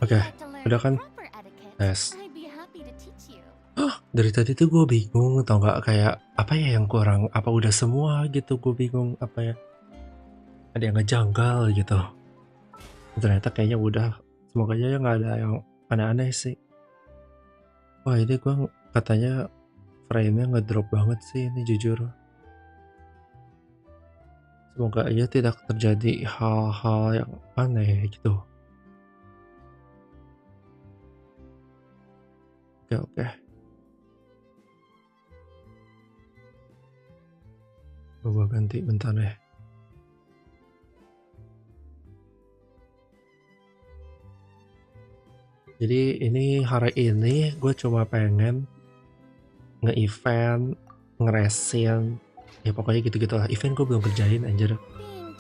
Oke, udah kan tes. Dari tadi tuh gue bingung, tau nggak, kayak apa ya yang kurang? Apa udah semua gitu? Gue bingung apa ya? Ada yang ngejanggal gitu. Ternyata kayaknya udah. Semoga aja nggak ada yang aneh-aneh sih. Wah ini gue katanya frame-nya ngedrop banget sih ini jujur. Semoga aja tidak terjadi hal-hal yang aneh gitu. Oke. Gue ganti bentar deh. Jadi ini hari ini gue cuma pengen nge-event, ngeresin, ya pokoknya gitu-gitu lah. Event gue belum kerjain anjir.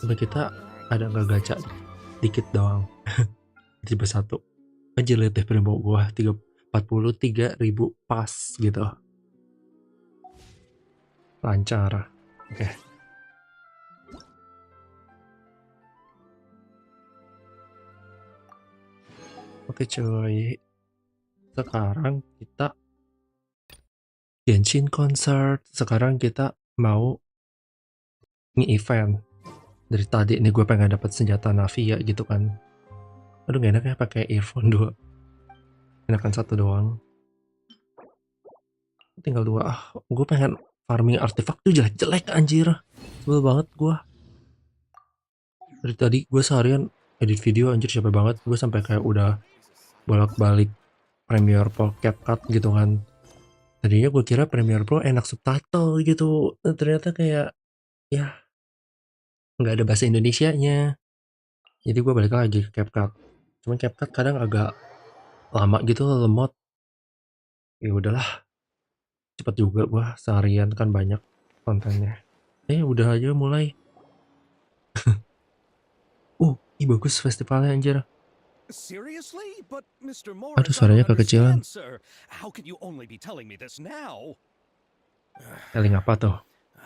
Sampai kita ada nggak gacha dikit doang. Tiba satu. Anjir liat deh primo gue 43.000 pas gitu. Lancar. Oke. Oke cuy. Sekarang kita Genshin concert. Sekarang kita mau nge-event. Dari tadi nih gue pengen dapat senjata Navi ya gitu kan. Aduh gak enak ya pakai earphone 2. Enakan satu doang. Tinggal 2. Gue pengen farming artefak tuh jelek-jelek anjir. Sebel banget gue. Dari tadi gue seharian edit video anjir, capek banget. Gue sampai kayak udah bolak-balik Premiere Pro CapCut gitu kan. Tadinya gue kira Premiere Pro enak subtitle gitu. Ternyata kayak ya nggak ada bahasa Indonesianya. Jadi gue balik lagi ke CapCut. Cuman CapCut kadang agak lama gitu, lemot. Ya udahlah, cepet juga gue seharian kan banyak kontennya. Udah aja mulai. Ih bagus festivalnya anjir. Seriously? But Mr. Aduh Morris, I suaranya don't kekecilan. understand, sir. How can you only be telling me this now? Telling apa tuh?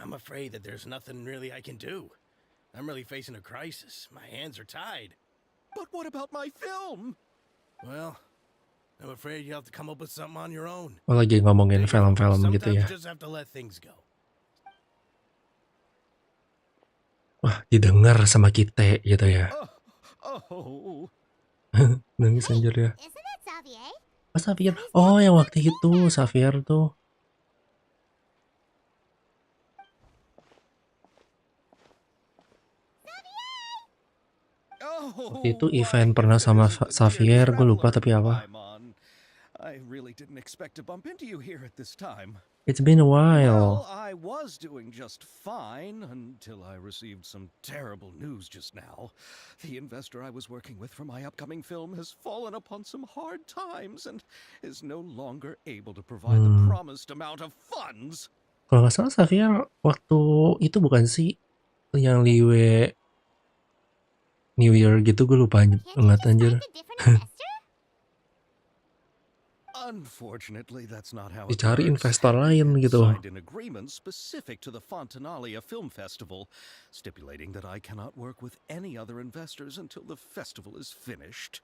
I'm afraid that there's nothing really I can do. I'm really facing a crisis. My hands are tied. But what about my film? Well, I'm afraid you have to come up with something on your own. Oh lagi ngomongin film-film gitu Sometimes ya. you just have to let things go. Wah didengar sama kita gitu ya. Oh. Nangis anjir ya. Oh Xavier. Oh yang waktu itu Xavier tuh. Waktu itu event pernah sama Xavier, gue lupa tapi apa. I really didn't expect to bump into you here at this time. It's been a while. Well, I was doing just fine until I received some terrible news just now. The investor I was working with for my upcoming film has fallen upon some hard times and is no longer able to provide the promised amount of funds. Kalau nggak salah Xavier waktu itu bukan sih yang liwe New Year gitu, gue lupa banget anjir. Unfortunately, that's not how it Dicari works. investor lain gitu. Signed an agreement specific to the Fontaine Film Festival, stipulating that I cannot work with any other investors until the festival is finished.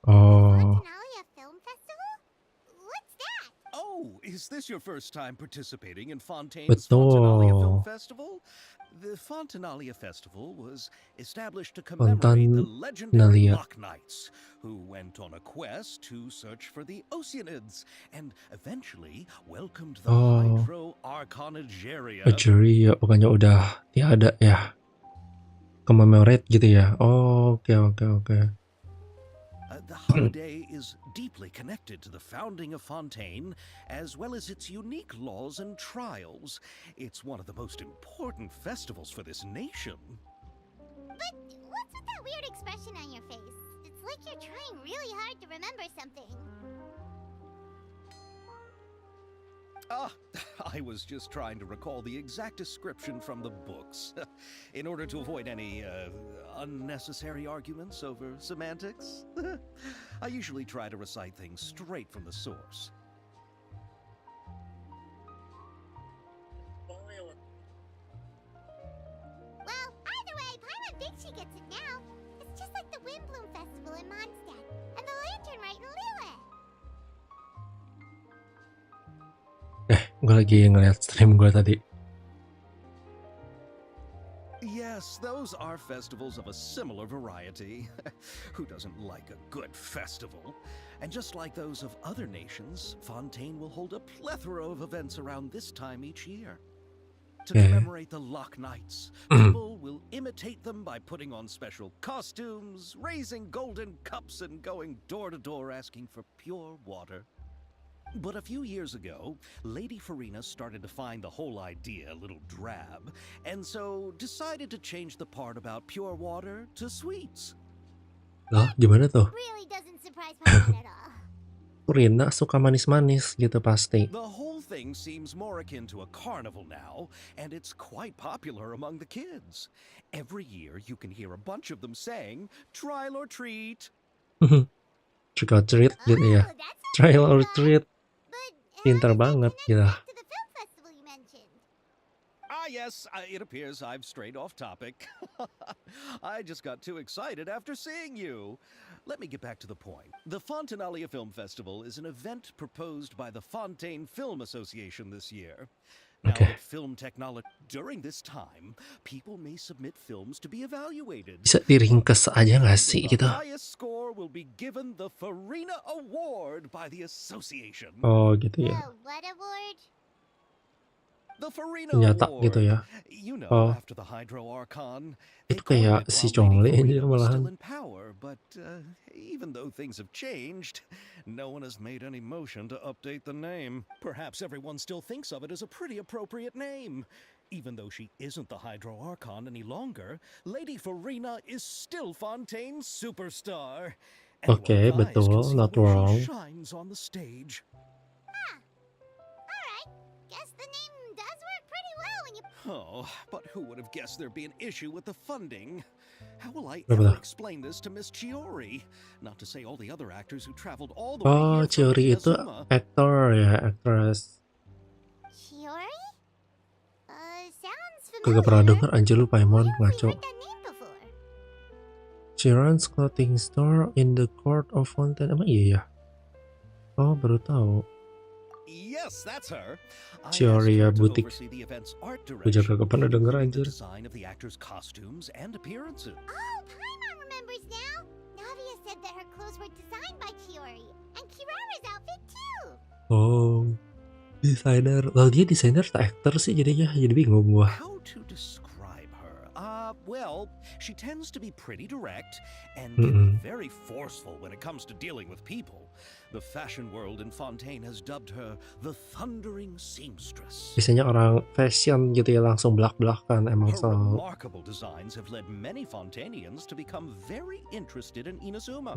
Oh. Film Festival? What's that? Oh, is this your first time participating in Fontaine's Fontaine Film Festival? The Fontaine Festival was established to commemorate the legendary Loch Knights, who went on a quest to search for the Oceanids and eventually welcomed the Hydro Arconageria. Archery ya, pokoknya udah tiada ya. Commemorate gitu ya. Oke. The holiday is deeply connected to the founding of Fontaine, as well as its unique laws and trials. It's one of the most important festivals for this nation. But what's with that weird expression on your face? It's like you're trying really hard to remember something. I was just trying to recall the exact description from the books, in order to avoid any unnecessary arguments over semantics. I usually try to recite things straight from the source. Well, either way, Paimon thinks she gets it now. It's just like the Windbloom Festival in Mondstadt, and the land Gue lagi ngeliat stream gue tadi. Yes, those are festivals of a similar variety. Who doesn't like a good festival? And just like those of other nations, Fontaine will hold a plethora of events around this time each year. To commemorate the Loch Nights, people will imitate them by putting on special costumes, raising golden cups, and going door to door asking for pure water. But a few years ago, Lady Furina started to find the whole idea a little drab, and so decided to change the part about pure water to sweets. Loh, gimana tuh? Really doesn't surprise Fontaine at all. Furina suka manis-manis gitu pasti. The whole thing seems more akin to a carnival now, and it's quite popular among the kids. Every year you can hear a bunch of them saying, "Trial or treat." Trick or treat gitu ya. Oh, that's Trial or fun. treat. But how Pintar does that banget connect gitu. back to the film festival you mentioned? Ah, yes, it appears I've strayed off topic. I just got too excited after seeing you. Let me get back to the point. The Fontaine Film Festival is an event proposed by the Fontaine Film Association this year. Now Okay. that film technology, during this time, people may submit films to be evaluated. Bisa diringkes aja nggak With sih the gitu? highest score will be given the Furina Award by the association. Oh gitu ya. The what award? The Furina Senjata Award. gitu ya. You know, Oh. after the Hydro Archon, Itu they coined kayak it si while Lady Chongli Furina anjir was malahan. still in power, but even though things have changed, no one has made any motion to update the name. Perhaps everyone still thinks of it as a pretty appropriate name. Even though she isn't the Hydro Archon any longer, Lady Furina is still Fontaine's superstar. Oke, Anyone with eyes can betul, see not the way wrong. she shines on the stage. Alright, guess the name does work pretty well when you... Oh, but who would have guessed there'd be an issue with the funding? How will I Berapa ever dah? explain this to Miss Chiori? Not to say all the other actors who traveled all the way Oh, here from Chiori itu Inazuma. aktor ya, actress. Chiori? Sounds Kagak pernah familiar. denger anjir lu Paimon, Where have we ngaco. heard that name before? She runs clothing store in the court of Fontaine. Emang iya ya? Oh, baru tahu. Yes, that's her. I Chiori asked ya, her to butik. oversee the event's art Gue juga direction, kagak pernah denger including the anjir. design of the actors' costumes and appearances. Oh, Paimon remembers now. Navia said that her clothes were designed by Chiori. And Kirara's outfit too. Oh, desainer. Lalu dia desainer atau actor sih jadinya? Jadi bingung gua. How to describe her? Well, she tends to be pretty direct and can be very forceful when it comes to dealing with people. The fashion world in Fontaine has dubbed her the Thundering Seamstress. Biasanya orang fashion gitu ya langsung belak-belakan emang Her selalu. remarkable designs have led many Fontainians to become very interested in Inazuma.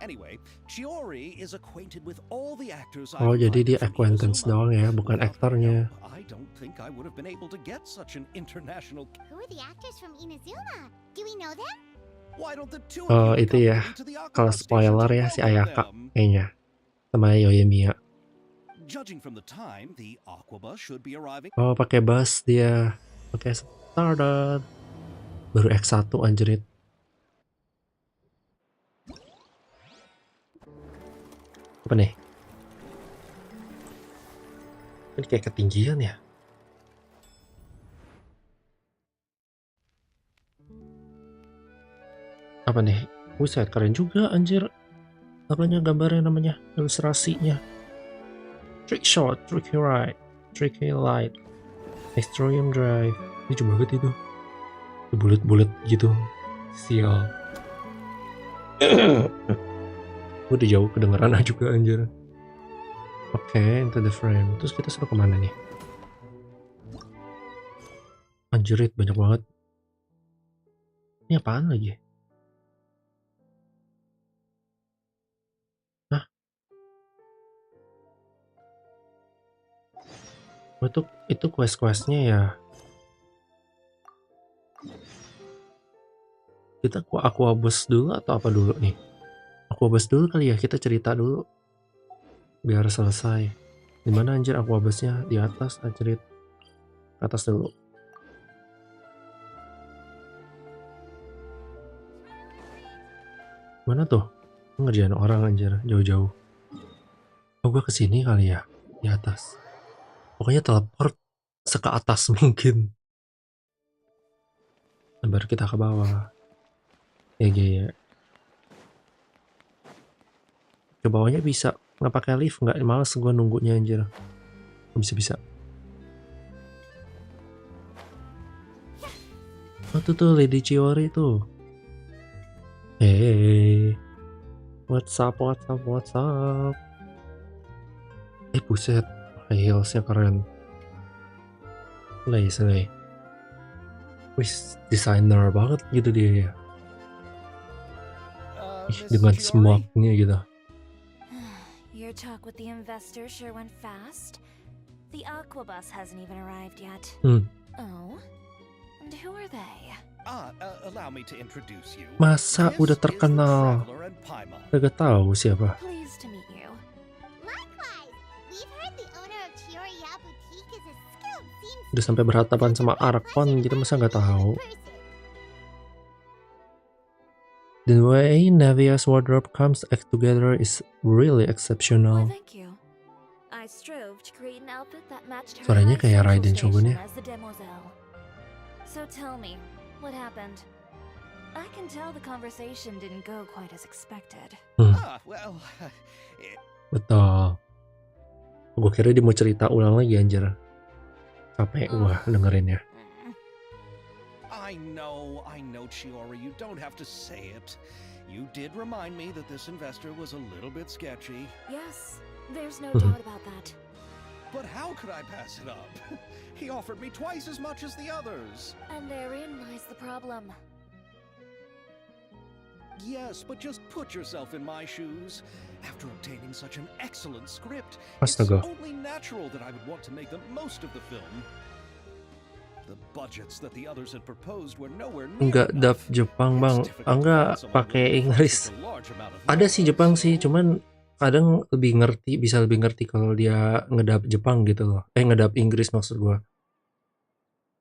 Anyway, Chiori is acquainted with all the actors Oh, I've jadi dia invited from acquaintance Inazuma. doang ya, bukan Without her aktornya. help, I don't think I would have been able to get such an international. Who are the actors from Inazuma? Do we know them? Why don't the two Oh, of you itu ya. accompany me to the Kalau Aqua spoiler station to ya si welcome Ayaka them? kayaknya. Sama Yoyemiya. Judging from the time, the Aquabus should be arriving. Oh, pakai bus dia. Oke, started. Baru X1 anjrit. Apa nih? Ini kayak ketinggian ya. Apa nih? Buset, keren juga anjir. Apanya gambarnya namanya? Ilustrasinya. Trick shot, tricky right, tricky light, extreme drive. Ini coba banget itu. Bulat-bulat gitu. Sial. Gue udah jauh kedengeran juga anjir. Oke, into the frame. Terus kita suruh kemana nih? Anjirit, banyak banget. Ini apaan lagi? Hah? Oh, itu quest-questnya ya. Kita aquabus dulu atau apa dulu nih? Aquabus dulu kali ya, kita cerita dulu. Biar selesai. Dimana anjir aquabusnya? Di atas, anjirit. Ke atas dulu. Mana tuh? Ngerjain orang anjir, jauh-jauh. Oh, gue kesini kali ya, di atas. Pokoknya teleport seke atas mungkin. Nah, baru kita ke bawah. Ya. Ke bawahnya bisa. Nggak pakai lift, nggak males gue nunggunya anjir. Bisa. Oh tuh Lady Chiori tuh. Hey, what's up? Buset, high heelsnya keren. Slay. Wih, designer banget gitu dia ya. Miss Dengan Chiori? smognya gitu. Your talk with the investor sure went fast. The aqua bus hasn't even arrived yet. Oh? And who are they? Allow me to introduce you. Masa This udah is the terkenal? traveler and Paimon. Kagak tahu siapa. Pleased to meet you. Likewise, we've heard the owner of Chioriya Boutique is a skilled seamstress. Udah sampai berhadapan sama Arkon gitu, masa nggak tahu. The way Navia's wardrobe comes act together is really Well, exceptional. thank you. I strove to create an outfit that matched her Suaranya high kayak social Raiden station Shogun ya. as the demoiselle. So tell me, what happened? I can tell the conversation didn't go quite as expected. Well, Betul. Gue kira dia mau cerita ulang lagi anjir. Capek gua dengerinnya. I know, Chiori, you don't have to say it. You did remind me that this investor was a little bit sketchy. Yes, there's no doubt about that. But how could I pass it up? He offered me twice as much as the others. And therein lies the problem. Yes, but just put yourself in my shoes. After obtaining such an excellent script, Astaga. it's only natural that I would want to make the most of the film. The budgets that the others had proposed were nowhere near Enggak dub enough. Jepang bang, It's difficult to enggak find someone pakai willing to Inggris. fork such a large amount of Ada sih money. Jepang sih, cuman kadang bisa lebih ngerti kalau dia ngedub Jepang gitu loh. Ngedub Inggris maksud gua.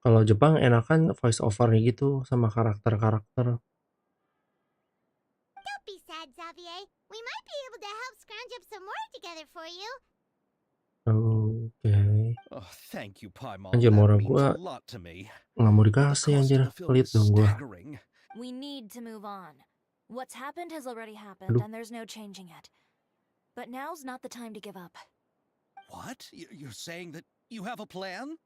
Kalau Jepang enakan voice overnya gitu sama karakter-karakter. Don't be sad, Xavier. We might be able to help scrounge up some more together for you. Oke. Oh, thank you, Paimon. Anjir, That moral means gua a lot to me. nggak mau The dikasih cost anjir. of the film Pelit is dong gua. staggering. We need to move on. What's happened has already happened, Aduh. and there's no changing it. But now's not the time to give up. What? You're saying that you have a plan?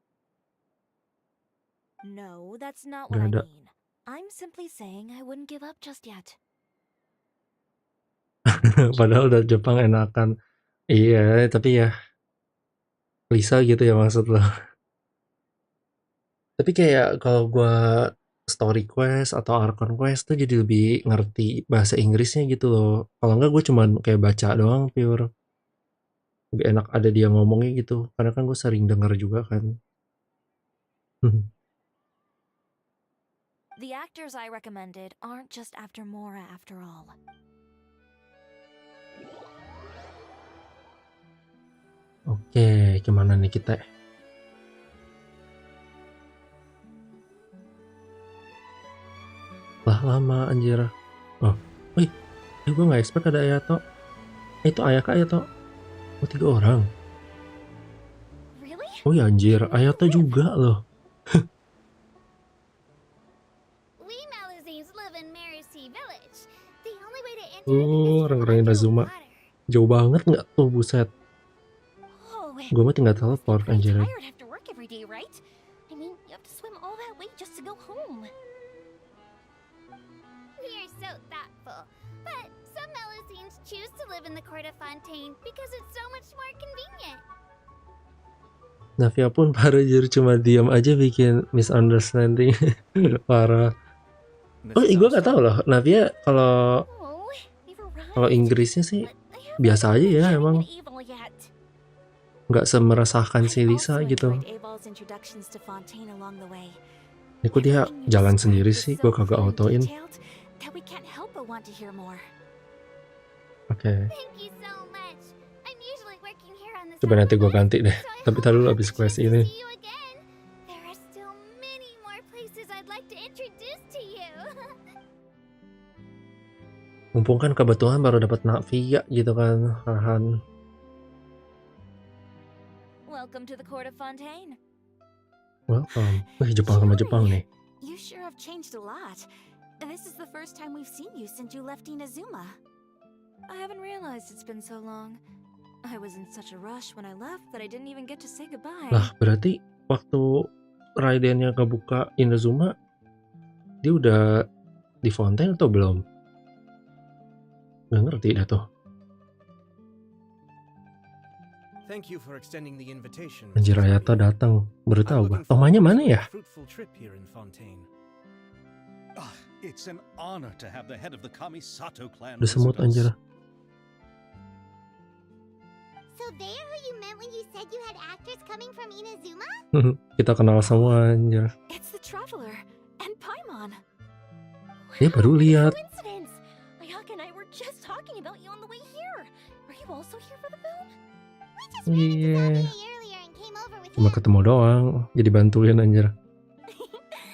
No, that's not what Nggak I ada. mean. I'm simply saying I wouldn't give up just yet. Padahal udah Jepang enakan. Iya, tapi ya Lisa gitu ya maksud lo. Tapi kayak kalau gua story quest atau Archon quest tuh jadi lebih ngerti bahasa Inggrisnya gitu loh. Kalau enggak gue cuman kayak baca doang pure. Lebih enak ada dia ngomongnya gitu. Karena kan gue sering denger juga kan. The actors I recommended aren't just after Mora after all. Oke, gimana nih kita? Lah lama anjir. Oh, wih, gue nggak expect ada Ayato. Itu ayaka Ayato. Oh 3 orang. Really? Oh ya anjir, Ayato juga loh. We Malazines live in Marisi Village. The only way to enter is Orang-orang Inazuma. underwater. Jauh banget nggak tuh buset. Oh, Gue mah tinggal teleport anjir. tired after work every day, right? I mean, you have to swim all that way just to go home. We are so thoughtful. But some Malazines choose to live in the court of Fontaine because it's so much more convenient. Navia pun parah anjir, cuma diam aja bikin misunderstanding. Parah. Oh, gue nggak tahu loh. Navia kalau Oh, we've arrived. kalau Inggrisnya sih But they haven't biasa aja ya even emang. been evil yet. Nggak semeresahkan si I Lisa also gitu. enjoyed Aval's introductions to Fontaine along the way. Ini kok dia Everything you jalan described sendiri was sih, so gue kagak clear and autoin. detailed that we can't help but want to hear more. Oke, Thank you so much. I'm usually working here on the coba nanti gue summer ganti deh. so I Tapi hope tar dulu I have abis the quest chance to ini. see you again. There are still many more places I'd like to introduce to you. Mumpung kan kebetulan baru dapat Navia gitu kan, Farhan. Well, Welcome to the court of fontaine. Welcome. Wih, Jepang sama Jepang nih. You sure have changed a lot. This is the first time we've seen you since you left Inazuma. I haven't realized it's been so long. I was in such a rush when I left that I didn't even get to say goodbye. Lah, berarti waktu Raidennya kebuka Inazuma, dia udah di Fontaine atau belum? Nggak ngerti dah tuh. Thank you for extending the invitation. Anjir, Ayata datang. Baru tahu gua. Tomanya mana ya? Fruitful trip here in Fontaine. It's an honor to have the head of the Kamisato clan. Udah semut visit us. anjir. So they're who you meant when you said you had actors coming from Inazuma? Kita kenal semua anjir. It's the Traveler and Paimon. Dia baru lihat. Coincidence! Ayaka and I were just talking about you on the way here. Are you also here for the film? We just ran into Iya. Xavier earlier and came over with Cuma him. ketemu doang. Jadi bantuin anjir.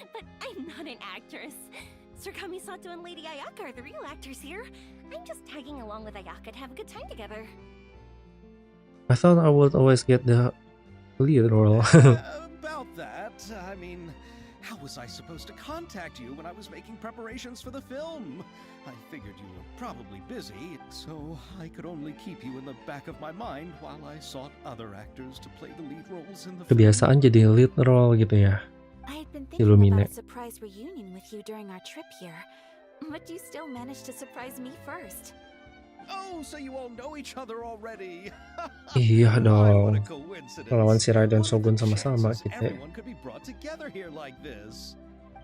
But I'm not an actress. Sir Kamisato and Lady Ayaka are the real actors here. I'm just tagging along with Ayaka to have a good time together. I thought I would always get the lead role. About that, I mean, how was I supposed to contact you when I was making preparations for the film? I figured you were probably busy, so I could only keep you in the back of my mind while I sought other actors to play the lead roles in the film. Kebiasaan jadi lead role gitu ya. I had been thinking Illumine. about a surprise reunion with you during our trip here, but you still managed to surprise me first. Oh, so you all know each other already. Iya Why, what dong. a coincidence. Lawan si Rai dan What are Shogun the sama-sama chances kita. everyone could be brought together here like this?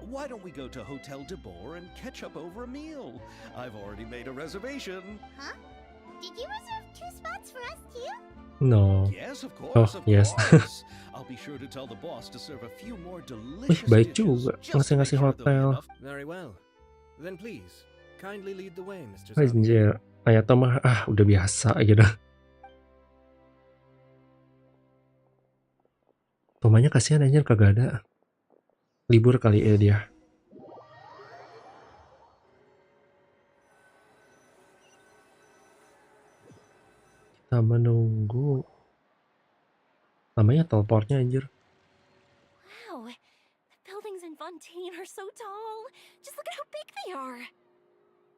Why don't we go to Hotel de Boer and catch up over a meal? I've already made a reservation. Huh? Did you reserve 2 spots for us too? No. Yes, of course, Oh, of yes. course. I'll be sure to tell the boss to serve a few more delicious baik dishes, juga. just to make Ngasih-ngasih sure there'll be hotel. enough. Very well. Then please, kindly lead the way, Mr. Anjir. Xavier. Ayata mah udah biasa gitu. Tomanya kasihan anjir kagak ada. Libur kali ya dia. Kita menunggu. Namanya teleportnya anjir. Wow, the buildings in Fontaine are so tall. Just look at how big they are.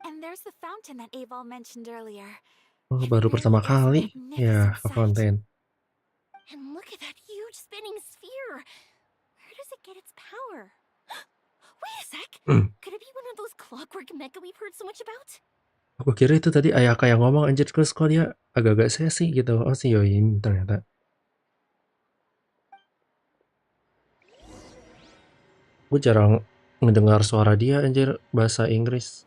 And there's the fountain that Aval mentioned earlier. Oh, It baru really pertama is a kali. Ya, magnificent ke sight. Fontaine. And look at that huge spinning sphere. Where does it get its power? Wait a sec. Could it be one of those clockwork mecha we've heard so much about? Aku kira itu tadi Ayaka yang ngomong anjir, terus kok dia agak-agak sesi gitu. Oh si Yoin ternyata. Gue jarang ngedengar suara dia anjir bahasa Inggris.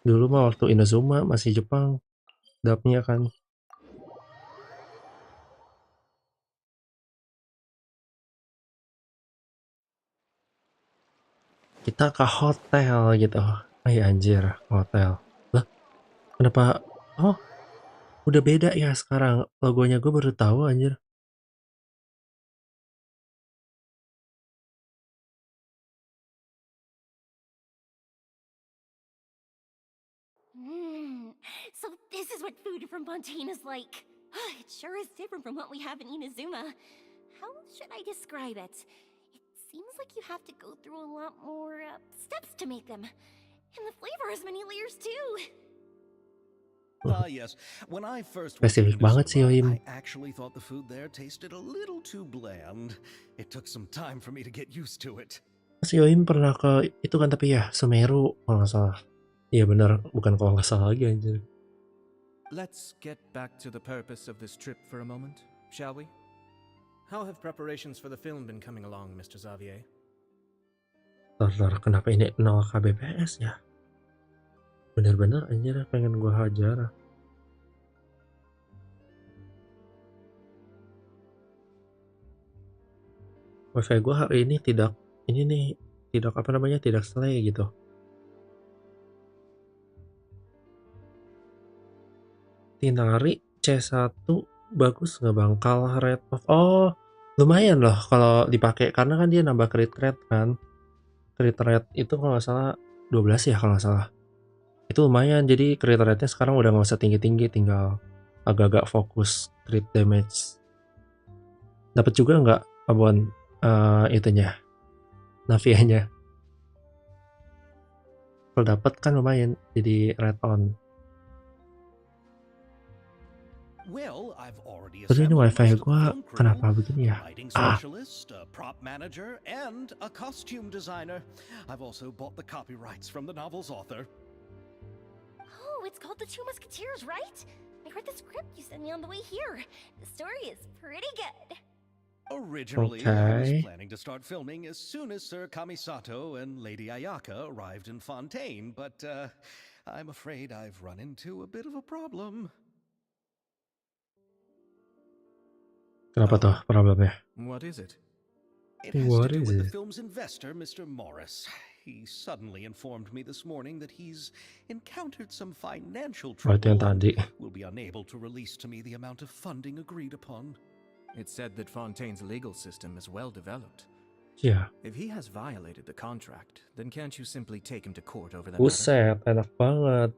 Dulu mah waktu Inazuma masih Jepang dubnya kan. Kita ke hotel gitu. Ay anjir, hotel. Lah, kenapa? Oh, udah beda ya sekarang. Logonya gue baru tahu anjir. So this is what food from Fontaine is like. It sure is different from what we have in Inazuma. How should I describe it? It seems like you have to go through a lot more steps to make them. And the flavor has many layers too. Yes. When I first went to Spesifik banget sih Yoim. Inazuma, I actually thought the food there tasted a little too bland. It took some time for me to get used to it. Si Yoim pernah ke itu kan tapi ya Semeru kalau nggak salah. Iya benar, bukan kalau nggak salah lagi anjir. Let's get back to the purpose of this trip for a moment, shall we? How have preparations for the film been coming along, Mr. Xavier? Tar, kenapa ini 0 kbps ya? Bener-bener anjir pengen gua hajar. Wifi gua hari ini tidak slay gitu. Tinari C1 bagus nggak bang? Kalah rate of lumayan loh kalau dipakai karena kan dia nambah crit rate kan. Crit rate itu kalau nggak salah 12 ya kalau nggak salah. Itu lumayan, jadi crit rate-nya sekarang udah nggak usah tinggi-tinggi, tinggal agak-agak fokus crit damage. Dapat juga nggak, Abon, itunya, Navianya? Kalau dapat kan lumayan, jadi red on. Well, I've already Terus ini assembled wifi most of the gua film crew, kenapa begini a ya? lighting Ah, specialist, a prop manager, and a costume designer. I've also bought the copyrights from the novel's author. Oh, it's called The Two Musketeers, right? I read the script you sent me on the way here. The story is pretty good. Originally, I was Okay. planning to start filming as soon as Sir Kamisato and Lady Ayaka arrived in Fontaine, but I'm afraid I've run into a bit of a problem. Kenapa tuh problemnya? What is it? It has What to do is with the it? film's investor, Mr. Morris. He suddenly informed me this morning that he's encountered some financial Oh, itu yang trouble and tadi. will be unable to release to me the amount of funding agreed upon. It's said that Fontaine's legal system is well developed. Iya. If he has violated the contract, then can't you simply take him to court over the matter? Buset, enak banget.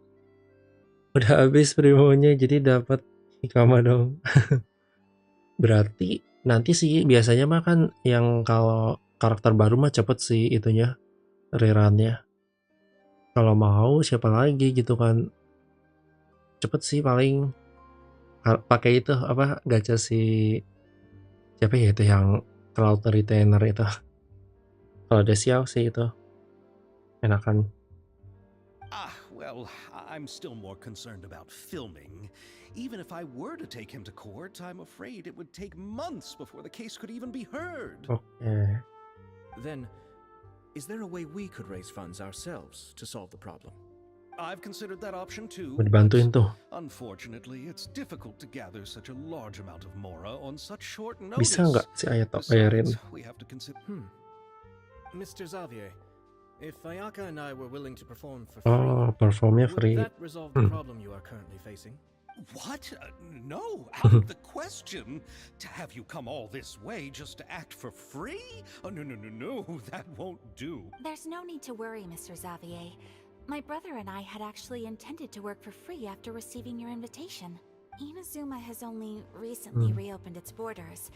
Udah habis primonya, jadi dapat hikama dong. Berarti nanti sih biasanya mah kan yang kalau karakter baru mah cepet sih itunya, rerunnya. Kalau mau siapa lagi gitu kan, cepet sih paling pakai itu apa gacha si siapa ya itu yang cloud retainer itu. Kalau ada Xiao sih itu enakan. Well, I'm still more concerned about filming. Even if I were to take him to court, I'm afraid it would take months before the case could even be heard. Oke. Then, is there a way we could raise funds ourselves to solve the problem? I've considered that option too. Mau dibantuin tuh. Unfortunately, it's difficult to gather such a large amount of mora on such short notice. Bisa nggak si Ayato bayarin? Besides, we have to consider. Mr. Xavier, if Ayaka and I were willing to perform for Oh, performnya free, free. would that resolve the problem you are currently facing? What? No, out of the question. To have you come all this way just to act for free? Oh, no, that won't do. There's no need to worry, Mr. Xavier. My brother and I had actually intended to work for free after receiving your invitation. Inazuma has only recently reopened its borders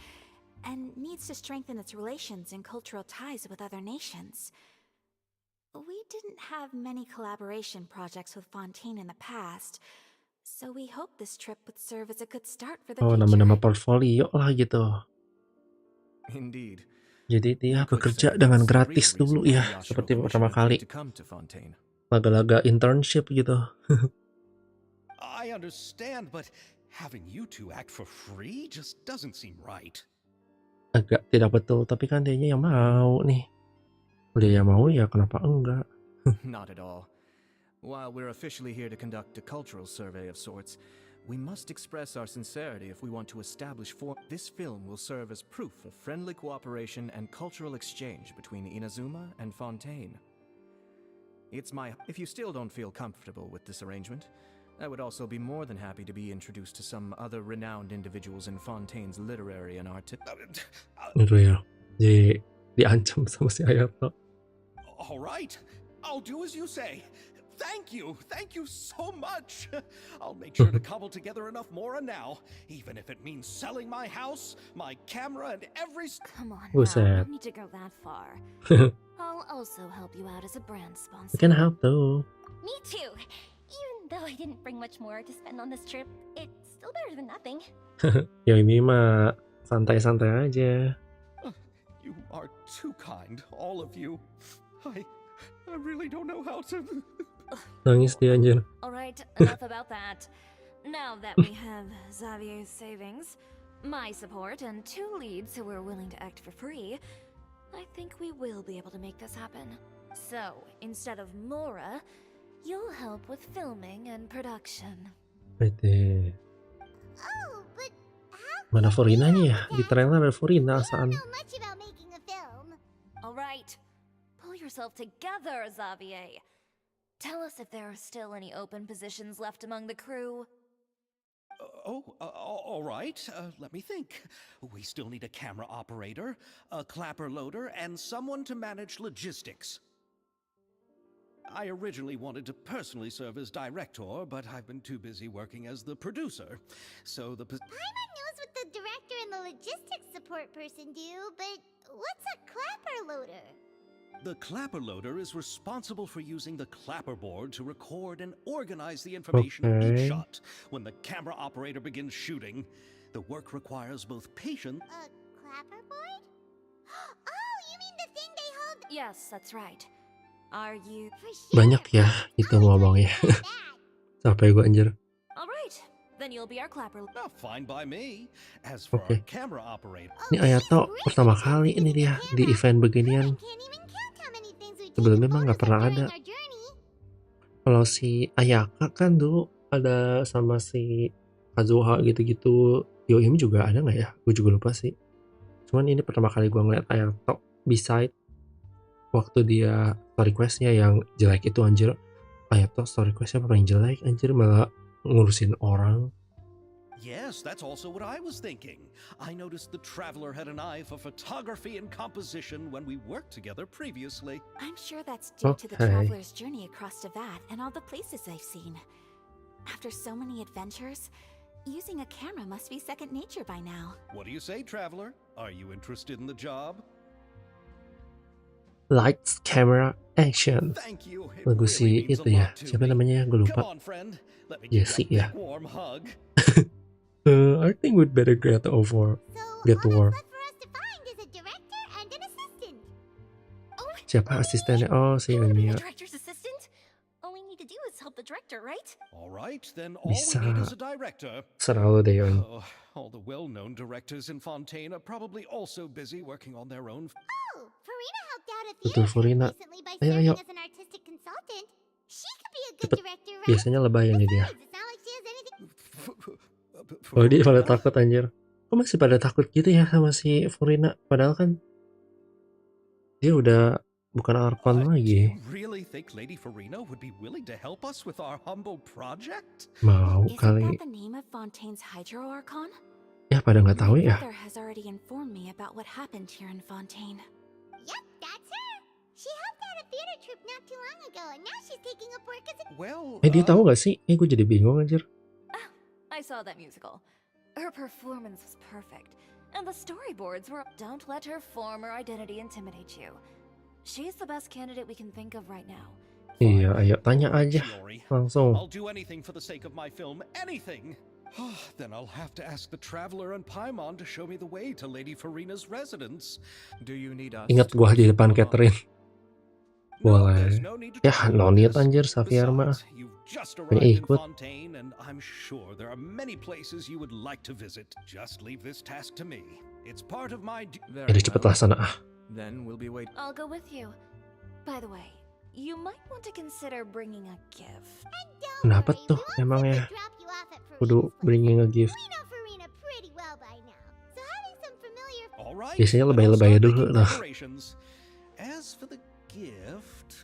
and needs to strengthen its relations and cultural ties with other nations. We didn't have many collaboration projects with Fontaine in the past, so we hope this trip would serve as a good start for the Oh, future. nama-nama portfolio lah gitu. Indeed. Jadi dia You could bekerja say dengan that's the gratis real reason dulu why ya, Yashiro seperti pertama commissioned kali. you to come to Fontaine. Laga-laga internship gitu. I understand, but having you two act for free just doesn't seem right. Agak tidak betul, tapi kan dianya yang mau nih. Udah yang mau ya kenapa enggak? Not at all. While we're officially here to conduct a cultural survey of sorts, we must express our sincerity if we want to establish this film will serve as proof of friendly cooperation and cultural exchange between Inazuma and Fontaine. If you still don't feel comfortable with this arrangement, I would also be more than happy to be introduced to some other renowned individuals in Fontaine's literary and Itu ya. Diancam sama si Ayato. All right, I'll do as you say. Thank you so much. I'll make sure to cobble together enough mora now, even if it means selling my house, my camera, and every. Come on, Buset. now, no need to go that far. I'll also help you out as a brand We sponsor. can help though. Me too. Even though I didn't bring much more to spend on this trip, it's still better than nothing. Ya ini mah santai-santai aja. You are too kind, all of you. I really don't know how to. Nangis dia anjir. Alright, enough about that. Now that we have Xavier's savings, my support, and 2 leads who are willing to act for free, I think we will be able to make this happen. So, instead of Mora, you'll help with filming and production. Bete. Oh, but how Mana can we Furinanya ya? help Di that? trailer ada We Furina don't asaan. know much about making a film. Alright, pull yourself together, Xavier. Tell us if there are still any open positions left among the crew. All right. Let me think. We still need a camera operator, a clapper loader, and someone to manage logistics. I originally wanted to personally serve as director, but I've been too busy working as the producer. So the Paimon knows what the director and and the logistics support person do, but what's a clapper loader? The clapper loader is responsible for using the clapperboard to record and organize the information of Okay. each shot. When the camera operator begins shooting, the work requires both patience. A clapperboard? Oh, you mean the thing they hold? Yes, that's right. Are you... For sure. Banyak ya itu ngomongnya. That. Capek gue anjir. Alright, then you'll be our clapper. Oh, fine by me. As for Oke. our camera operator, Ini Ayato pertama kali ini dia di event beginian. Can't even count how many things we've Sebelumnya taken mah nggak photos of pernah during ada. our journey. Kalau si Ayaka kan dulu ada sama si Kazuha gitu-gitu. Yoim juga ada nggak ya? Gue juga lupa sih. Cuman ini pertama kali gue ngeliat Ayato beside waktu dia story quest-nya yang jelek itu anjir. Ayato story quest-nya paling jelek anjir, malah ngurusin orang. yes, that's also what I was thinking. I noticed the traveler had an eye for photography and composition when we worked together previously. I'm sure that's due to the Okay. traveler's journey across Teyvat and all the places I've seen. After so many adventures, using a camera must be second nature by now. What do you say, traveler? Are you interested in the job? Lights, camera, action. Thank you. It Lagu really si means itu a ya, lot to siapa me. namanya? Gue Come lupa. on, friend. Let me give Jessie you ya. a big warm hug. I think we'd better get over. So Get to all work. that's left for us to find is a director and an assistant. Siapa asistennya? Oh, si You want to be Emilia. the director's assistant? All we need to do is help the director, right? All right, then all Bisa. we need is a director. Selalu deh Yon. Oh, all the well-known directors in Fontaine are probably also busy working on their own. Oh, Furina helped out a Betul, theater Furina. recently by Ayo, serving ayo. as an artistic consultant. She could be a good Cepet. director, right? Biasanya lebay ini dia. Besides, it's not like she has anything. Oh, dia pada Furina? takut anjir. Kok masih pada takut gitu ya sama si Furina? Padahal kan dia udah bukan Arkon Do lagi. you really think Lady Furina would be willing to help us with our humble project? Mau Isn't kali. that the name of Fontaine's Hydro Archon? Ya pada nggak tahu My ya. brother has already informed me about what happened here in Fontaine. Yep, that's her. She helped out a theater troupe not too long ago, and now she's taking up work as a... Well, Dia tahu nggak sih? Gue jadi bingung anjir. I saw that musical. Her performance was perfect, and the storyboards were... Don't let her former identity intimidate you. She's the best candidate we can think of right now. Iya, ayo tanya aja Chiori. langsung. I'll do anything for the sake of my film. Anything! Then I'll have to ask the traveler and Paimon to show me the way to Lady Furina's residence. Do you need us? Ingat to gua di push depan them along? Catherine. No, Boleh. there's no need to Ya, trouble no with need this. anjir Xavier mah. Besides, you've just Banyak arrived in ikut. Fontaine, and I'm sure there are many places you would like to visit. Just leave this task to me. It's part of my... Very Jadi cepet well. lah sana ah. Then we'll be waiting. I'll go with you. By the way, you might want to consider bringing a gift. Don't Kenapa worry, tuh we won't emangnya? simply drop you off at Kudu Furina's place. bringing a gift. We know Furina pretty well by now, so having some familiar... All right, Biasanya then I'll lebay-lebay start dulu making lah. preparations. As for the gift...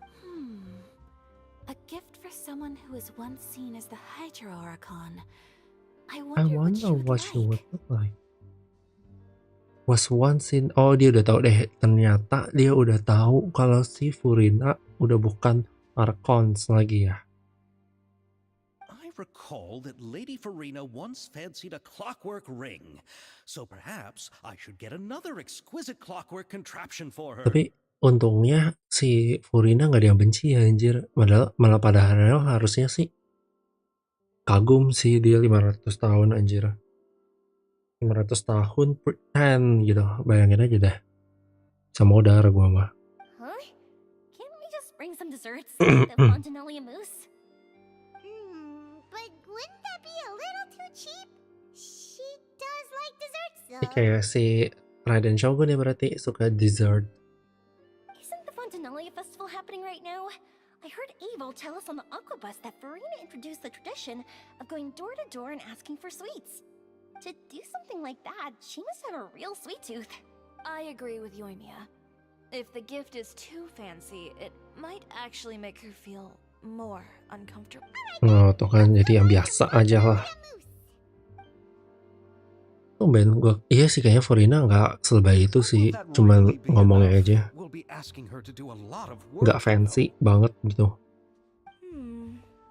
A gift for someone who was once seen as the Hydro Archon. I I wonder wonder what what she she would would look like. Was once in... Oh, dia udah tahu deh. Ternyata dia udah tahu kalau si Furina udah bukan Archons lagi ya. I recall that Lady Furina once fancied a clockwork ring, so perhaps I should get another exquisite clockwork contraption for her. Tapi untungnya si Furina nggak ada yang benci ya anjir. Malah padahal harusnya sih kagum sih dia 500 tahun anjir. 500 tahun pretend gitu. Bayangin aja dah. Semoga gua mah. Huh? Can't we just bring some desserts like the Fontaine mousse? But wouldn't that be a little too cheap? She does like desserts, Ini though. kayak si Raiden Shogun ya berarti suka dessert. Isn't the Fontaine festival happening right now? I heard Abel tell us on the Aqua Bus that Furina introduced the tradition of going door to door and asking for sweets. To do something like that, she must have a real sweet tooth. I agree with Yoimiya. If the gift is too fancy, it might actually make her feel more uncomfortable. Oh, tuh kan jadi yang biasa aja lah. Tumben gua. Iya sih kayaknya Furina nggak selebay itu sih. Will that Cuman really be ngomongnya enough? aja. We'll be asking her to do a lot of Nggak work, fancy banget gitu.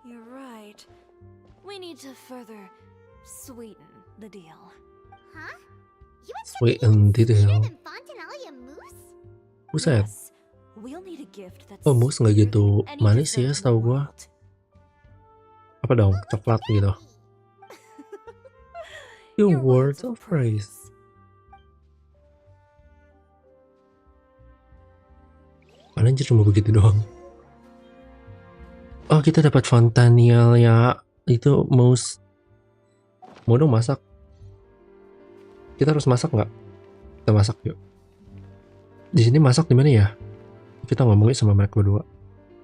You're right. We need to further sweeten the deal. Huh? Sweet and detail. than Fontinalia mousse? Buset. Yes. We'll need a gift that's Oh, mousse nggak sweeter gitu than any manis dessert ya, in the setahu gua. world. Apa dong? Coklat gitu. Your words of praise. Mana anjir cuma begitu doang. Oh, kita dapat fontaine ya. Itu mousse. Mau dong masak. Kita harus masak nggak? Kita masak yuk. Di sini masak di mana ya? Kita ngomongin sama mereka berdua.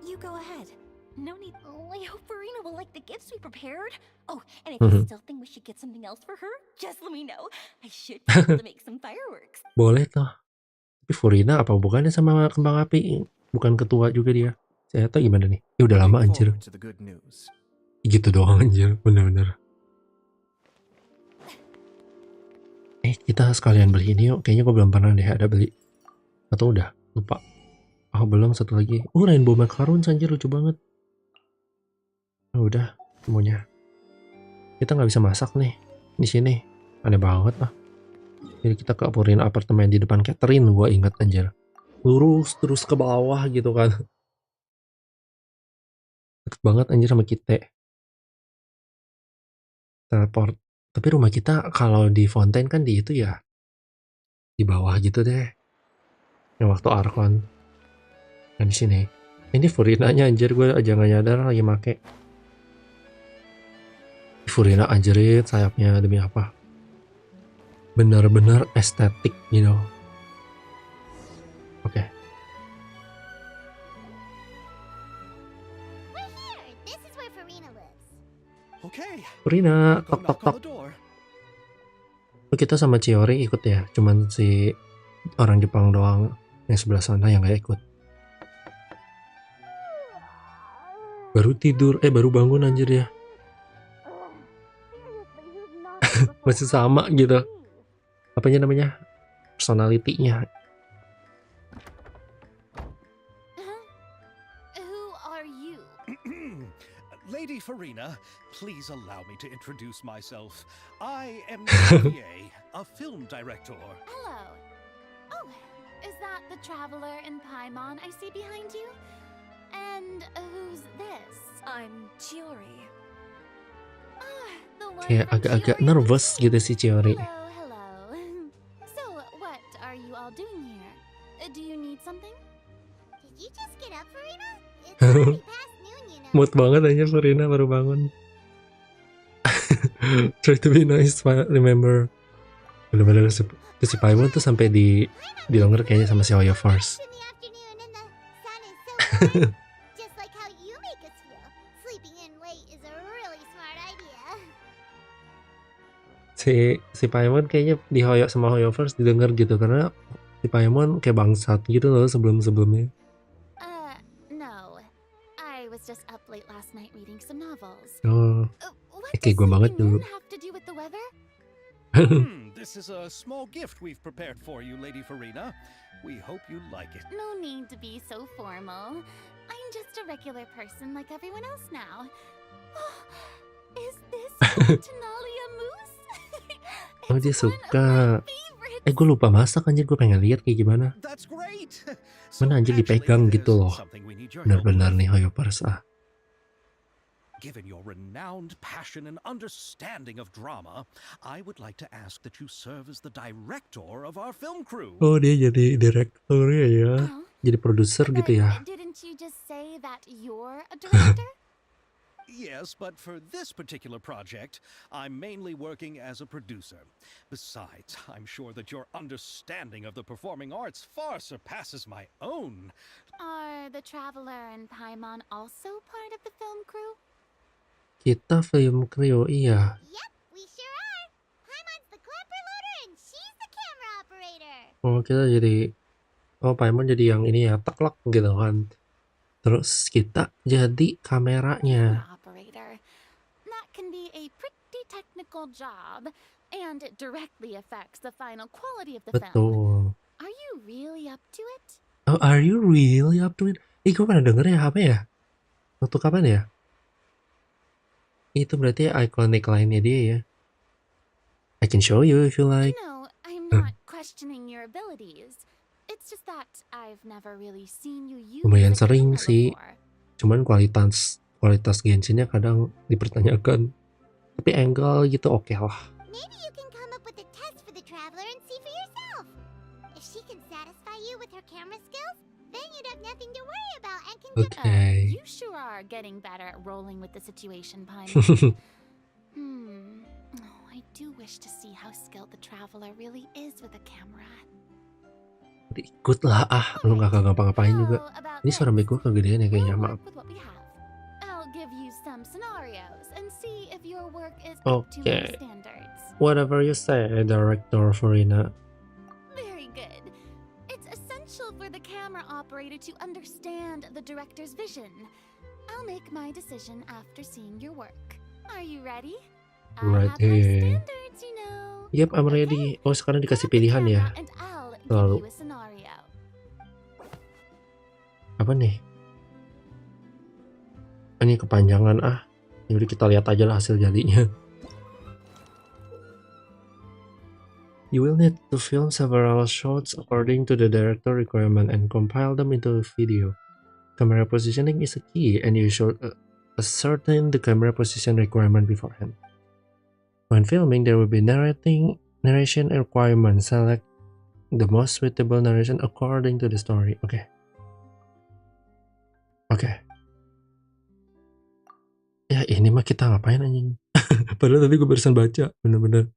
You go ahead. No need. Oh, I hope Furina will like the gifts we prepared. Oh, and if you still think we should get something else for her, just let me know. I should be able to make some fireworks. Boleh tuh. Tapi Furina apa hubungannya sama kembang api? Bukan ketua juga dia. Saya tahu gimana nih? Ya udah lama Looking anjir. forward to the good news. Gitu doang anjir, bener-bener. Kita sekalian beli ini yuk. Kayaknya gue belum pernah deh ada beli. Atau udah? Lupa. Oh belum, satu lagi. Rainbow macaron anjir, lucu banget. Udah, semuanya. Kita nggak bisa masak nih di sini. Aneh banget lah. Jadi kita ke furina apartemen di depan Catherine, gue ingat anjir. Lurus terus ke bawah gitu kan. Deket banget anjir sama kita. Teleport. Tapi rumah kita kalau di Fontaine kan di itu ya. Di bawah gitu deh. Yang waktu Arkon. Nah di sini. Ini furinanya anjir, gue aja nggak nyadar lagi make. Furina anjirit sayapnya demi apa? Bener-bener estetik, you know. Oke. We're here. This is where Furina lives. Okay, Furina, go tok tok knock on tok. the door. Oh, kita sama Chiori ikut ya. Cuman si orang Jepang doang yang sebelah sana yang gak ikut. Baru tidur, baru bangun anjir ya. Masih sama gitu. Apanya namanya? Personality-nya. Who are you? Lady Furina, please allow me to introduce myself. I am Xavier, a film director. Hello. Oh, is that the traveler in Paimon I see behind you? And who's this? I'm Chiori. Ah, the one Kayak from agak-agak Chiori. nervous gitu si Chiori. Hello. So, what are you all doing here? Do you need something? Did you just get up, Furina? It's already past noon, you know. Mood banget aja Furina baru bangun. Try to be nice, remember. Bener-bener si Paimon tuh sampai didenger kayaknya sama si Hoyo first. In the afternoon and the sun is so warm. Just like how you make us feel. Sleeping in late is a really smart idea. Si Paimon kayaknya di Hoyo sama Hoyo first didengar gitu karena si Paimon kayak bangsat gitu loh sebelum-sebelumnya. No. I was just up late last night reading some novels. Oh, What kayak does gue banget sleeping dulu. in have to do with the weather? This is a small gift we've prepared for you, Lady Furina. We hope you like it. No need to be so formal. I'm just a regular person like everyone else now. Is this Fontinalia mousse? Oh, dia It's one of suka. my favorites. Gue lupa masak anjir, gue pengen lihat kayak gimana. That's great. Mana anjir dipegang gitu loh. Benar-benar nih Hoyo first Given your renowned passion and understanding of drama, I would like to ask that you serve as the director of our film crew. Oh, dia jadi direkturnya ya. Oh, Jadi produser but gitu ya. didn't you just say that you're a director? Yes, but for this particular project, I'm mainly working as a producer. Besides, I'm sure that your understanding of the performing arts far surpasses my own. Are the Traveler and Paimon also part of the film crew? Kita film crew, iya. Yep, we sure are. Paimon's the clapper loader and she's the camera operator. Oh, kita jadi Paimon jadi yang ini ya, teklak gitu kan. Terus kita jadi kameranya. Camera operator. That can be a pretty technical job, and it directly affects the final quality of the film. Betul. Are you really up to it? Oh, are you really up to it? Gue pernah denger ya, apa ya? Waktu kapan ya? Itu berarti iconic line-nya dia ya. I can show you if you like. No, I'm not questioning your abilities. It's just that I've never really seen you use Lumayan the sering camera sih, before. cuman kualitas Genshinnya kadang dipertanyakan. Tapi angle gitu oke lah. Maybe you can come up with a test for the traveler and see for yourself. If she can satisfy you with her camera skills, then you'd have nothing to worry about and can get. Okay. You sure are getting better at rolling with the situation, Paimon. Oh, I do wish to see how skilled the traveler really is with a camera. Ikut lah, lu gak ngapa-ngapain juga. Ini suara mic gue kegedean ya kayaknya, maaf. I'll give you some scenarios and see if your work is up to my Okay. standards. Whatever you say, Director Furina. Very good. It's essential for the camera operator to understand the director's vision. I'll make my decision after seeing your work. Are you ready? I have high Ready. standards, you know. Yep, I'm ready. Oh, sekarang dikasih Grab the pilihan ya. camera and I'll give Selalu. you a scenario. Apa nih? Ini kepanjangan Yaudah kita lihat aja lah hasil jadinya. You will need to film several shots according to the director requirement and compile them into a video. Camera positioning is a key and you should ascertain the camera position requirement beforehand. When filming, there will be narration requirements. Select the most suitable narration according to the story. Oke. Ya ini mah kita ngapain anjing? Padahal tadi gue barusan baca, bener-bener.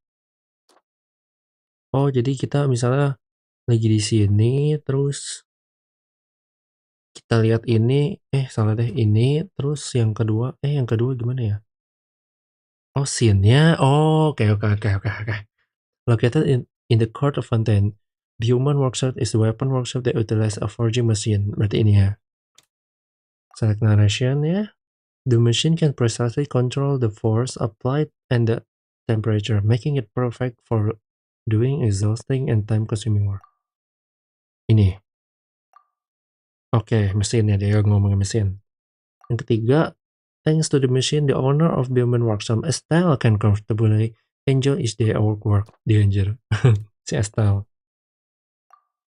Oh jadi kita misalnya lagi di sini, terus kita lihat ini, salah deh ini, terus yang kedua gimana ya? Oh scene-nya, oke. Located in the court of fontaine, the human workshop is the weapon workshop that utilize a forging machine. Berarti ini ya. Select narration ya. The machine can precisely control the force applied and the temperature, making it perfect for doing exhausting and time-consuming work. Ini. Oke, mesinnya dia ngomongin mesin. Yang ketiga, thanks to the machine, the owner of Bioman Workshop, Estelle, can comfortably enjoy each day of work. Dia anjir. Si Estelle.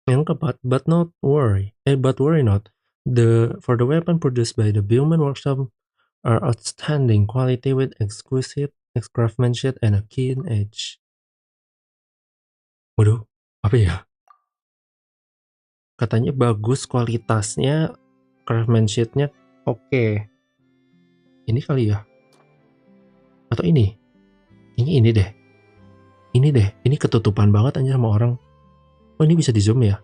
Yang keempat, but worry not. For the weapon produced by the Bioman Workshop are outstanding quality with exquisite craftsmanship and a keen edge. Waduh, apa ya? Katanya bagus kualitasnya, craftsmanship-nya oke. Ini kali ya? Atau ini? Ini deh. Ini ketutupan banget anjir sama orang. Oh ini bisa di zoom ya?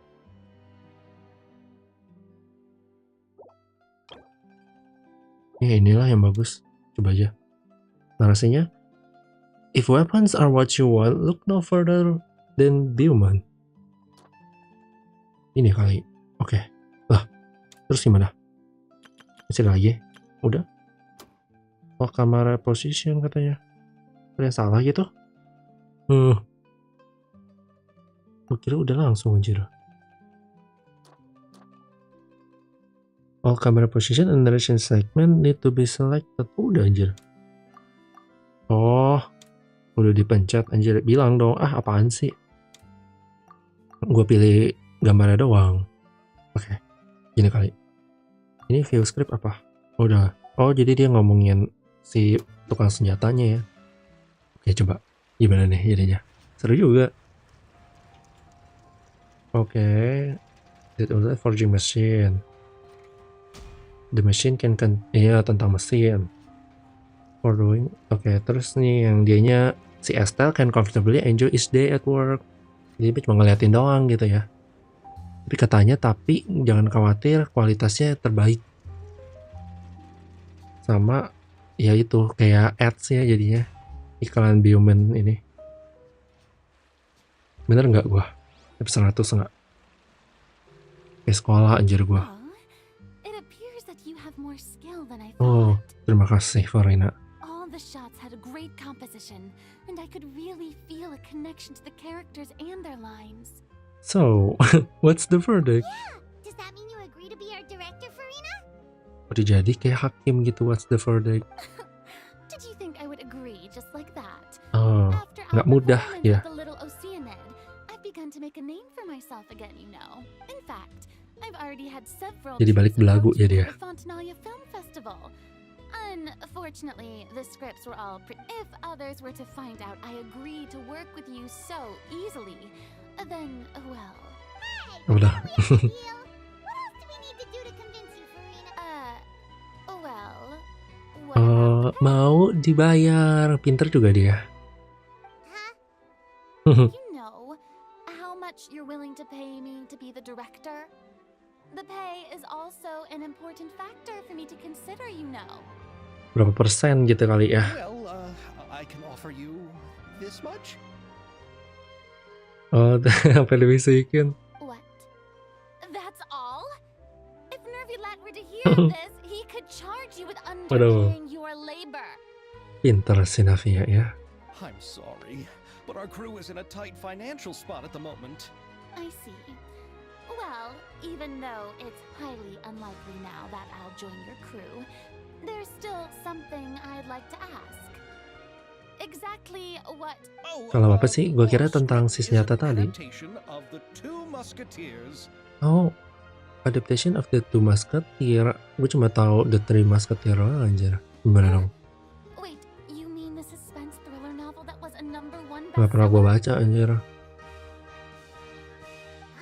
Ya inilah yang bagus. Coba aja. Narasinya, if weapons are what you want, look no further than Bioman. Ini kali. Oke. Lah, terus gimana? Masih lagi? Udah? Oh, camera position katanya. Ada yang salah gitu? Gue kira udah langsung anjir. All camera position and narration segment need to be selected. Udah anjir. Oh, udah dipencet anjir. Bilang dong, apaan sih? Gue pilih gambarnya doang. Oke, gini kali. Ini view script apa? Udah. Oh, jadi dia ngomongin si tukang senjatanya ya. Oke, coba. Gimana nih jadinya? Seru juga. Oke. That was a forging machine. The machine can tentang mesin. For doing. Oke, terus nih yang dianya si Estelle can comfortably enjoy each day at work. Jadi cuma ngeliatin doang gitu ya. Tapi katanya jangan khawatir kualitasnya terbaik. Sama ya itu kayak ads ya jadinya. Iklan Bioman ini. Bener nggak gua? Episode 100 nggak? Kayak sekolah anjir gua. Oh, terima kasih Furina. All the shots had a great composition, and I could really feel a connection to the characters and their lines. So, what's the verdict? Yeah, does that mean you agree to be our director, Furina? Udah jadi kayak hakim gitu, what's the verdict? Did you think I would agree just like that? Oh, nggak mudah ya. myself again, you know. In fact, I've already had several Jadi balik trips belagu approach ya me dia. for the Fontaine Film Festival. Unfortunately, the scripts were all if others were to find out I agreed to work with you so easily, then, well... Udah. What else do we need to do to convince you, Furina? Well... What about the pay? Mau dibayar. Pinter juga dia. Huh? You know how much you're willing to pay me to be the director? The pay is also an important factor for me to consider, you know. Berapa persen gitu kali ya. Well, I can offer you this much. Oh, sampai dibisikin. What? That's all? If Nervilat were to hear this, he could charge you with underpaying your labor. Pinter si Navia ya. I'm sorry, but our crew is in a tight financial spot at the moment. I see. Well, even though it's highly unlikely now that I'll join your crew, there's still something I'd like to ask. Exactly what... Kalau apa sih? Gua kira tentang si Senjata tadi. Oh, adaptation of the Two Musketeers. Gue cuma tahu the Three Musketeers doang anjir. Gimana dong? Wait, you mean the suspense thriller novel that was a #1 Gak pernah gue bestseller? baca anjir.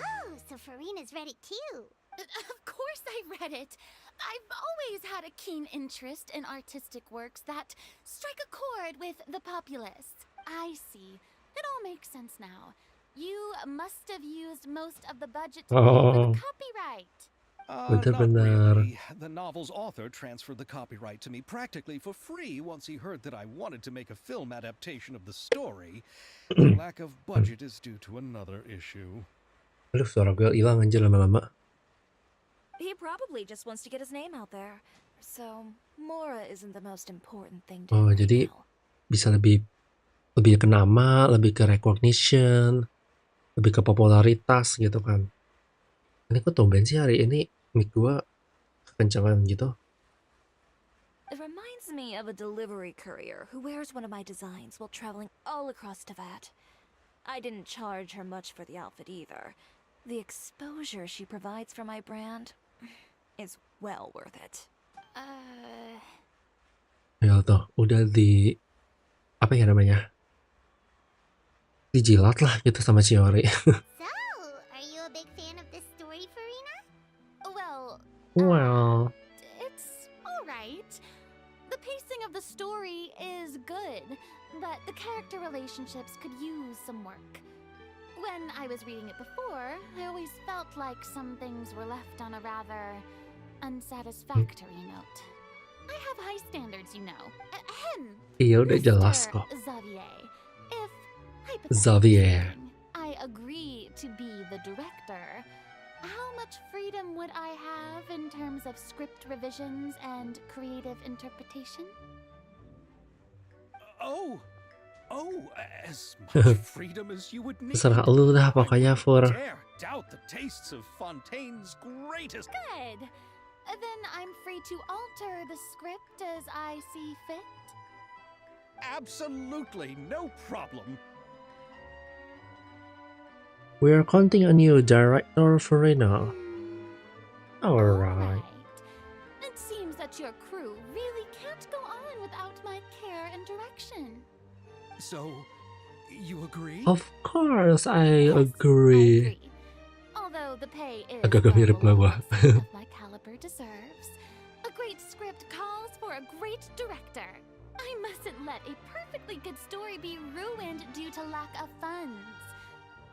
Oh, so Furina's read it too. Of course I read it. I've always had a keen interest in artistic works that strike a chord with the populace. I see. It all makes sense now. You must have used most of the budget to pay for the copyright. Bener Not bener. really. The novel's author transferred the copyright to me practically for free once he heard that I wanted to make a film adaptation of the story. The lack of budget is due to another issue. Aduh, suara gue hilang anjir lama-lama. He probably just wants to get his name out there. So, Mora isn't the most important thing to Oh, him right jadi now. bisa lebih ke nama, lebih ke recognition, lebih ke popularitas gitu kan. Ini kok tumben sih hari ini mic gue kekencangan gitu. It reminds me of a delivery courier who wears one of my designs while traveling all across Teyvat. I didn't charge her much for the outfit either. The exposure she provides for my brand is well worth it. Ya tuh, udah apa ya namanya? Dijilat lah gitu sama Chiori. So, are you a big fan of this story, Furina? Well, Well, it's alright. The pacing of the story is good, but the character relationships could use some work. When I was reading it before, I always felt like some things were left on a rather unsatisfactory note. I have high standards, you know. Ahem. iya udah jelas Mr. kok. Xavier, if Xavier. hypothetically speaking, I agree to be the director, how much freedom would I have in terms of script revisions and creative interpretation? As much freedom as you would need. Terserah lu dah pokoknya, Fur. Dare doubt the tastes of Fontaine's greatest. Good. Then I'm free to alter the script as I see fit. Absolutely no problem. We're counting on you, director Furina. Alright. It seems that your crew really can't go on without my care and direction. So, you agree? Of course, I Yes, agree. Although the pay is Agak-agak mirip well gua. below what my caliber deserves. A great script calls for a great director. I mustn't let a perfectly good story be ruined due to lack of funds.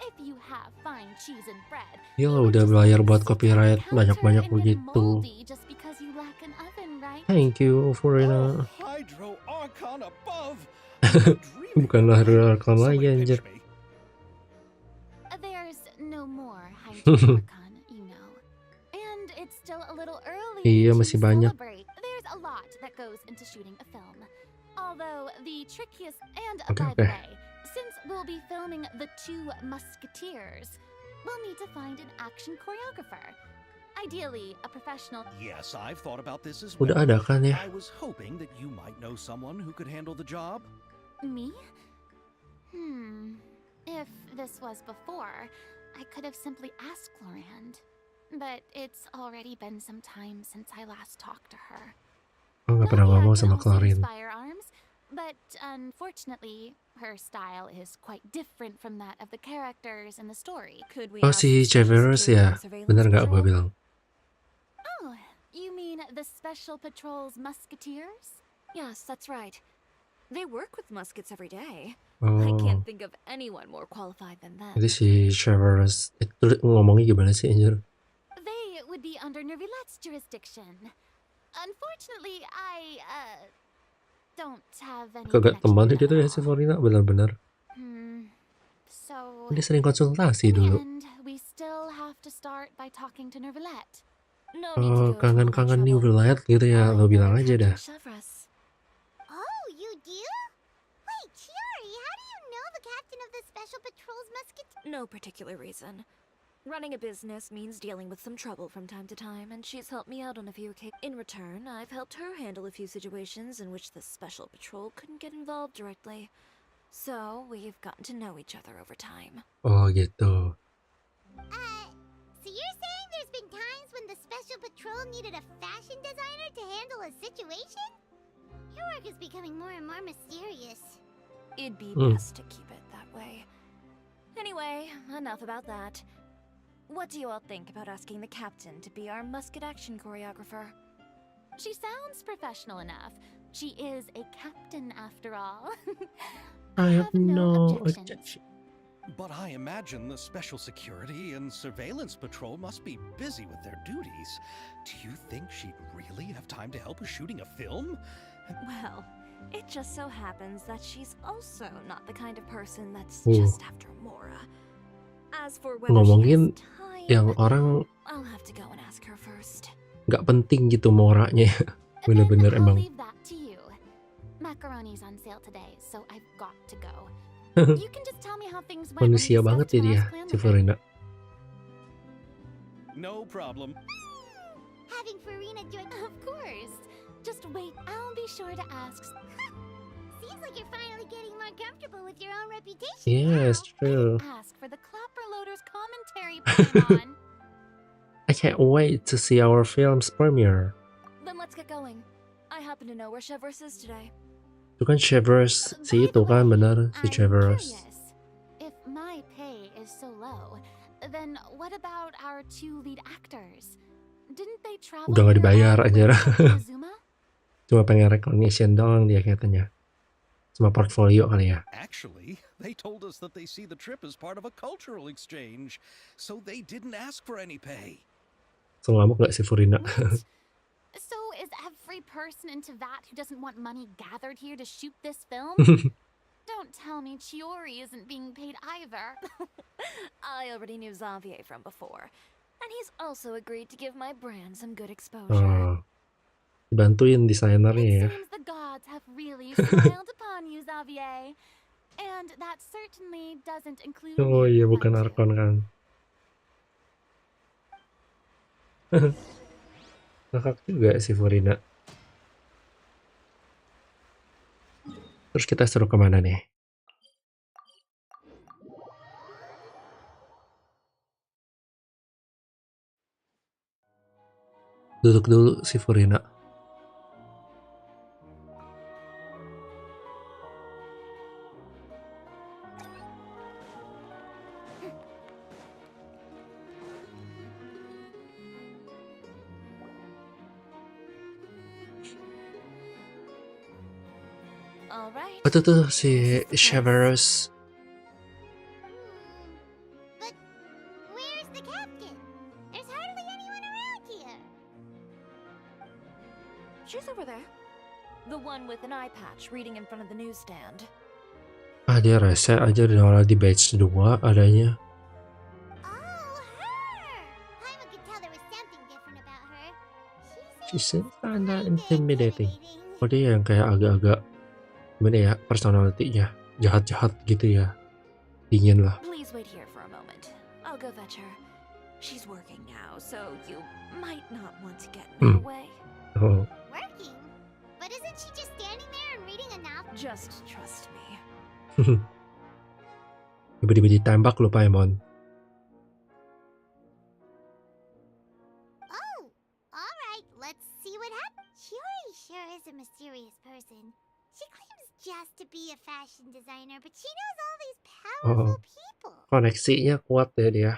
If you have fine cheese and bread, Ya you would udah just bayar sit buat on copyright the counter banyak-banyak and get begitu. moldy just because you lack an oven, right? Thank you, Furina. Hydro Archon above. Bukanlah Archon lagi anjir. There's no more Hydroarchon, you know. And it's still a little early Iya, to masih banyak. celebrate. There's a lot that goes into shooting a film. Although the trickiest and Okay, by the okay. way, since we'll be filming The Two Musketeers, we'll need to find an action choreographer. Ideally, a professional. Yes, I've thought about this as well. Udah ada kan ya? I was hoping that you might know someone who could handle the job. Me? If this was before, I could have simply asked Florand. But it's already been some time since I last talked to her. Oh, nggak pernah ngomong Claudia can sama also use Clarin. firearms, but unfortunately, her style is quite different from that of the characters in the story. Could we Oh, ask si the Special Chevreuse Security ya? and Surveillance Bener nggak gua Patrol? bilang? Oh, you mean the Special Patrol's musketeers? Yes, that's right. They work with muskets every day. Oh, I can't think of anyone more qualified than them. jadi si Chevreuse itu ngomongnya gimana sih anjir? They would be under Nervilette's jurisdiction. Unfortunately, I don't have any Kagak connection teman with gitu them ya at si all. Florina, bener-bener. So Dia sering konsultasi in the dulu. end, we still have to start by talking to Nervilette. No need to Oh, go to all that kangen-kangen New trouble. Light gitu ya, I lo know bilang our aja Captain dah. Chevreuse. Oh, you do? Wait, Chiori, how do you know the captain of the Special Patrol's musketeer? No particular reason. Running a business means dealing with some trouble from time to time, and she's helped me out on a few occasions. In return, I've helped her handle a few situations in which the Special Patrol couldn't get involved directly. So, we've gotten to know each other over time. Oh gitu. So you're saying there's been times when the Special Patrol needed a fashion designer to handle a situation? Your work is becoming more and more mysterious. It'd be Mm. best to keep it that way. Anyway, enough about that. What do you all think about asking the captain to be our musket action choreographer? She sounds professional enough. She is a captain after all. I have no objections. objection. But I imagine the Special Security and Surveillance Patrol must be busy with their duties. Do you think she'd really have time to help with shooting a film? Well, it just so happens that she's also not the kind of person that's Oh. just after Mora. As for whether Ngomongin she has time, yang orang I'll have to go and ask her first. nggak penting gitu moranya. Bener-bener Then I'll emang. leave that to you. Macaroni's on sale today, so I've got to go. You can just tell me how things went when we Manusia banget discussed ya dia, tomorrow's plan si with her. Furina. No problem. Having Furina join... Of course. Just wait. I'll be sure to ask. Seems like you're finally getting more comfortable with your own reputation Yes, now. true. Ask for the Clapper Loaders commentary, Paimon. I can't wait to see our film's premiere. Then let's get going. I happen to know where Chevreuse is today. Itu kan Chevreuse, si By itu the kan way, bener, si I'm Chevreuse. curious. If my pay is so low, then what about our two lead actors? Didn't they travel Udah nggak here dibayar all the aja. way from Inazuma? Cuma pengen recognition doang dia katanya. Cuma portfolio kali ya. Actually, they told us that they see the trip as part of a cultural exchange, so they didn't ask for any pay. So ngamuk gak si Furina? Wait. So is every person into that who doesn't want money gathered here to shoot this film? Don't tell me Chiori isn't being paid either. I already knew Xavier from before, and he's also agreed to give my brand some good exposure. Oh, dibantuin It desainernya ya. seems the gods have really smiled upon you, Xavier. And that certainly doesn't include Oh me, iya, bukan mind you. Arkon kan. Ngakak juga si Furina. Terus kita suruh kemana nih? Duduk dulu si Furina. All right. Itu tuh si Chevreuse. But where's the captain? There's hardly anyone around here. She's over there. The one with an eye patch reading in front of the newsstand. Ah, dia rese aja di batch 2 adanya. Oh, her! Paimon could tell there was something different about her. She's kinda kinda intimidating. Oh, dia yang kayak agak-agak gimana ya, personality-nya jahat-jahat gitu ya. Dingin lah. Please wait here for a moment. I'll go fetch her. She's working now, so you might not want to get in her way. Oh, Working? But isn't she just standing there and reading a novel? Just trust me. tiba-tiba ditembak lu Paimon. koneksinya kuat ya dia.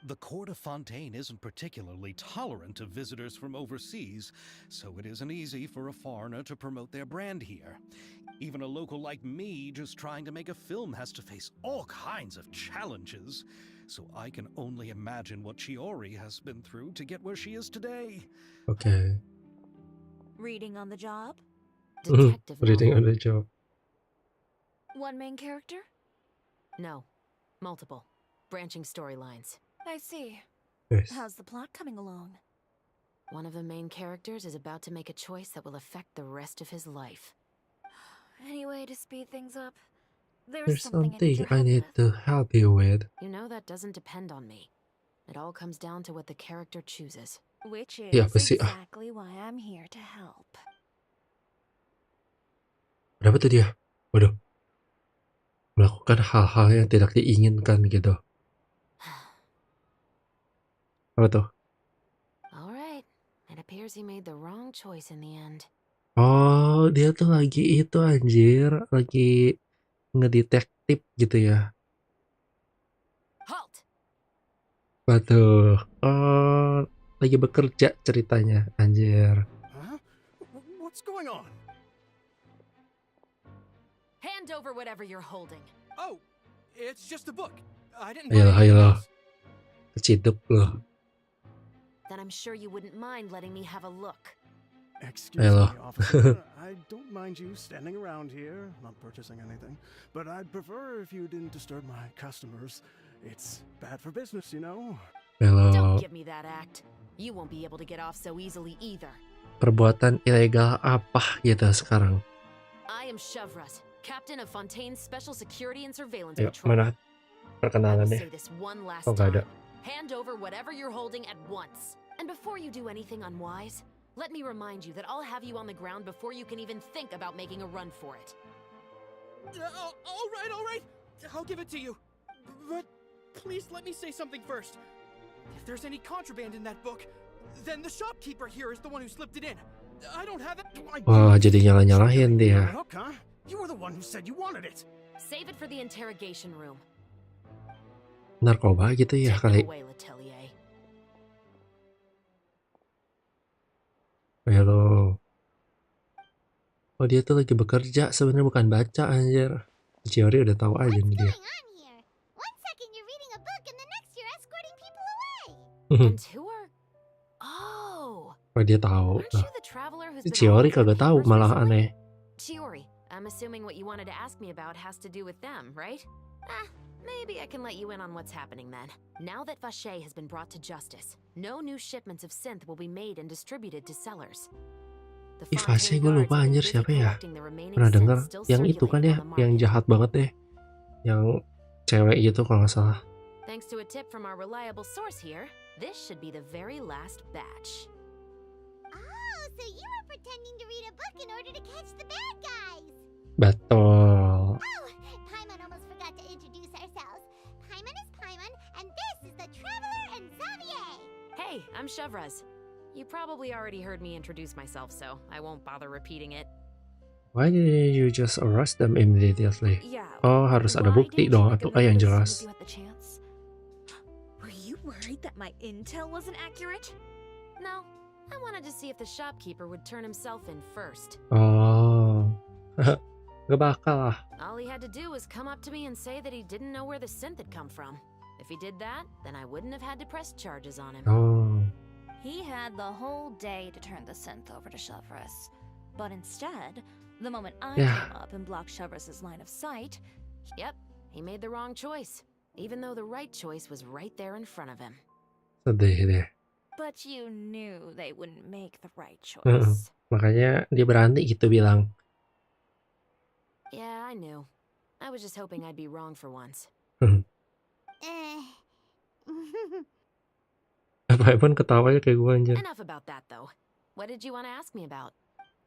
The court of Fontaine isn't particularly tolerant of visitors from overseas, so it isn't easy for a foreigner to promote their brand here. Even a local like me just trying to make a film has to face all kinds of challenges, so I can only imagine what Chiori has been through to get where she is today. Oke. Reading on the job? Detective Reading on novel. the job. One main character? No. Multiple. Branching storylines. I see. Yes. How's the plot coming along? One of the main characters is about to make a choice that will affect the rest of his life. Any way to speed things up? There's something something I help need with. to help you with. You know that doesn't depend on me. It all comes down to what the character chooses. Which is Iya, apa sih? exactly why I'm here to help. Kenapa tuh dia? Waduh. Melakukan hal-hal yang tidak diinginkan gitu. Apa tuh? Alright. It appears he made the wrong choice in the end. Oh, dia tuh lagi itu anjir. Lagi ngedetektif gitu ya. Halt! Waduh. Oh, lagi bekerja ceritanya. Anjir. Huh? What's going on? Hand over whatever you're holding. Oh, it's just a book. I didn't Ayolah, buy anything ayolah. else. Keciduk loh. Then I'm sure you wouldn't mind letting me have a look. Excuse me, Hello. officer. I don't mind you standing around here, not purchasing anything, but I'd prefer if you didn't disturb my customers. It's bad for business, you know? Halo. Don't give me that act. You won't be able to get off so easily either. Perbuatan ilegal apa gitu sekarang? I am Chevreuse, captain of Fontaine's Special Security and Surveillance Ayo, Patrol. mana I will perkenalan say deh. this one last Oh, gak ada. time. Hand over whatever you're holding at once. And before you do anything unwise, let me remind you that I'll have you on the ground before you can even think about making a run for it. All right. I'll give it to you. But please let me say something first. If there's any contraband in that book, then the shopkeeper here is the one who slipped it in. I don't have it. Wah, jadi nyalah-nyalahin dia. Hook, huh? You were the one who said you wanted it. Save it for the interrogation room. Narkoba gitu ya Take kali. it away, Letelier. Halo. Oh, dia tuh lagi bekerja, sebenarnya bukan baca anjir. Chiori udah tahu aja nih dia. on here? One second you're reading a book and the next you're escorting people away. And who are... Oh! Oh, dia tahu. Aren't Nah, you the traveler who's si been Chiori all over kagak the tahu, papers malah recently? aneh. Chiori, I'm assuming what you wanted to ask me about has to do with them, right? Maybe I can let you in on what's happening then. Now that Vache has been brought to justice, no new shipments of synth will be made and distributed to sellers. The Ih, Vache Fontaine gue lupa guards have been anjir busy siapa ya. collecting the remaining Pernah denger synth still yang itu kan circulating ya, on the yang market. jahat banget deh. Yang cewek gitu kalau nggak salah. Thanks to a tip from our reliable source here, this should be the very last batch. Oh, so you were pretending to read a book in order to catch the bad guys. Betul. Oh, Paimon almost forgot to introduce ourselves. Paimon is Paimon, and this is the Traveler and Xavier. Hey, I'm Chevreuse. You probably already heard me introduce myself, so I won't bother repeating it. Why didn't you just arrest them immediately? Yeah. Oh, harus ada why bukti didn't you dong, pick atau another yang to jelas. sneak you at the chance? Were you worried that my intel wasn't accurate? No, I wanted to see if the shopkeeper would turn himself in first. Oh. Gak bakal lah. All he had to do was come up to me and say that he didn't know where the synth had come from. If he did that, then I wouldn't have had to press charges on him. Oh. He had the whole day to turn the synth over to Chevreuse. But instead, the moment I Yeah. came up and blocked Chevreuse's line of sight, Yep, he made the wrong choice, even though the right choice was right there in front of him. Sedih deh. but you knew they wouldn't make the right Heeh. choice. Makanya dia berani gitu bilang. Yeah, I knew. I was just hoping I'd be wrong for once. Apa pun ketawanya kayak gue anjir. Enough about that, though. What did you want to ask me about?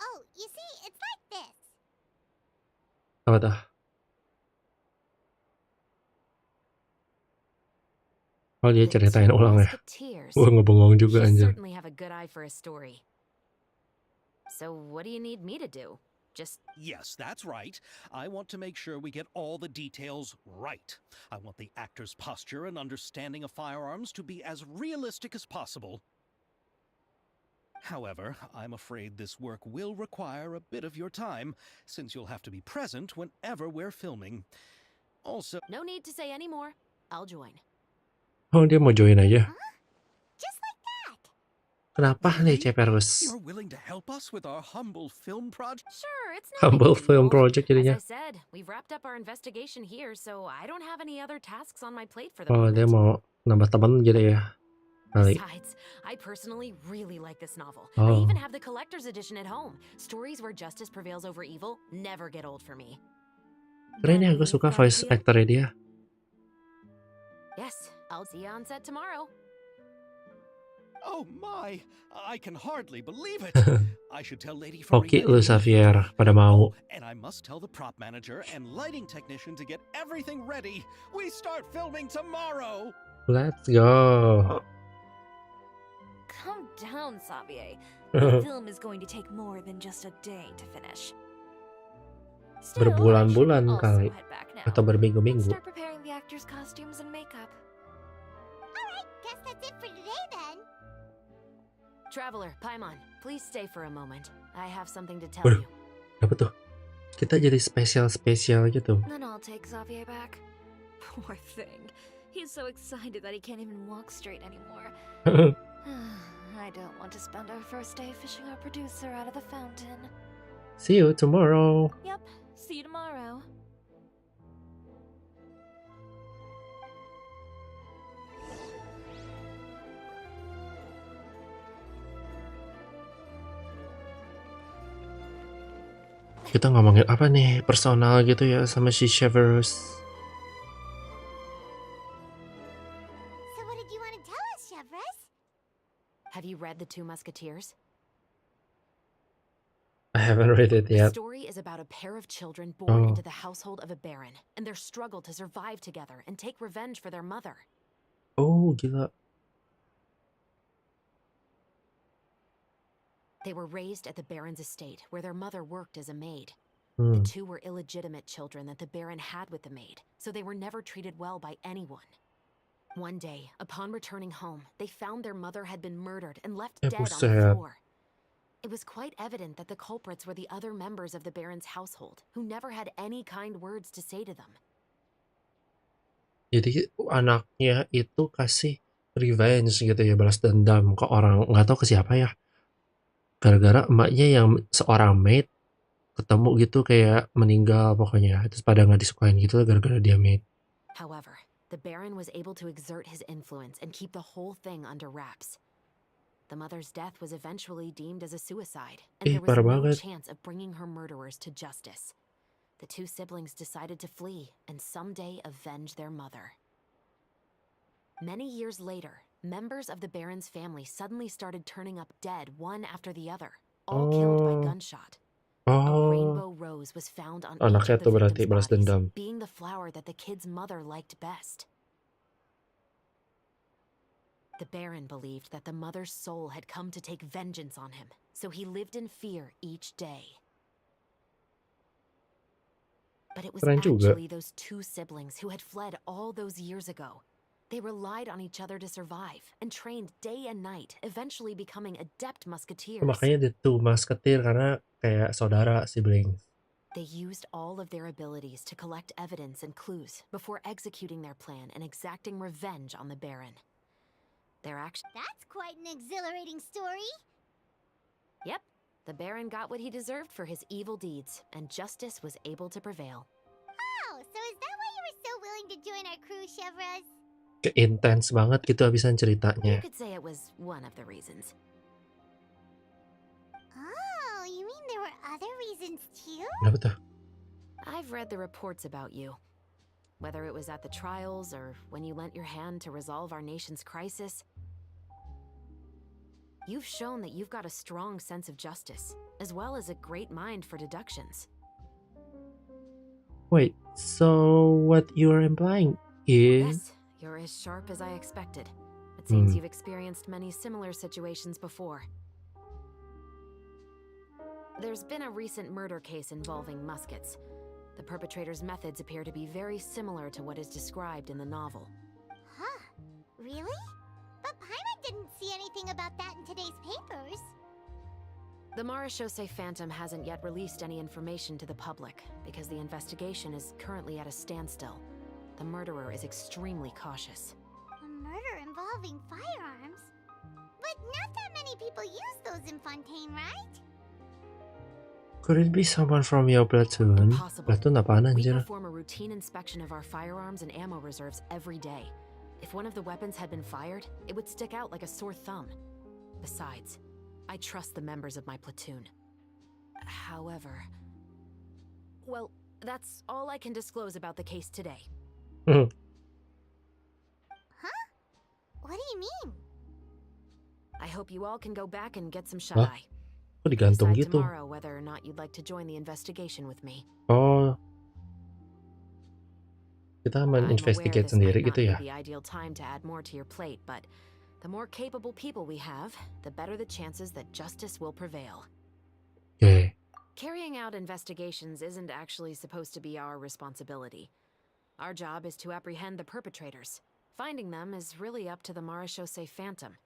Oh, you see, it's like this. Apa tuh? Oh dia The ceritain two ulang ya. musketeers. Gue ngebengong You juga anjir. certainly have a good eye for a story. So what do you need me to do? Just Yes, that's right. I want to make sure we get all the details right. I want the actor's posture and understanding of firearms to be as realistic as possible. However, I'm afraid this work will require a bit of your time, since you'll have to be present whenever we're filming. Also, no need to say any more. I'll join. Oh, dia mau join aja. Just like that. Kenapa nih, really? chevreuse? You're willing to help us with our humble film project? Sure, it's no Humble big film deal. project As jadinya. I said, we've wrapped up our investigation here, so I don't have any other tasks on my plate for the Oh, moment. dia mau nambah teman jadi ya. Kali. Besides, I personally really like this novel. Oh. I even have the collector's edition at home. Stories where justice prevails over evil never get old for me. Keren ya, Then gue we've suka got a voice deal? actornya dia. Yes, I'll see you on set tomorrow. Oh my, I can hardly believe it. I should tell Lady Oke Furina lu Xavier, immediately. pada mau. Oh, and I must tell the prop manager and lighting technician to get everything ready. We start filming tomorrow. Let's go. Calm down, Xavier. The film is going to take more than just a day to finish. Still, I should Berbulan-bulan also kali. head back now. Atau And berminggu-minggu. start preparing the actors' costumes and makeup. Alright, guess that's it for today then. Traveler, Paimon, please stay for a moment. I have something to tell Waduh. you. Apa tuh? Kita jadi spesial gitu. Then I'll take Xavier back. Poor thing. He's so excited that he can't even walk straight anymore. I don't want to spend our first day fishing our producer out of the fountain. See you tomorrow. Yep, see you tomorrow. Kita ngomongin apa nih? Personal gitu ya sama si chevreuse. So what did you want to tell us, Chevreuse? Have you read The Two Musketeers? I haven't read it The yet. story is about a pair of children born Oh. into the household of a baron and their struggle to survive together and take revenge for their mother. Oh, gila. They were raised at the baron's estate where their mother worked as a maid. The two were illegitimate children that the baron had with the maid, so they were never treated well by anyone. One day, upon returning home, they found their mother had been murdered and left dead on the buset. floor. It was quite evident that the culprits were the other members of the baron's household, who never had any kind words to say to them. Jadi anaknya itu kasih revenge gitu ya, balas dendam ke orang, nggak tahu ke siapa ya. Gara-gara emaknya yang seorang maid ketemu gitu kayak meninggal pokoknya. Terus pada nggak disukain gitu gara-gara dia maid. However, the baron was able to exert his influence and keep the whole thing under wraps. The mother's death was eventually deemed as a suicide, and there was parah no banget. chance of bringing her murderers to justice. The two siblings decided to flee and someday avenge their mother. Many years later, members of the baron's family suddenly started turning up dead one after the other, all killed by Oh. gunshot. A Oh, rainbow rose was found on each anaknya of tuh the berarti victims' balas bodies, dendam. being the flower that the kid's mother liked best. The baron believed that the mother's soul had come to take vengeance on him, so he lived in fear each day. But it was Keren juga. actually those two siblings who had fled all those years ago. They relied on each other to survive and trained day and night, eventually becoming adept musketeers. Makanya The Two Musketeer karena kayak saudara siblings. They used all of their abilities to collect evidence and clues before executing their plan and exacting revenge on the baron. Their action. That's quite an exhilarating story. Yep, the baron got what he deserved for his evil deeds, and justice was able to prevail. Oh, so is that why you were so willing to join our crew, Chevreuse? Kayak intens banget gitu habisan You ceritanya. could say it was one of the reasons. Oh, you mean there were other reasons too? Kenapa tuh? I've read the reports about you. Whether it was at the trials or when you lent your hand to resolve our nation's crisis, you've shown that you've got a strong sense of justice, as well as a great mind for deductions. Wait, so what you're implying is... Yes, you're as sharp as I expected. It seems Hmm. you've experienced many similar situations before. There's been a recent murder case involving muskets. The perpetrator's methods appear to be very similar to what is described in the novel. Huh? Really? But Paimon didn't see anything about that in today's papers. The Marechaussee Phantom hasn't yet released any information to the public because the investigation is currently at a standstill. The murderer is extremely cautious. A murder involving firearms? But not that many people use those in Fontaine, right? Could it be someone from your platoon? Impossible. Platoon apaan We anjir? perform a routine inspection of our firearms and ammo reserves every day. If one of the weapons had been fired, it would stick out like a sore thumb. Besides, I trust the members of my platoon. However... Well, that's all I can disclose about the case today. Huh? What do you mean? I hope you all can go back and get some Hah? shut-eye. Kok digantung Decide gitu? tomorrow whether or not you'd like to join the investigation with me. Oh, kita I'm aware men-investigate this sendiri might not gitu be ya? the ideal time to add more to your plate, but the more capable people we have, the better the chances that justice will prevail. Oke. Carrying out investigations isn't actually supposed to be our responsibility. Our job is to apprehend the perpetrators. Finding them is really up to the Marechaussee Phantom.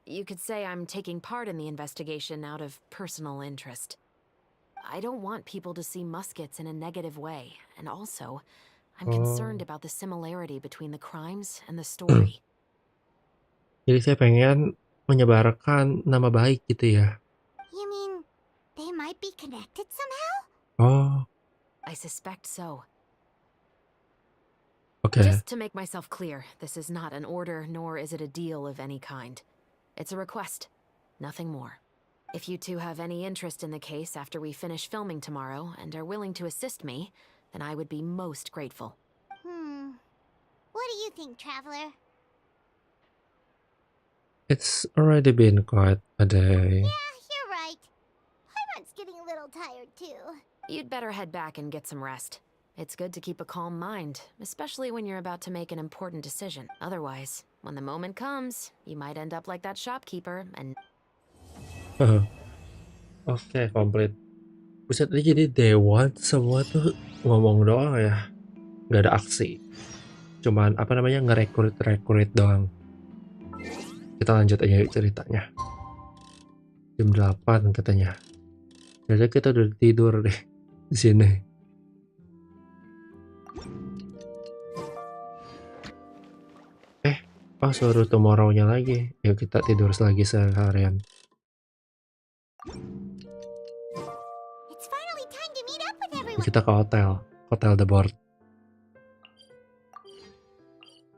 You could say I'm taking part in the investigation out of personal interest. I don't want people to see muskets in a negative way, and also, I'm concerned about the similarity between the crimes and the story. Jadi saya pengen menyebarkan nama baik gitu ya. You mean they might be connected somehow? Oh, I suspect so. oke. Just to make myself clear, this is not an order, nor is it a deal of any kind. It's a request, nothing more. If you two have any interest in the case after we finish filming tomorrow and are willing to assist me, then I would be most grateful. What do you think, Traveler? It's already been quite a day. Yeah, you're right. Paimon's getting a little tired too. You'd better head back and get some rest. It's good to keep a calm mind, especially when you're about to make an important decision. Otherwise, when the moment comes, you might end up like that shopkeeper and... Oke, komplit. Buset, ini jadi dewan semua tuh ngomong doang ya. Nggak ada aksi. Cuman, apa namanya, ngerekrut doang. Kita lanjut aja yuk ceritanya. Jam 8 katanya. Jadi kita udah tidur deh di sini. Oh, suruh tomorrow-nya lagi. Yuk kita tidur lagi seharian. It's finally time to meet up with everyone. Kita ke hotel. Hotel The Board.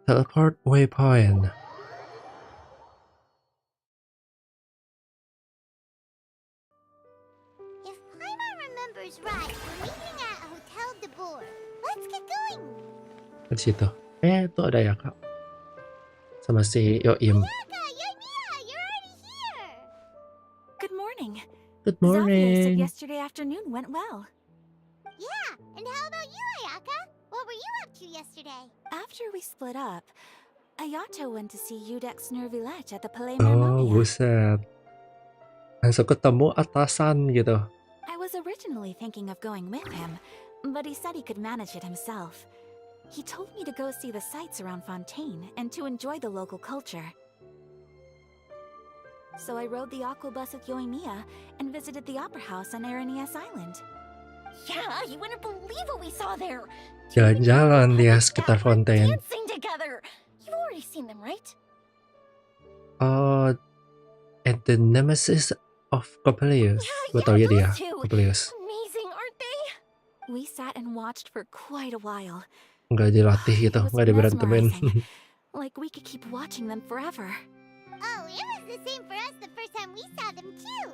Teleport waypoint. If Paimon remembers right, we're meeting at Hotel de Boer. Let's get going. Di situ. Tuh ada ayaka. Sama si Yoim. Ayaka, Yoimiya, you're already here. Good morning. Good Xavier said morning. yesterday afternoon went well. Yeah, and how about you, Ayaka? What were you up to yesterday? After we split up, Ayato went to see Udex Nervillette at the Palais Oh, Marmonia. buset. Langsung ketemu atasan gitu. I was originally thinking of going with him, but he said he could manage it himself. He told me to go see the sights around Fontaine and to enjoy the local culture. So I rode the aqua bus with Yoimiya and visited the opera house on Aranias Island. Yeah, you wouldn't believe what we saw there. Jalan-jalan dia sekitar Fontaine. Dancing together. You've already seen them, right? Oh, and the nemesis of Coppelius. Gue tau ya dia, those two. Coppelius. Amazing, aren't they? We sat and watched for quite a while. Nggak dilatih gitu, It was nggak diberantemin. mesmerizing. Like we could keep watching them forever. Oh, it was the same for us the first time we saw them too.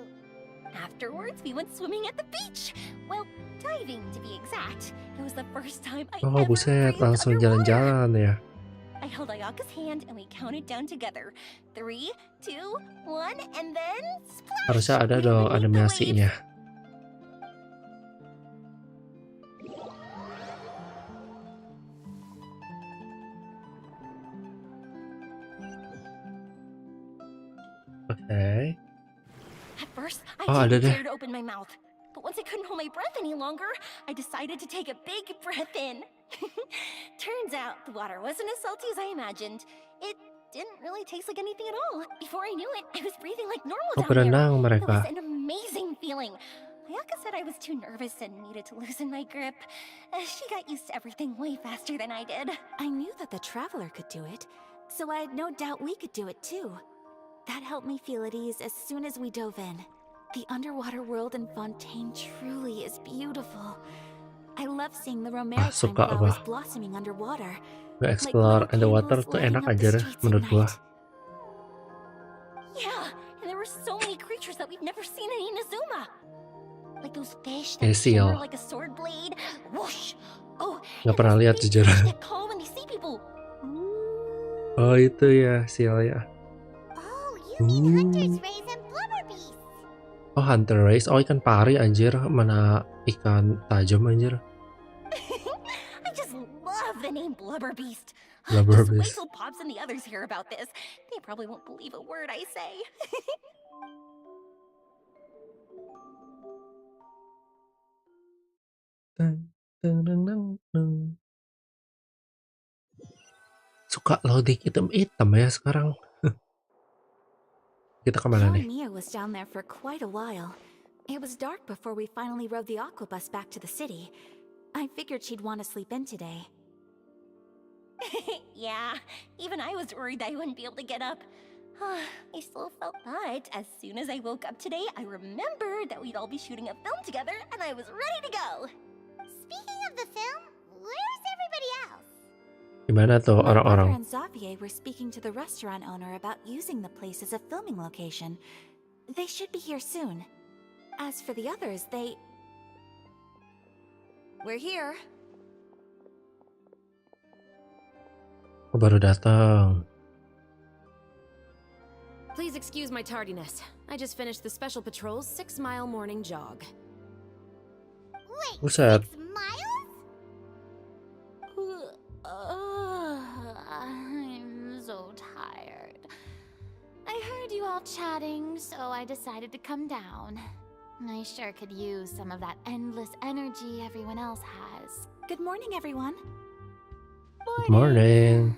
Afterwards, we went swimming at the beach. Well, diving to be exact. It was the first time I Oh, ever buset, breathed langsung underwater. jalan-jalan ya. I held Ayaka's hand and we counted down together. 3, 2, 1, and then splash! Harusnya ada We were dong beneath the animasinya. waves. Oke. At first, I Oh, ada didn't deh. dare to open my mouth. But once I couldn't hold my breath any longer, I decided to take a big breath in. Turns out the water wasn't as salty as I imagined. It didn't really taste like anything at all. Before I knew it, I was breathing like normal Oh, down there. berenang It was mereka. an amazing feeling. Ayaka said I was too nervous and needed to loosen my grip. She got used to everything way faster than I did. I knew that the traveler could do it, so I had no doubt we could do it too. That helped me feel at ease as soon as we dove in. The underwater world in Fontaine truly is beautiful. I love seeing the maritime suka flowers apa? blossoming underwater. Nge-explore underwater tuh enak aja deh menurut gua. Yeah, and there were so many creatures that we've never seen in Inazuma. Like those fish Kayak that seal. shimmer like a sword blade. Whoosh! Oh, Nggak and pernah those lihat big sejarah. fish that call when they see people. Oh itu ya, seal ya. Oh, you mean hunter's rays and blubber beasts. Oh, hunter race. Oh, ikan pari anjir. Mana ikan tajam anjir. I just love the name Blubber Beast. Blubber Just wait beast. till Pops and the others hear about this. They probably won't believe a word I say. Suka loading item-item ya sekarang. Kita kemana nih? Mia was down there for quite a while. It was dark before we finally rode the aquabus back to the city. I figured she'd want to sleep in today. Yeah, even I was worried that I wouldn't be able to get up. I still felt that as soon as I woke up today, I remembered that we'd all be shooting a film together, and I was ready to go. Speaking of the film, where's everybody else? Gimana tuh My brother orang-orang? and Xavier were speaking to the restaurant owner about using the place as a filming location. They should be here soon. As for the others, We're here. Oh, baru datang. Please excuse my tardiness. I just finished the Special Patrol's 6-mile morning jog. Wait, Buset. 6 miles? I'm so tired. I heard you all chatting, so I decided to come down. I sure could use some of that endless energy everyone else has. good morning, everyone. Good morning.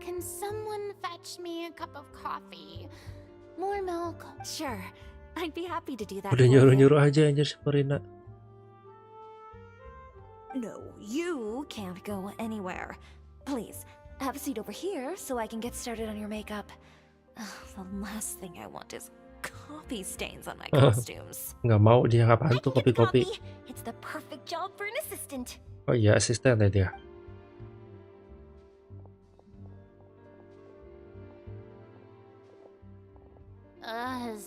Can someone fetch me a cup of coffee? More milk? Sure, I'd be happy to do that. Udah for you. nyuruh-nyuruh aja anjir si Furina. No, you can't go anywhere. Please, have a seat over here so I can get started on your makeup. The last thing I want is coffee stains on my costumes. Nggak mau dia I kapan can tuh get the kopi-kopi. coffee. It's the perfect job for an assistant. Oh iya, asisten ya dia.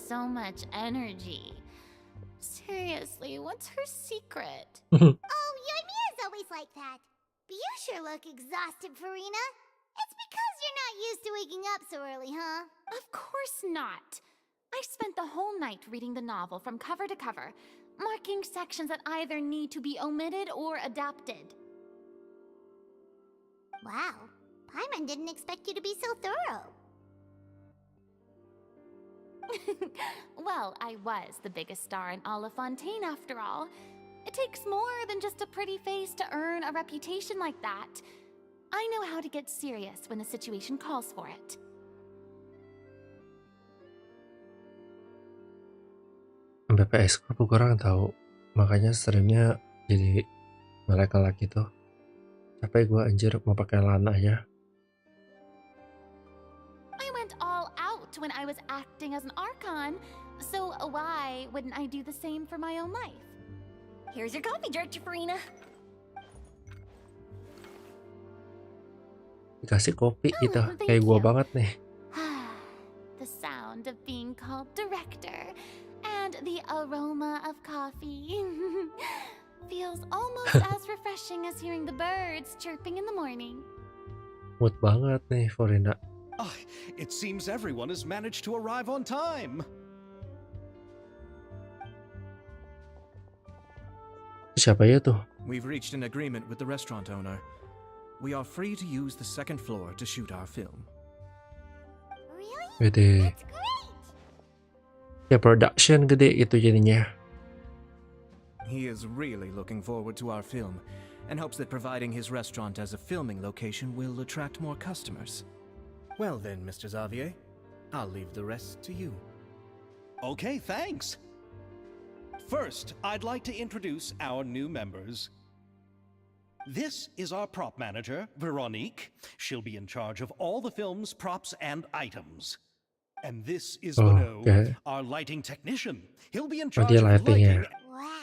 So much energy. Seriously, what's her secret? Oh, Yoimiya's always like that. But you sure look exhausted, Furina. It's because you're not used to waking up so early, huh? Of course not. I spent the whole night reading the novel from cover to cover, marking sections that either need to be omitted or adapted. Wow, Paimon didn't expect you to be so thorough. Well, I was the biggest star in all of Fontaine after all. It takes more than just a pretty face to earn a reputation like that. I know how to get serious when the situation calls for it. BPS aku kurang tahu. Makanya seringnya jadi melek-melek gitu. Capek gue anjir mau pakai lana ya. I went all out when I was acting as an Archon, so why wouldn't I do the same for my own life? Here's your coffee, Director Furina. Dikasih kopi gitu. thank Kayak gue you. banget nih. The sound of being called director and the aroma of coffee feels almost as refreshing as hearing the birds chirping in the morning. Mood banget nih Furina. It seems everyone has managed to arrive on time. Siapa ya tuh? We've reached an agreement with the restaurant owner. We are free to use the second floor to shoot our film. Really? Wede. That's great! Kayak production gede itu jadinya. He is really looking forward to our film and hopes that providing his restaurant as a filming location will attract more customers. Well then, Mr. Xavier, I'll leave the rest to you. Okay, thanks. First, I'd like to introduce our new members. This is our prop manager, Veronique. She'll be in charge of all the film's props and items. And this is Mano, our lighting technician. He'll be in charge of lighting. Wow.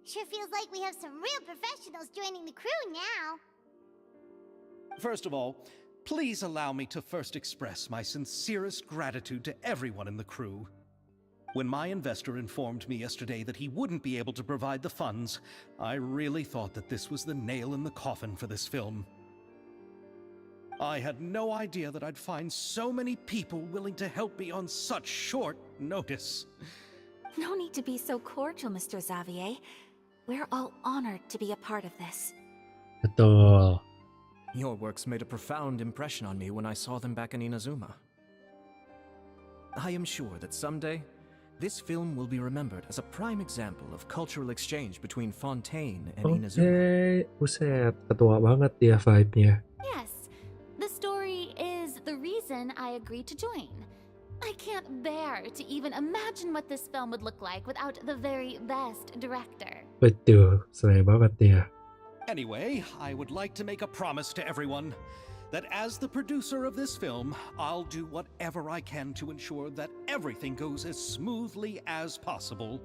Sure feels like we have some real professionals joining the crew now. First of all, please allow me to first express my sincerest gratitude to everyone in the crew. When my investor informed me yesterday that he wouldn't be able to provide the funds, I really thought that this was the nail in the coffin for this film. I had no idea that I'd find so many people willing to help me on such short notice. No need to be so cordial, Mr. Xavier. We're all honored to be a part of this. Betul. Your works made a profound impression on me when I saw them back in Inazuma. I am sure that someday, this film will be remembered as a prime example of cultural exchange between Fontaine and Inazuma. Buset, ketua banget dia vibe-nya. Yes, the story is the reason I agreed to join. I can't bear to even imagine what this film would look like without the very best director. Betul, selera banget dia. Anyway, I would like to make a promise to everyone that as the producer of this film, I'll do whatever I can to ensure that everything goes as smoothly as possible.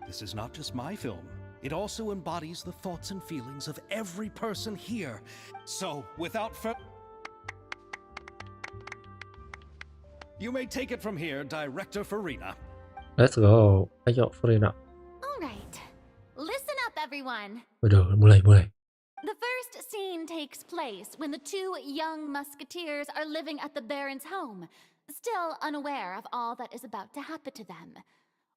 This is not just my film. It also embodies the thoughts and feelings of every person here. So, without you may take it from here, Director Furina. Let's go. Ayo, Furina. All right. Listen up, everyone. Waduh, mulai. The first scene takes place when the two young musketeers are living at the Baron's home, still unaware of all that is about to happen to them.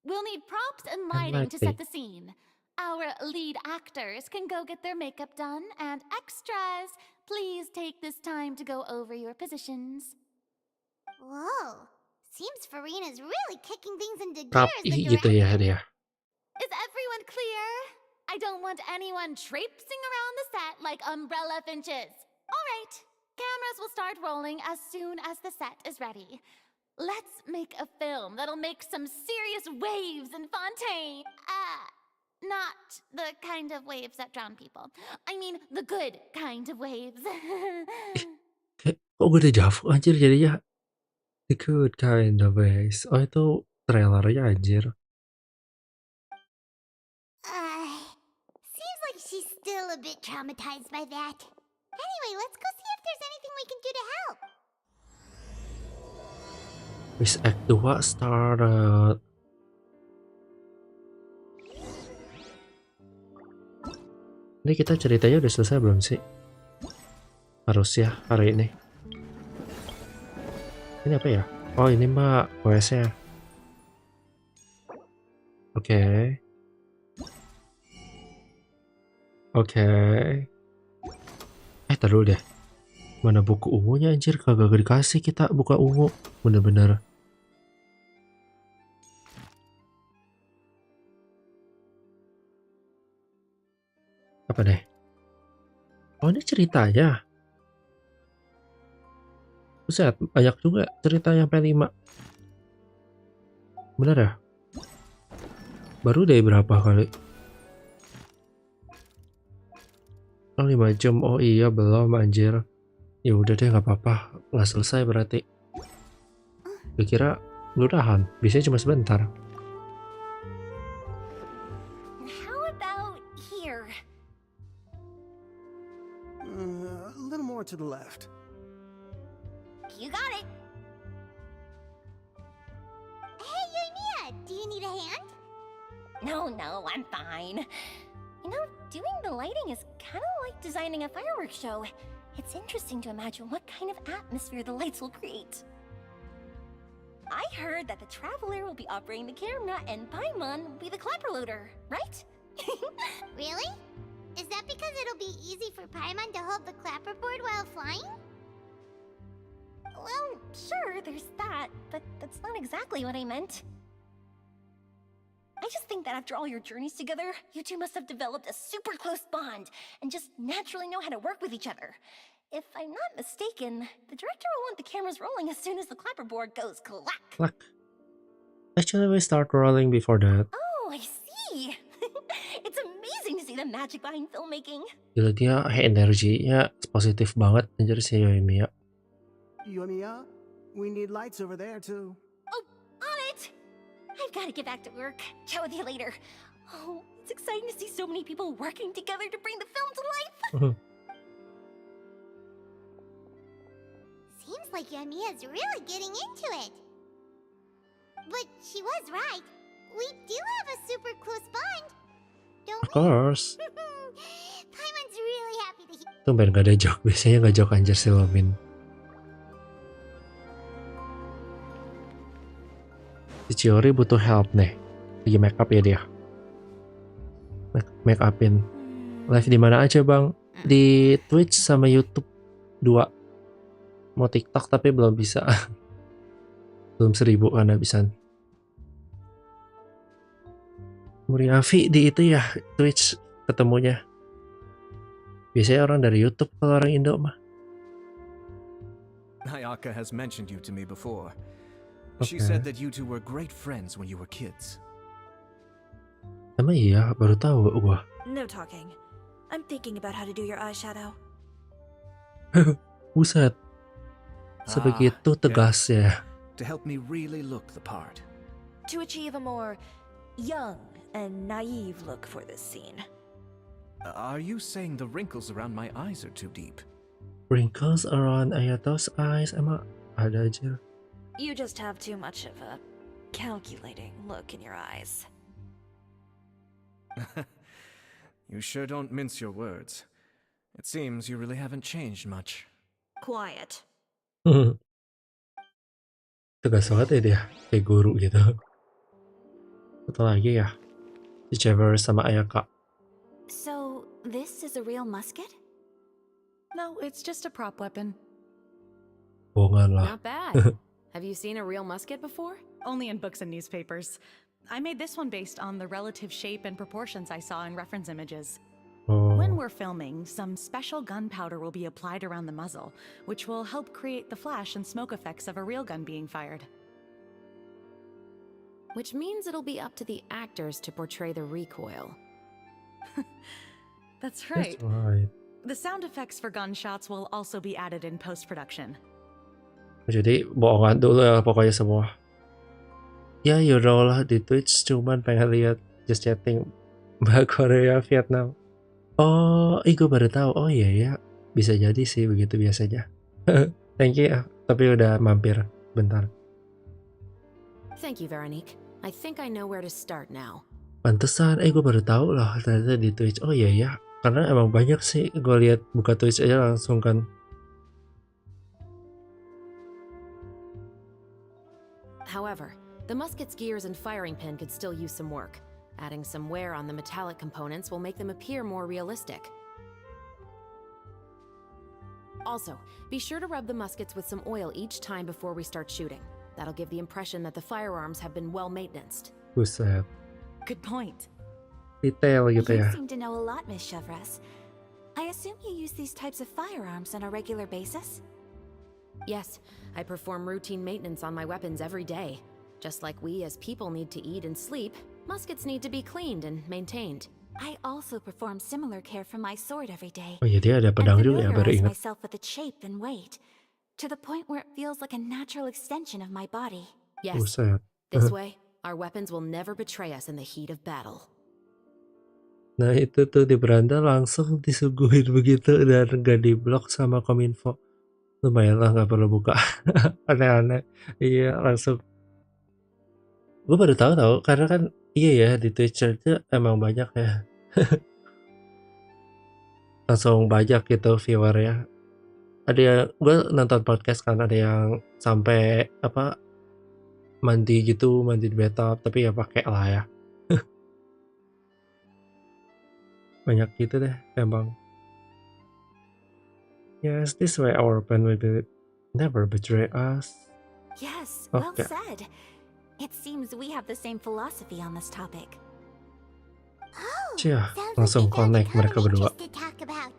We'll need props and lighting to set the scene. Our lead actors can go get their makeup done, and extras, please take this time to go over your positions. Whoa. Seems Furina's really kicking things into gear as the Rapi gitu ya dia. Is everyone clear? I don't want anyone traipsing around the set like umbrella finches. All right, cameras will start rolling as soon as the set is ready. Let's make a film that'll make some serious waves in Fontaine. Not the kind of waves that drown people. I mean, the good kind of waves. Kok gue udah javu anjir jadinya. The good kind of ways. Oh itu trailernya anjir. Seems like she's still a bit traumatized by that. Anyway, let's go see if there's anything we can do to help. Wis Act 2 started. Ini kita ceritanya udah selesai belum sih? Harus ya hari ini. Ini apa ya? Oh ini mbak OS-nya. Oke. Taruh deh. Mana buku ungunya anjir? Kagak dikasih kita buka ungu. Bener-bener. Apa deh? Oh ini ceritanya. Buset, banyak juga cerita yang P5. Bener ya? Baru deh berapa kali? Oh 5 jam, oh iya belum anjir. Ya udah deh nggak apa-apa, nggak selesai berarti. Gue kira udahan, biasanya cuma sebentar. How about here? A little more to the left. You got it. Hey, Yoimiya, do you need a hand? No, I'm fine. You know, doing the lighting is kind of like designing a fireworks show. It's interesting to imagine what kind of atmosphere the lights will create. I heard that the Traveler will be operating the camera and Paimon will be the clapper loader, right? Really? Is that because it'll be easy for Paimon to hold the clapperboard while flying? Well, sure, there's that, but that's not exactly what I meant. I just think that after all your journeys together, you two must have developed a super close bond and just naturally know how to work with each other. If I'm not mistaken, the director will want the cameras rolling as soon as the clapperboard goes clack. Like, actually, we start rolling before that. Oh, I see. It's amazing to see the magic behind filmmaking. Gila dia energinya positif banget anjir si Yoimiya. Yoimiya, we need lights over there too. Oh, on it! I've got to get back to work. Chat with you later. Oh, it's exciting to see so many people working together to bring the film to life. Seems like Yoimiya's really getting into it. But she was right. We do have a super close bond, don't Of course. Paimon's really happy to hear. Tumben gak ada joke, biasanya gak joke anjir si Lomin. Si Chiori butuh help nih. Lagi make up ya dia. Make upin. Live di mana aja bang? Di Twitch sama YouTube 2. Mau TikTok tapi belum bisa. Belum 1000 kan habisan. Muriafi di itu ya Twitch ketemunya. Biasanya orang dari YouTube kalau orang Indo mah. Ayaka has mentioned you to me before. She Okay. said that you two were great friends when you were kids. Emang iya, baru tahu gua. No talking. I'm thinking about how to do your eyeshadow. Buset. Sebegitu yeah. tegas ya. To help me really look the part. To achieve a more young and naive look for this scene. Are you saying the wrinkles around my eyes are too deep? Wrinkles around Ayato's eyes emang ada aja. You just have too much of a calculating look in your eyes. You sure don't mince your words. It seems you really haven't changed much. Quiet. Tegas banget ya dia, kayak guru gitu. Satu lagi ya, si Chevreuse sama Ayaka. So, this is a real musket? No, it's just a prop weapon. Bohongan lah. Not bad. Have you seen a real musket before? Only in books and newspapers. I made this one based on the relative shape and proportions I saw in reference images. Oh, When we're filming, some special gunpowder will be applied around the muzzle, which will help create the flash and smoke effects of a real gun being fired. Which means it'll be up to the actors to portray the recoil. That's right. that's right. The sound effects for gunshots will also be added in post-production. Jadi bohongan dulu ya pokoknya semua. Ya yaudah lah di Twitch cuman pengen lihat just chatting Mbak Korea Vietnam. Oh, gue baru tahu. Oh iya ya, bisa jadi sih begitu biasanya. Thank you ya, tapi udah mampir bentar. Thank you, Veronique. I think I know where to start now. Pantesan, gue baru tahu loh ternyata di Twitch. Oh iya ya, karena emang banyak sih gue lihat buka Twitch aja langsung kan. However, the musket's gears and firing pin could still use some work. Adding some wear on the metallic components will make them appear more realistic. Also, be sure to rub the muskets with some oil each time before we start shooting. That'll give the impression that the firearms have been well maintenanced. Buset, Good point. detail gitu You ya. seem to know a lot, Miss Chevreuse. I assume you use these types of firearms on a regular basis? Yes, I perform routine maintenance on my weapons every day. Just like we as people need to eat and sleep, muskets need to be cleaned and maintained. I also perform similar care for my sword every day. Oh iya dia ada And pedang juga ya, baru familiarize ingat. myself with its shape and weight, to the point where it feels like a natural extension of my body. Yes, Buset. this way, our weapons will never betray us in the heat of battle. Nah itu tuh di beranda langsung disuguhin begitu dan gak diblok sama Kominfo. Lumayan lah gak perlu buka. Aneh-aneh. Iya langsung. Gue baru tahu karena kan iya ya di Twitch aja emang banyak ya. Langsung banyak gitu viewer ya. Ada yang gue nonton podcast kan ada yang sampai apa mandi gitu, mandi di bathtub tapi ya pakai lah ya. Banyak gitu deh emang. Yes, this way our pen will be never betray us. Yes, well Okay. said. It seems we have the same philosophy on this topic. Oh, Cia, sounds langsung like we found a connect mereka common berdua. interest to talk about.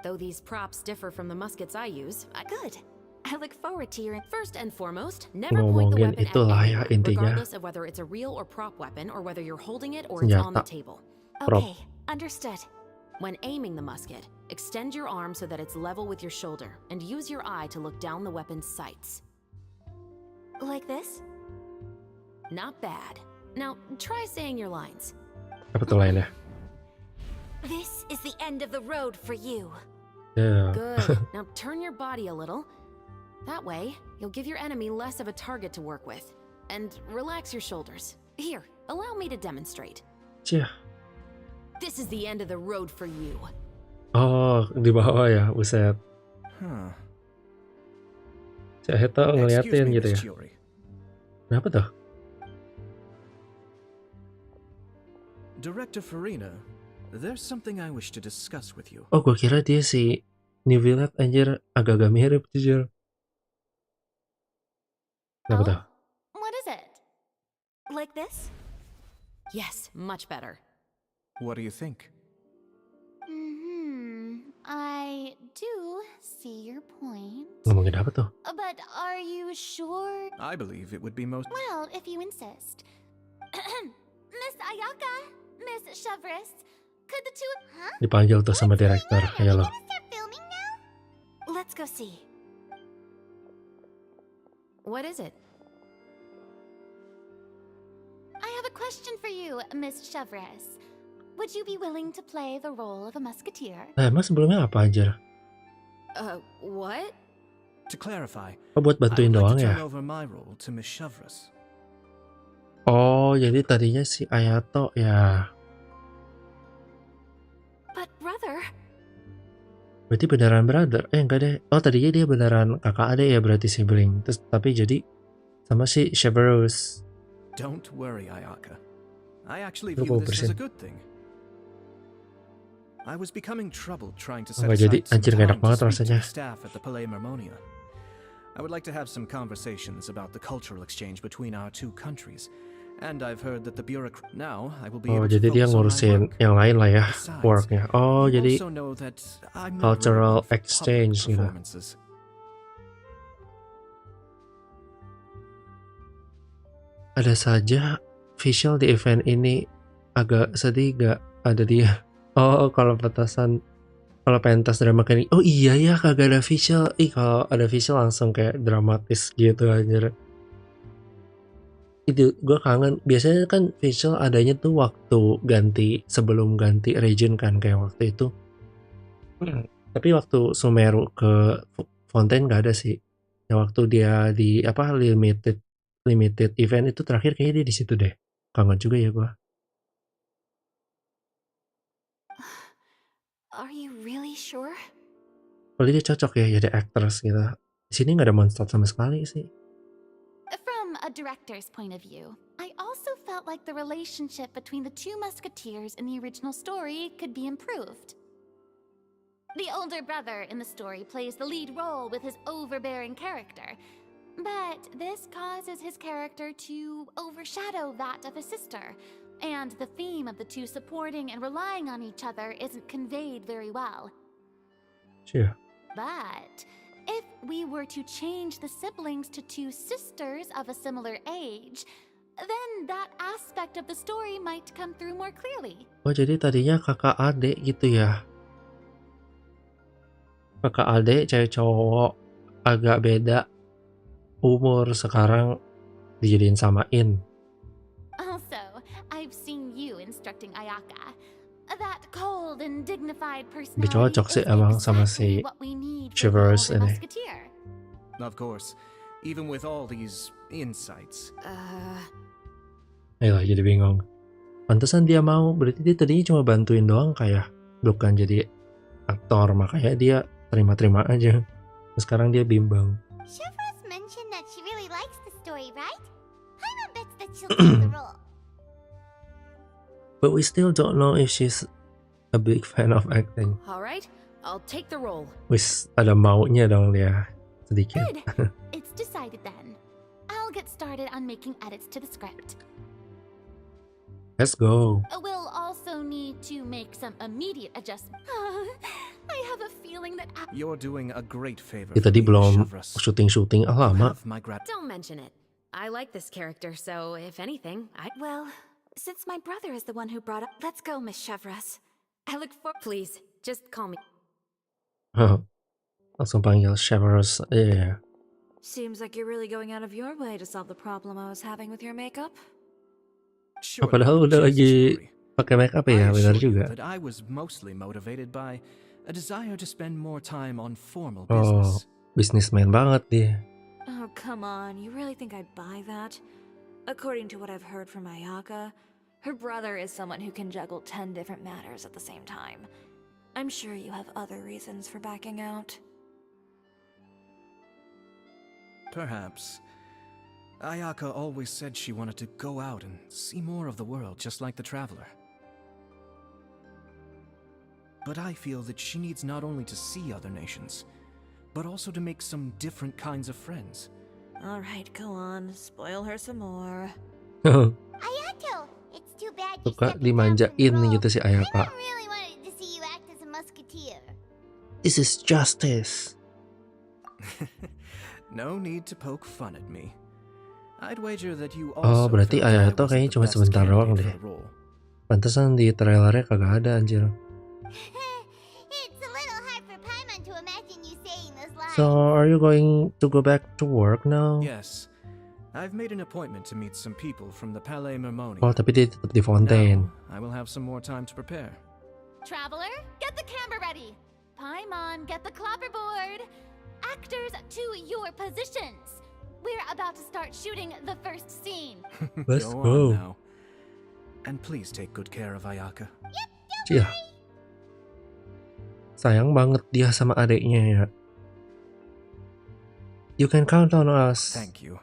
Though these props differ from the muskets I use, Good. I look forward to your... first and foremost, never point the Ngomongin weapon at itulah ya anyone, intinya. regardless of whether it's a real or prop weapon, or whether you're holding it or it's on the Senjata. table. Prop. Okay, understood. When aiming the musket, extend your arm so that it's level with your shoulder, and use your eye to look down the weapon's sights. Like this? Not bad. Now, try saying your lines. Apa tuh lainnya? This is the end of the road for you. Ya. Good. Now turn your body a little. That way, you'll give your enemy less of a target to work with. And relax your shoulders. Here, allow me to demonstrate. Cia. This is the end of the road for you. Oh, di bawah ya, buset. Huh. Si Heta Excuse ngeliatin me, gitu Miss ya. Chiori. Kenapa tuh? Director Furina, there's something I wish to discuss with you. Oh, gue kira dia si New Villette anjir, agak-agak mirip jujur. Kenapa tuh? What is it? Like this? Yes, much better. What do you think? I do see your point. Ngomongin apa tuh? But are you sure? I believe it would be most... Well, if you insist. Miss Ayaka, Miss Chevreuse, could the two... Huh? Dipanggil tuh sama direktur. Are we Ayo lo. gonna start filming now? Let's go see. What is it? I have a question for you, Miss Chevreuse. Would you be willing to play the role of a musketeer? Emang sebelumnya apa anjir? What? To clarify, Oh, buat I bantuin would like doang to turn ya? over my role to Miss Chevreuse. Oh, jadi tadinya si Ayato ya. But brother... Berarti beneran brother? Enggak deh. Oh, tadinya dia beneran kakak adik ya, berarti sibling. Terus tapi jadi sama si chevreuse. Don't worry, Ayaka. I actually Lu view mau this as a bersihin? good thing. I was becoming troubled trying to Oh, set nggak jadi. aside some Anjir, nggak enak time to banget speak to rasanya. the staff at the Palais Marmonia. I would like to have some conversations about the cultural exchange between our two countries. And I've heard that the bureaucrat... Now, I will be Oh, able to jadi dia focus on my ngurusin work. yang lain lah ya, Besides, worknya. Oh, you jadi also know that I'm not cultural really one for public exchange gitu. performances. Ada saja visual di event ini agak sedih gak ada dia. Oh, kalau pentas drama kayak oh iya ya kagak ada visual. Ih, kalau ada visual langsung kayak dramatis gitu aja. Itu gue kangen. Biasanya kan visual adanya tuh waktu sebelum ganti region kan, kayak waktu itu. Tapi waktu Sumeru ke Fontaine gak ada sih. Ya waktu dia di apa limited event itu terakhir kayaknya dia di situ deh. Kangen juga ya gue. Are you really sure? Kalau dia cocok ya jadi actress gitu. Di sini nggak ada monster sama sekali sih. From a director's point of view, I also felt like the relationship between the two musketeers in the original story could be improved. The older brother in the story plays the lead role with his overbearing character, but this causes his character to overshadow that of his sister, and the theme of the two supporting and relying on each other isn't conveyed very well. Sure. But if we were to change the siblings to two sisters of a similar age, then that aspect of the story might come through more clearly. Oh, jadi tadinya kakak adik gitu ya. Kakak adik cewek cowok agak beda umur, sekarang dijadiin samain. Also, I've seen you instructing Ayaka. That cold and dignified Lebih personality cocok sih is emang sama exactly si what we need for the chevreuse role of a ini. musketeer. Of course, even with all these insights. Ayolah, jadi bingung. Pantesan dia mau, berarti dia tadinya cuma bantuin doang kayak, bukan jadi aktor, makanya dia terima-terima aja. Sekarang dia bimbang. Chevreuse mentioned that she really likes the story, right? Paimon bets that she'll take the role. But we still don't know if she's a big fan of acting. Alright, I'll take the role. Wis ada maunya dong dia sedikit. Good. It's decided then. I'll get started on making edits to the script. Let's go. We'll also need to make some immediate adjustments. I have a feeling that You're doing a great favor. Kita tadi for me, belum chevreuse. syuting lama. Have my Don't mention it. I like this character, so if anything, Well, since my brother is the one who brought up, let's go, Miss Chevreuse. I look for. please, just call me. Langsung panggil chevreuse. Iya. Seems like you're really going out of your way to solve the problem I was having with your makeup. Surely Padahal you udah just lagi jewelry. pakai make up I ya, benar assure you juga. that I was mostly motivated by a desire to spend more time on formal Oh, business. businessman banget dia. Oh, come on. You really think I'd buy that? According to what I've heard from Ayaka, her brother is someone who can juggle 10 different matters at the same time. I'm sure you have other reasons for backing out. Perhaps. Ayaka always said she wanted to go out and see more of the world, just like the traveler. But I feel that she needs not only to see other nations, but also to make some different kinds of friends. Alright, go on. Spoil her some more. Ayato, it's too bad you Suka stepped down from the dimanjain role. gitu si I Ayaka. really wanted to see you act as a musketeer. This is justice. No need to poke fun at me. I'd wager that you Oh, also berarti felt that I Ayato wasn't kayaknya the cuma best sebentar doang candidate deh. for the role. Pantesan di trailernya kagak ada anjir. It's a little hard for Paimon to imagine you saying those lines. So, are you going to go back to work now? Yes, I've made an appointment to meet some people from the Palais Mermoni. Oh, tapi dia tetap di fontaine. Now, I will have some more time to prepare. Traveler, get the camera ready. Paimon, get the clapperboard. Actors, to your positions. We're about to start shooting the first scene. Let's Go go. on now. And please take good care of Ayaka. Iya. Sayang banget dia sama adeknya ya. You can count on us. Thank you.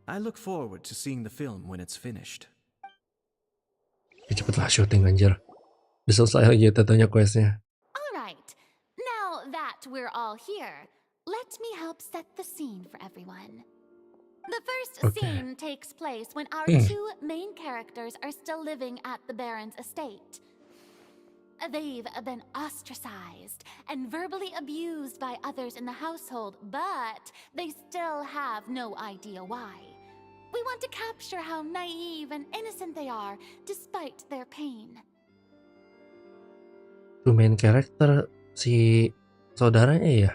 I look forward to seeing the film when it's finished. Cepetlah syuting anjir. Udah selesai lagi tetanya questnya. Alright, now that we're all here, let me help set the scene for everyone. The first Okay. scene takes place when our two main characters are still living at the Baron's estate. They've been ostracized and verbally abused by others in the household, but they still have no idea why. We want to capture how naive and innocent they are despite their pain. Tuh main character si saudaranya ya?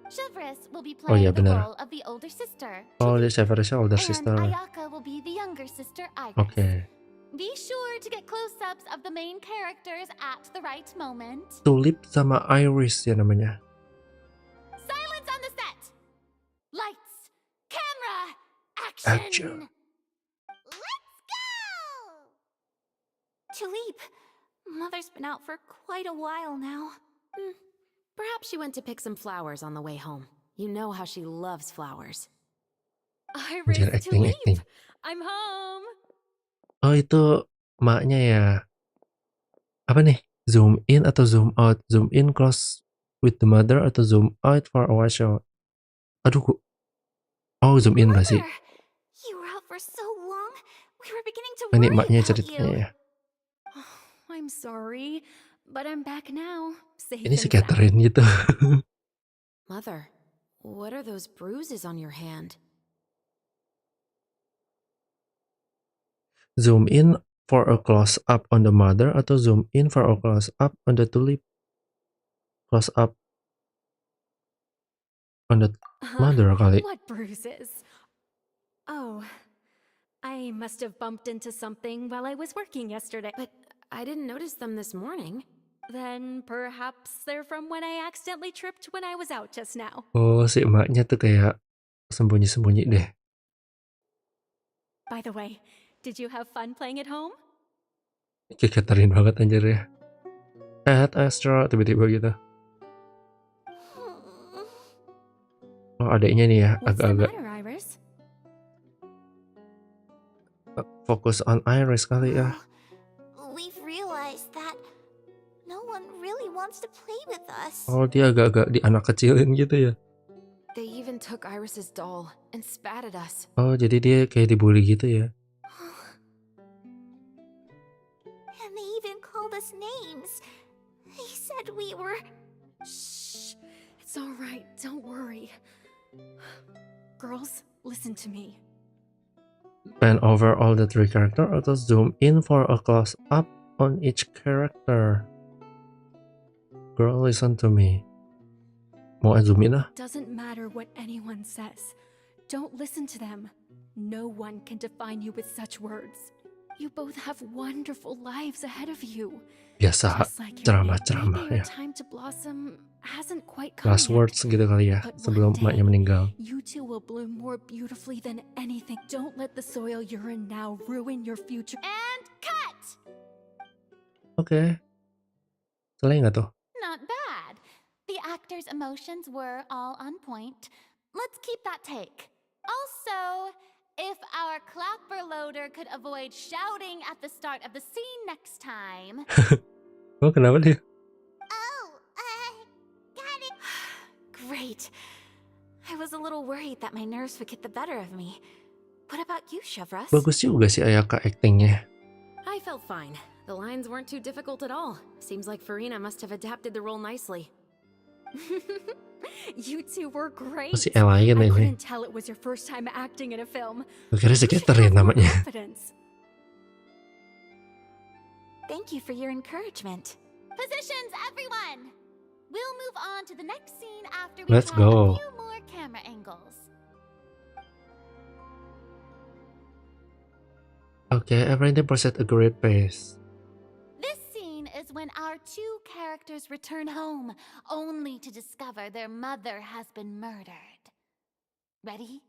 Chevreuse will be Oh, playing iya, the benar. role of the older sister. Oh, dia Chevreuse, Chevreuse older and sister. Ayaka will be the younger sister, Iris. Oke. Be sure to get close-ups of the main characters at the right moment. Tulip sama Iris ya namanya. Silence on the set! Lights! Camera! Action. Action! Let's go! Tulip, Mother's been out for quite a while now. Perhaps she went to pick some flowers on the way home. You know how she loves flowers. Iris, Anjir, acting. Tulip! I'm home! Oh, itu maknya ya. Apa nih? Zoom in atau zoom out? Zoom in close with the mother atau zoom out for a watch shot? Aduh, oh zoom in gak sih? Mother, you were out for so long. We were beginning to Ini worry maknya about ceritanya you. ya. I'm sorry, but I'm back now. Safe Ini si and sound. Catherine gitu. Mother, what are those bruises on your hand? Zoom in for a close up on the mother atau zoom in for a close up on the tulip? Close up on the mother kali. What bruises? Oh, I must have bumped into something while I was working yesterday. But I didn't notice them this morning. Then perhaps they're from when I accidentally tripped when I was out just now. Oh, si emaknya tuh kayak sembunyi-sembunyi deh. By the way, did you have fun playing at home? Kayak Catherine banget anjir ya. Add extra tiba-tiba gitu. Oh, adeknya nih ya, What's the agak-agak matter, Iris? fokus on Iris kali ya. We've realized that no one really wants to play with us. Oh, dia agak-agak di anak kecilin gitu ya. They even even took Iris's doll and spat at us. Oh, jadi dia kayak dibully gitu ya? And they even called us names. They said we were... Shh. It's all right. Don't worry. Girls, listen to me. Pan over all the 3 characters atau zoom in for a close up on each character. Girl, listen to me. Mau zoom in ah? Doesn't matter what anyone says. Don't listen to them. No one can define you with such words. You both have wonderful lives ahead of you. Biasa Just like your aunt, ceramah-ceramah maybe ya. your time to blossom hasn't quite come Last yet. words gitu kali ya, But sebelum one emaknya day, meninggal. You two will bloom more beautifully than anything. Don't let the soil you're in now ruin your future. And cut! Oke. Selesai nggak tuh? Not bad. The actors' emotions were all on point. Let's keep that take. Also, if our clapper loader could avoid shouting at the start of the scene next time. Oh, kenapa dia? Oh, got it. Great. I was a little worried that my nerves would get the better of me. What about you, chevreuse? Bagus juga sih Ayaka actingnya. I felt fine. The lines weren't too difficult at all. Seems like Furina must have adapted the role nicely. You two were great. Masih Elaine I ini. couldn't tell it was your first time acting in a film. Gue kira You should skater ya have more namanya. confidence. Thank you for your encouragement. Positions, everyone! We'll move on to the next scene after we Let's try go. a few more camera angles. Okay, everything proceed a great pace. This scene is when our 2 characters return home, only to discover their mother has been murdered. Ready?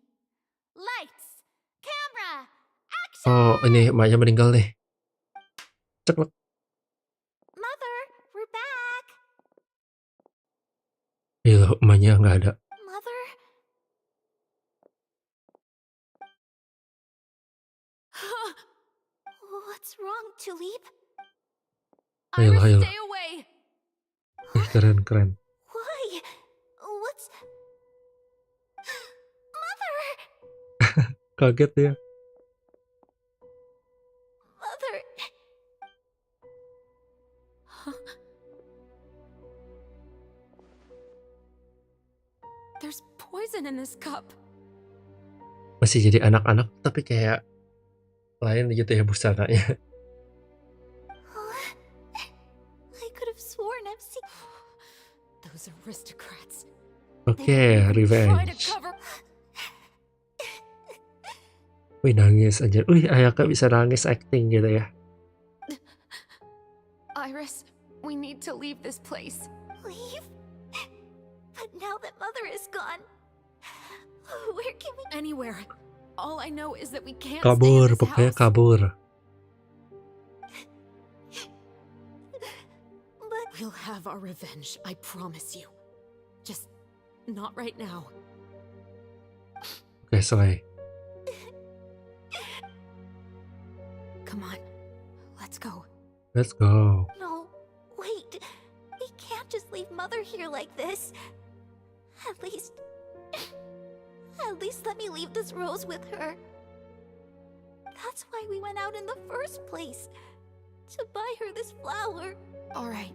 Lights! Camera! Action! Oh, ini emaknya meninggal nih. Ceklek. Mother, we're back. Iya, emaknya nggak ada. Mother? What's wrong, Tulip? Iris, Ayolah. stay away. Keren. Why? What's... Mother! Kaget ya. Mother! There's poison in this cup. Masih jadi anak-anak tapi kayak lain gitu ya busananya. I could have sworn I've seen... Those aristocrats. Oke, revenge. Wih, nangis aja. Wih, Ayaka bisa nangis acting gitu ya. Iris, we need to leave this place. Leave? But now that Mother is gone, where can we... Anywhere. All I know is that we can't Kabur, stay in this pokoknya house. kabur. But... We'll have our revenge, I promise you. Just not right now. Oke, selesai. Come on, let's go. Let's go. No, wait. We can't just leave Mother here like this. At least let me leave this rose with her. That's why we went out in the first place. To buy her this flower. All right.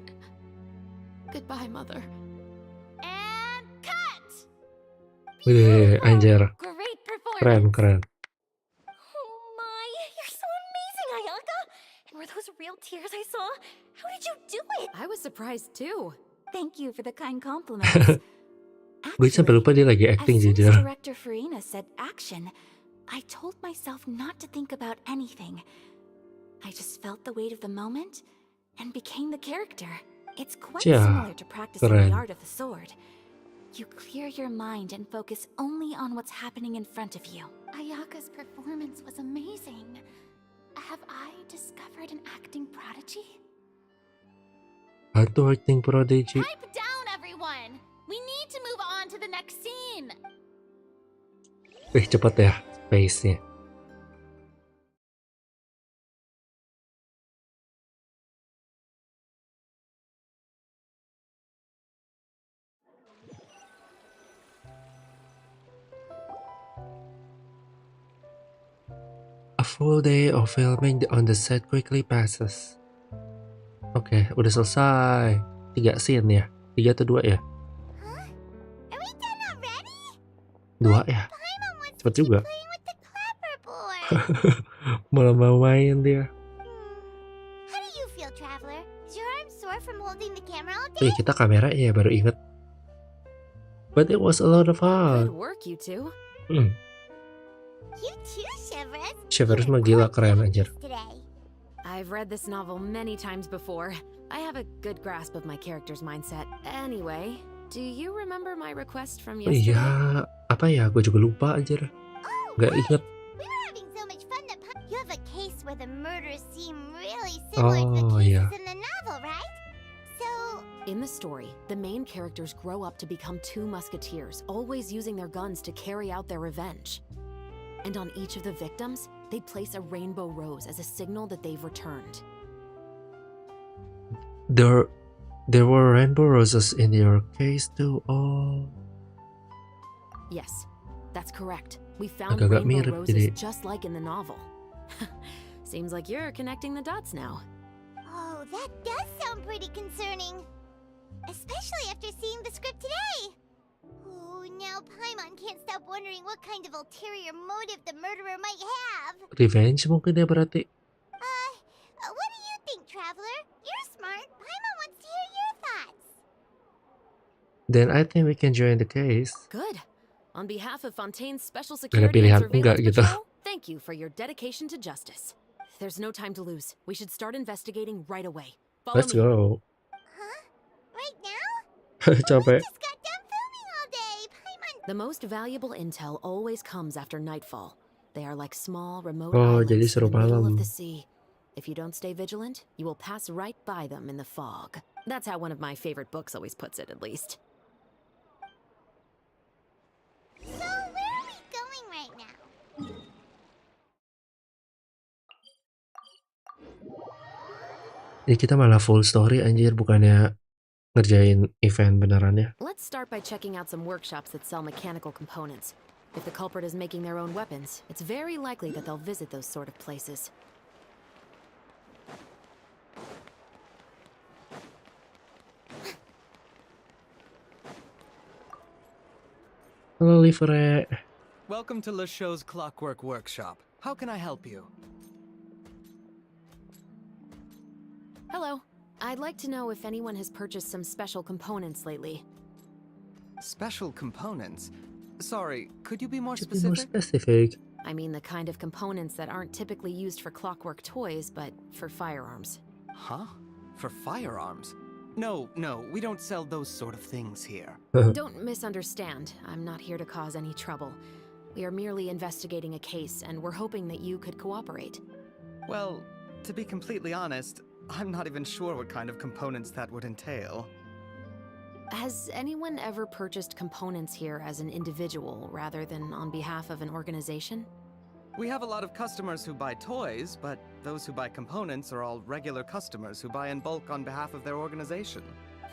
Goodbye, Mother. And cut! Wih, anjir. Great performance! Keren. Oh my, you're so amazing, Ayaka! And were those real tears I saw? How did you do it? I was surprised too. Thank you for the kind compliments. Gue sampai lupa dia lagi acting as soon jujur. as director Furina said action, I told myself not to think about anything. I just felt the weight of the moment and became the character. It's quite Yeah, similar to practicing keren. the art of the sword. You clear your mind and focus only on what's happening in front of you. Ayaka's performance was amazing. Have I discovered an acting prodigy? Hantu acting prodigy. Pipe down, everyone! We need to move on to the next scene! Wih, cepet ya pace-nya. full day of filming on the set quickly passes. Oke, udah selesai. 3 scene ya? 3 atau 2 ya? Huh? Are we done already? 2 ya? Paimon wants Cepet to keep juga. playing with the clapperboard. Malah mau main dia. How do you feel, Traveler? Is your arm sore from holding the camera all day? Kita kamera ya baru inget. But it was a lot of Good fun. work, you two. You too, Chevreuse. Chevreuse mah gila, keren anjir. Today. I've read this novel many times before. I have a good grasp of my character's mindset. Anyway, do you remember my request from Oh yesterday? iya, apa ya? Gue juga lupa anjir. Oh, Gak right. inget. We were having so much fun that you have a case where the murders seem really similar to the Oh, cases yeah. in the novel, right? So, In the story, the main characters grow up to become 2 musketeers, always using their guns to carry out their revenge. And on each of the victims, they place a rainbow rose as a signal that they've returned. There were rainbow roses in your case too. Oh. Yes, that's correct. We found Agak-agak rainbow mirip roses jadi. just like in the novel. Seems like you're connecting the dots now. oh, that does sound pretty concerning. Especially after seeing the script today. Oh, now Paimon can't stop wondering what kind of ulterior motive the murderer might have. Revenge mungkin ya berarti. What do you think, Traveler? You're smart. Paimon wants to hear your thoughts. Then I think we can join the case. Good. On behalf of Fontaine's Special Gak ada Security and pilihan Surveillance enggak gitu. Patrol, thank you for your dedication to justice. There's no time to lose. We should start investigating right away. Follow Let's me. go. Huh? Right now? Capek. Just got done filming all day. Paimon. The most valuable intel always comes after nightfall. They are like small, remote Oh, islands jadi in seru the middle of malam. the sea. If you don't stay vigilant, you will pass right by them in the fog. That's how one of my favorite books always puts it, at least. So, where are we going right now? Ini kita malah full story anjir, bukannya ngerjain event beneran ya. Let's start by checking out some workshops that sell mechanical components. If the culprit is making their own weapons, it's very likely that they'll visit those sort of places. Halo Livre. Welcome to Le Show's Clockwork Workshop. How can I help you? Hello. I'd like to know if anyone has purchased some special components lately. Special components? Sorry, could you be more Could be more specific? specific. I mean the kind of components that aren't typically used for clockwork toys, but for firearms. Huh? For firearms? No, we don't sell those sort of things here. Don't misunderstand. I'm not here to cause any trouble. We are merely investigating a case, and we're hoping that you could cooperate. Well, to be completely honest, I'm not even sure what kind of components that would entail. Has anyone ever purchased components here as an individual rather than on behalf of an organization? We have a lot of customers who buy toys, but those who buy components are all regular customers who buy in bulk on behalf of their organization.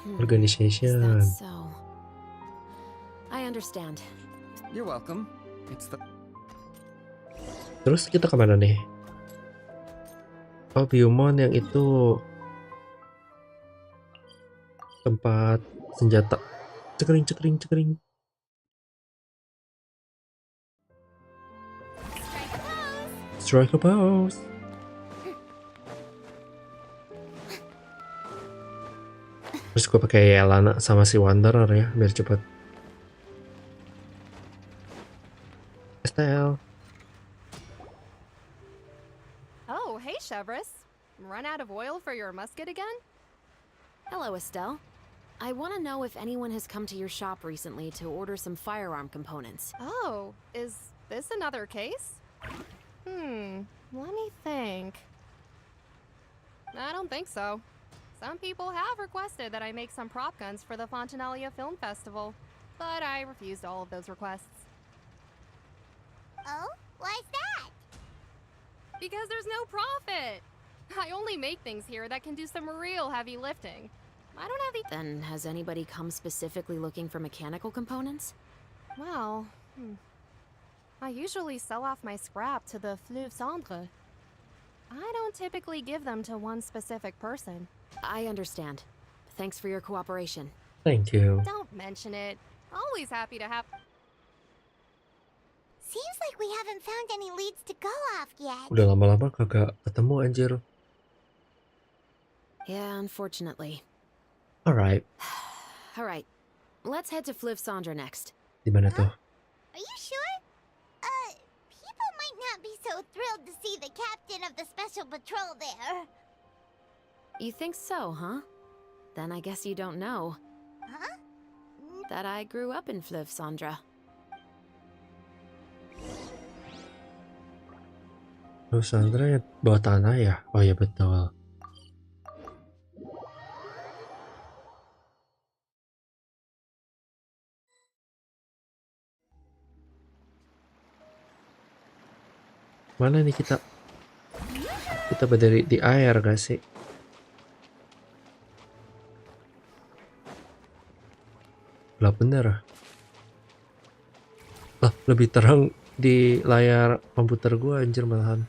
Is Organization. that so? I understand. You're welcome. It's the... Terus kita kemana nih? Oh, Biomon yang itu tempat senjata. Cekering, cekering, cekering. Strike a pose. Terus gue pakai Lana sama si Wanderer ya, biar cepet. Estelle. Oh, hey, Chevreuse. Run out of oil for your musket again? Hello, Estelle. I want to know if anyone has come to your shop recently to order some firearm components. Oh, is this another case? Let me think. I don't think so. Some people have requested that I make some prop guns for the Fontaine Film Festival, but I refused all of those requests. Oh? Why's that? Because there's no profit! I only make things here that can do some real heavy lifting. I don't have the... Then has anybody come specifically looking for mechanical components? Well, I usually sell off my scrap to the fleuve cendre. I don't typically give them to one specific person. I understand. Thanks for your cooperation. Thank you. Don't mention it. Always happy to have. Seems like we haven't found any leads to go off yet. Udah lama-lama kagak ketemu anjir. Yeah, unfortunately. Alright. Alright, let's head to Fleuve Cendre next. Di mana tuh? Are you sure? People might not be so thrilled to see the captain of the special patrol there. You think so, huh? Then I guess you don't know Huh? that I grew up in Fleuve Cendre. Terus Sandra ya bawah tanah ya? Oh ya betul. Mana nih kita? Kita berdiri di air gak sih? Lah bener. Lah lebih terang di layar komputer gua anjir malahan.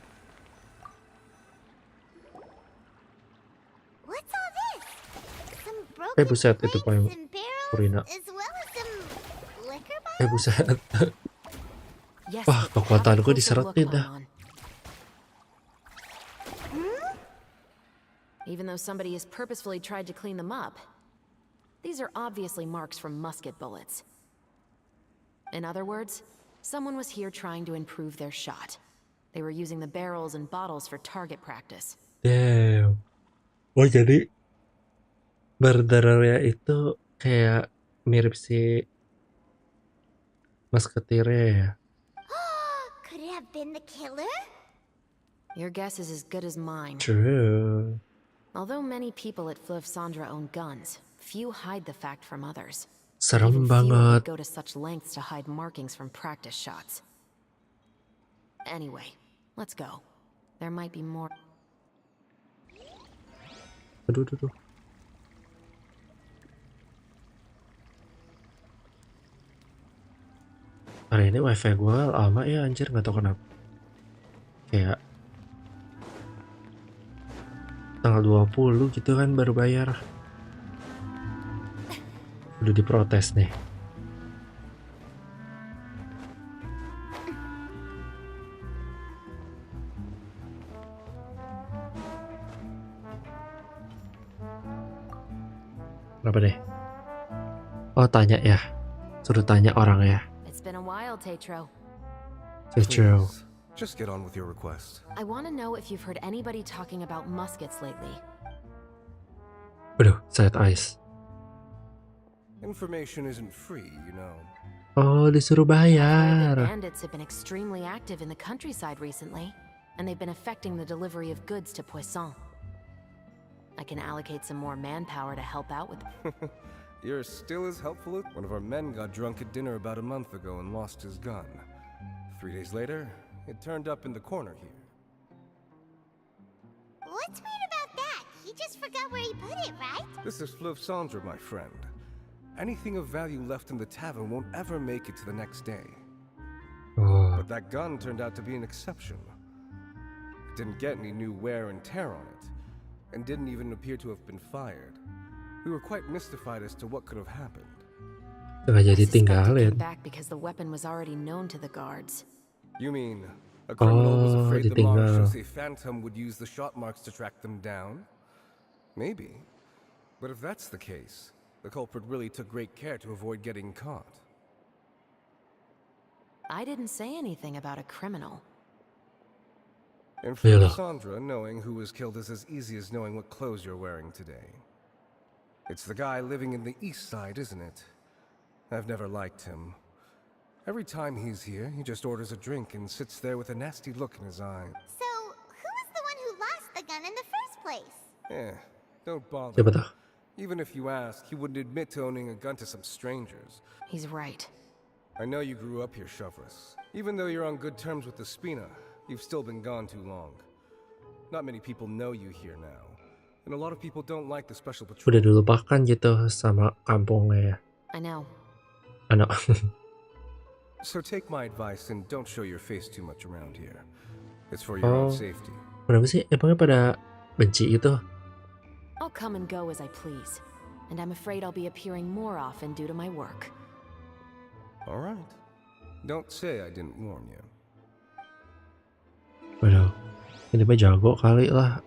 What's all this? Some broken Buset itu plates paling and barrels, furina. as well as some liquor Buset. Yes, Wah, but kekuatan have a gue closer diseretin look, dah. Paimon. Even though somebody has purposefully tried to clean them up, these are obviously marks from musket bullets. In other words, someone was here trying to improve their shot. They were using the barrels and bottles for target practice. Damn. Oh jadi murderernya itu kayak mirip si masketirnya ya? Could it have been the killer? Your guess is as good as mine. True. Although many people at Fleuve Cendre own guns, few hide the fact from others. Serem Even fewer banget. would go to such lengths to hide markings from practice shots. Anyway, let's go. There might be more. Aduh, aduh, aduh. Hari ini wifi gue lama ya anjir, nggak tahu kenapa. Kayak tanggal 20 gitu kan baru bayar. Udah diprotes nih. Berapa deh? Oh tanya ya. Suruh tanya orang ya. It's been a while, Tetro. Tetro. Please, just get on with your request. I want to know if you've heard anybody talking about muskets lately. Waduh, side eyes. Information isn't free, you know. Oh, disuruh bayar. Bandits have been extremely active in the countryside recently, and they've been affecting the delivery of goods to Poisson. I can allocate some more manpower to help out with. You're still as helpful as one of our men got drunk at dinner about a month ago and lost his gun. 3 days later, it turned up in the corner here. What's weird about that? He just forgot where he put it, right? This is Fleuve Cendre, my friend. Anything of value left in the tavern won't ever make it to the next day. Oh. But that gun turned out to be an exception. It didn't get any new wear and tear on it, and didn't even appear to have been fired. We were quite mystified as to what could have happened. Sengaja I suspect it ditinggalin. came back because the weapon was already known to the guards. You mean a criminal was Oh, afraid the ditinggal. Marechaussee Phantom would use the shot marks to track them down? Maybe. But if that's the case, the culprit really took great care to avoid getting caught. I didn't say anything about a criminal. In Yeah. Sandra, knowing who was killed is as easy as knowing what clothes you're wearing today. It's the guy living in the east side, isn't it? I've never liked him. Every time he's here, he just orders a drink and sits there with a nasty look in his eye. So, who was the one who lost the gun in the first place? Don't bother. Siapa tuh? Even if you ask, he wouldn't admit to owning a gun to some strangers. He's right. I know you grew up here, chevreuse. Even though you're on good terms with the Spina, you've still been gone too long. Not many people know you here now. And a lot of people don't like the special patrol. Udah dilupakan gitu sama kampungnya ya. I know. Anak. So take my advice and don't show your face too much around here. It's for your own safety. Kenapa sih? Emangnya pada benci itu? I'll come and go as I please, and I'm afraid I'll be appearing more often due to my work. All right. Don't say I didn't warn you. Waduh, ini mah jago kali lah.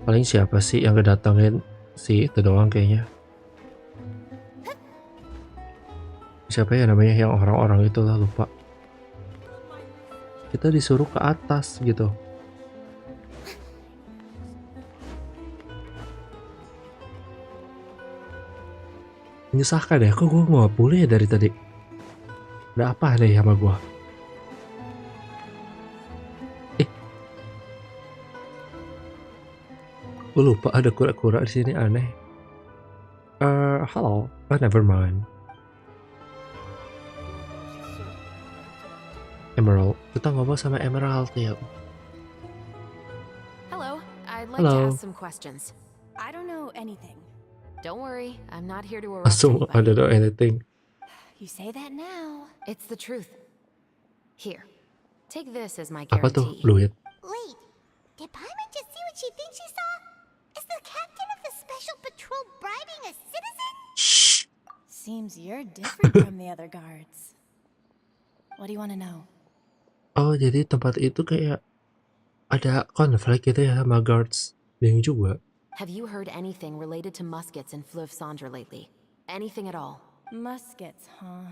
Paling siapa sih yang kedatengin si itu doang kayaknya. Siapa ya namanya yang orang-orang itu lah, lupa. Kita disuruh ke atas gitu. Menyusahkan ya, kok gue nggak boleh ya dari tadi. Ada apa nih sama gue? Gue lupa ada kura-kura di sini, aneh. Halo, never mind. Emerald, kita ngomong sama Emerald ya. Hello, I'd like to ask some questions. I don't know anything. Don't worry, I'm not here to arrest Langsung anybody. I don't know anything. You say that now. It's the truth. Here, take this as my Apa tuh, guarantee. duit? Wait, did Paimon just see what she thinks she saw? Is the captain of the special patrol bribing a citizen? Shh. Seems you're different from the other guards. What do you want to know? Oh, jadi tempat itu kayak ada konflik gitu ya sama guards. Bingung juga. Have you heard anything related to muskets in Fleuve Cendre lately? Anything at all? Muskets, huh?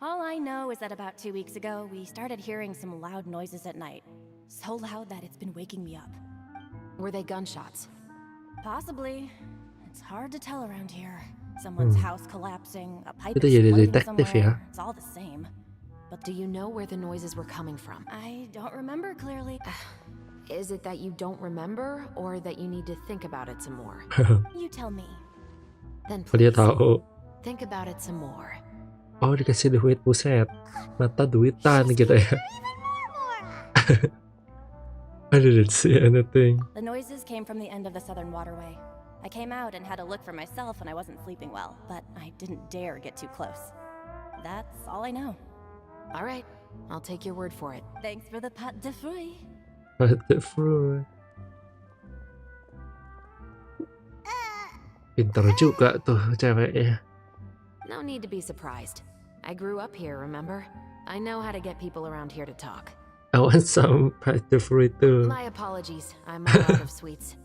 All I know is that about 2 weeks ago, we started hearing some loud noises at night. So loud that it's been waking me up. Were they gunshots? Possibly. It's hard to tell around here. Someone's house collapsing, a pipe Itu jadi exploding detektif somewhere. ya? It's all the same. But do you know where the noises were coming from? I don't remember clearly. Is it that you don't remember, or that you need to think about it some more? You tell me. Then Oh, dia please, tahu. think about it some more. Oh, dikasih duit, buset. Mata duitan gitu ya. I didn't see anything. The noises came from the end of the southern waterway. I came out and had a look for myself when I wasn't sleeping well, but I didn't dare get too close. That's all I know. All right, I'll take your word for it. Thanks for the pot de fruit. What the fruit? Pinter juga tuh ceweknya. No need to be surprised. I grew up here, remember? I know how to get people around here to talk. I want some pot de fruit too. My apologies, I'm all out of sweets.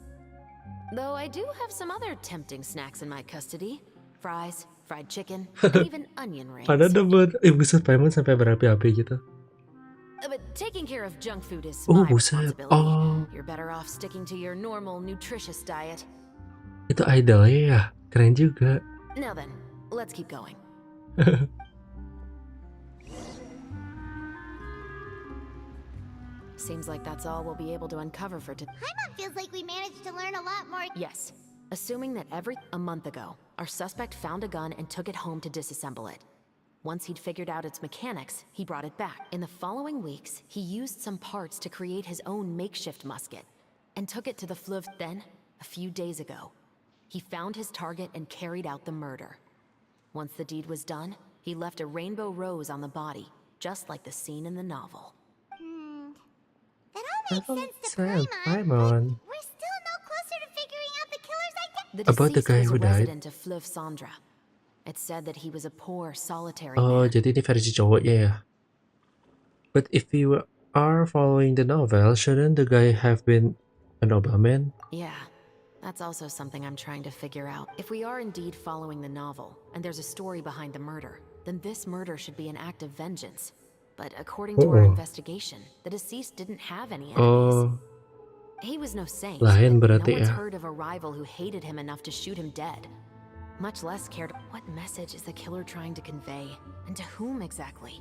Though I do have some other tempting snacks in my custody. Fries, fried chicken, and even onion rings. Pada demen. Buset, Paimon sampai berapi-api gitu. But taking care of junk food is Oh, my buset. responsibility. Oh. You're better off sticking to your normal, nutritious diet. Itu idolnya ya. Keren juga. Now then, let's keep going. Seems like that's all we'll be able to uncover for today. Paimon feels like we managed to learn a lot more. Yes. Assuming that a month ago, our suspect found a gun and took it home to disassemble it. Once he'd figured out its mechanics, he brought it back. In the following weeks, he used some parts to create his own makeshift musket and took it to the Fleuve. Then, a few days ago, he found his target and carried out the murder. Once the deed was done, he left a rainbow rose on the body, just like the scene in the novel. That all makes sense to Paimon. We're still no closer to figuring out the killer's identity. The About the deceased guy was who a died? resident of Fleuve Cendre. It's said that he was a poor, solitary Oh, man. jadi ini versi cowoknya ya. But if you are following the novel, shouldn't the guy have been a nobleman? Yeah, that's also something I'm trying to figure out. If we are indeed following the novel, and there's a story behind the murder, then this murder should be an act of vengeance. But according to our investigation, the deceased didn't have any enemies. Oh, He was no saint, lain but berarti no one's ya. heard of a rival who hated him enough to shoot him dead. Much less cared. What message is the killer trying to convey? And to whom exactly?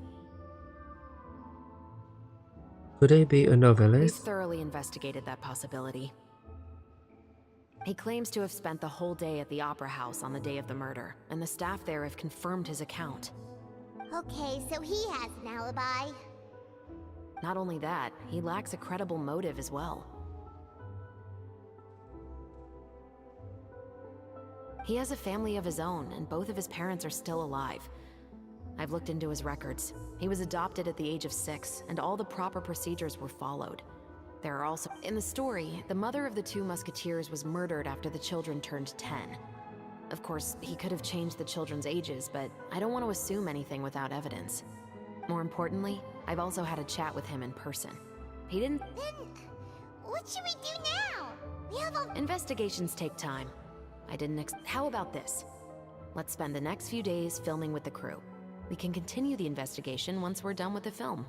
Could I be a We've novelist? thoroughly investigated that possibility. He claims to have spent the whole day at the Opera House on the day of the murder, and the staff there have confirmed his account. Okay, so he has an alibi. Not only that, he lacks a credible motive as well. He has a family of his own, and both of his parents are still alive. I've looked into his records. He was adopted at the age of 6, and all the proper procedures were followed. There are also... In the story, the mother of the 2 musketeers was murdered after the children turned 10. Of course, he could have changed the children's ages, but I don't want to assume anything without evidence. More importantly, I've also had a chat with him in person. He didn't... Then, what should we do now? We have a... Investigations take time. How about this? Let's spend the next few days filming with the crew. We can continue the investigation once we're done with the film.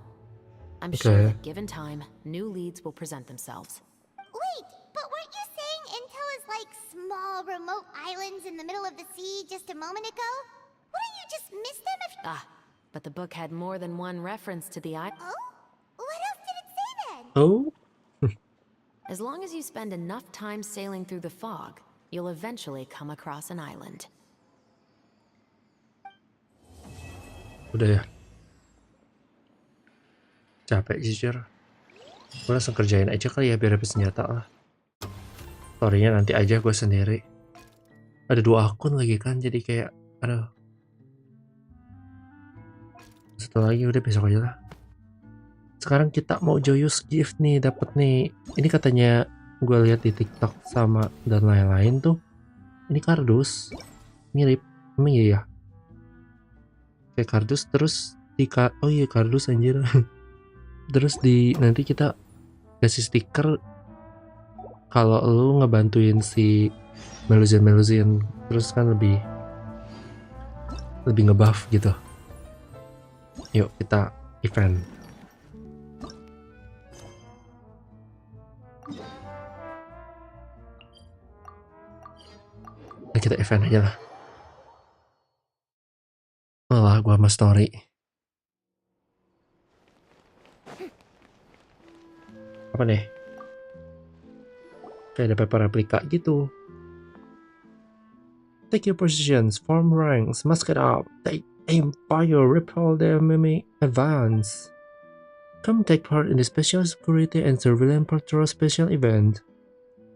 I'm sure that given time, new leads will present themselves. Wait, but weren't you saying Intel is like small, remote islands in the middle of the sea just a moment ago? Wouldn't you just miss them if... But the book had more than one reference to the island. Oh? What else did it say then? Oh? As long as you spend enough time sailing through the fog, you'll eventually come across an island. Udah ya. Capek jujur. Gue langsung kerjain aja kali ya biar dapet senjata lah. Story-nya nanti aja gue sendiri. Ada 2 akun lagi kan, jadi kayak aduh. Satu lagi udah besok aja lah. Sekarang kita mau joyous gift nih, dapet nih. Ini katanya gue lihat di TikTok sama dan lain-lain tuh. Ini kardus. Mirip. Emang iya ya? Kayak kardus terus oh iya kardus anjir. Terus nanti kita kasih stiker kalau lu ngebantuin si melusin terus kan lebih ngebuff gitu. Yuk kita event. Nah, kita event aja lah. Malah gua sama story. Apa nih? Kayak ada paper replika gitu. Take your positions, form ranks, mask it up, take aim, fire, repel the enemy, advance. Come take part in the Special Security and Surveillance Patrol Special Event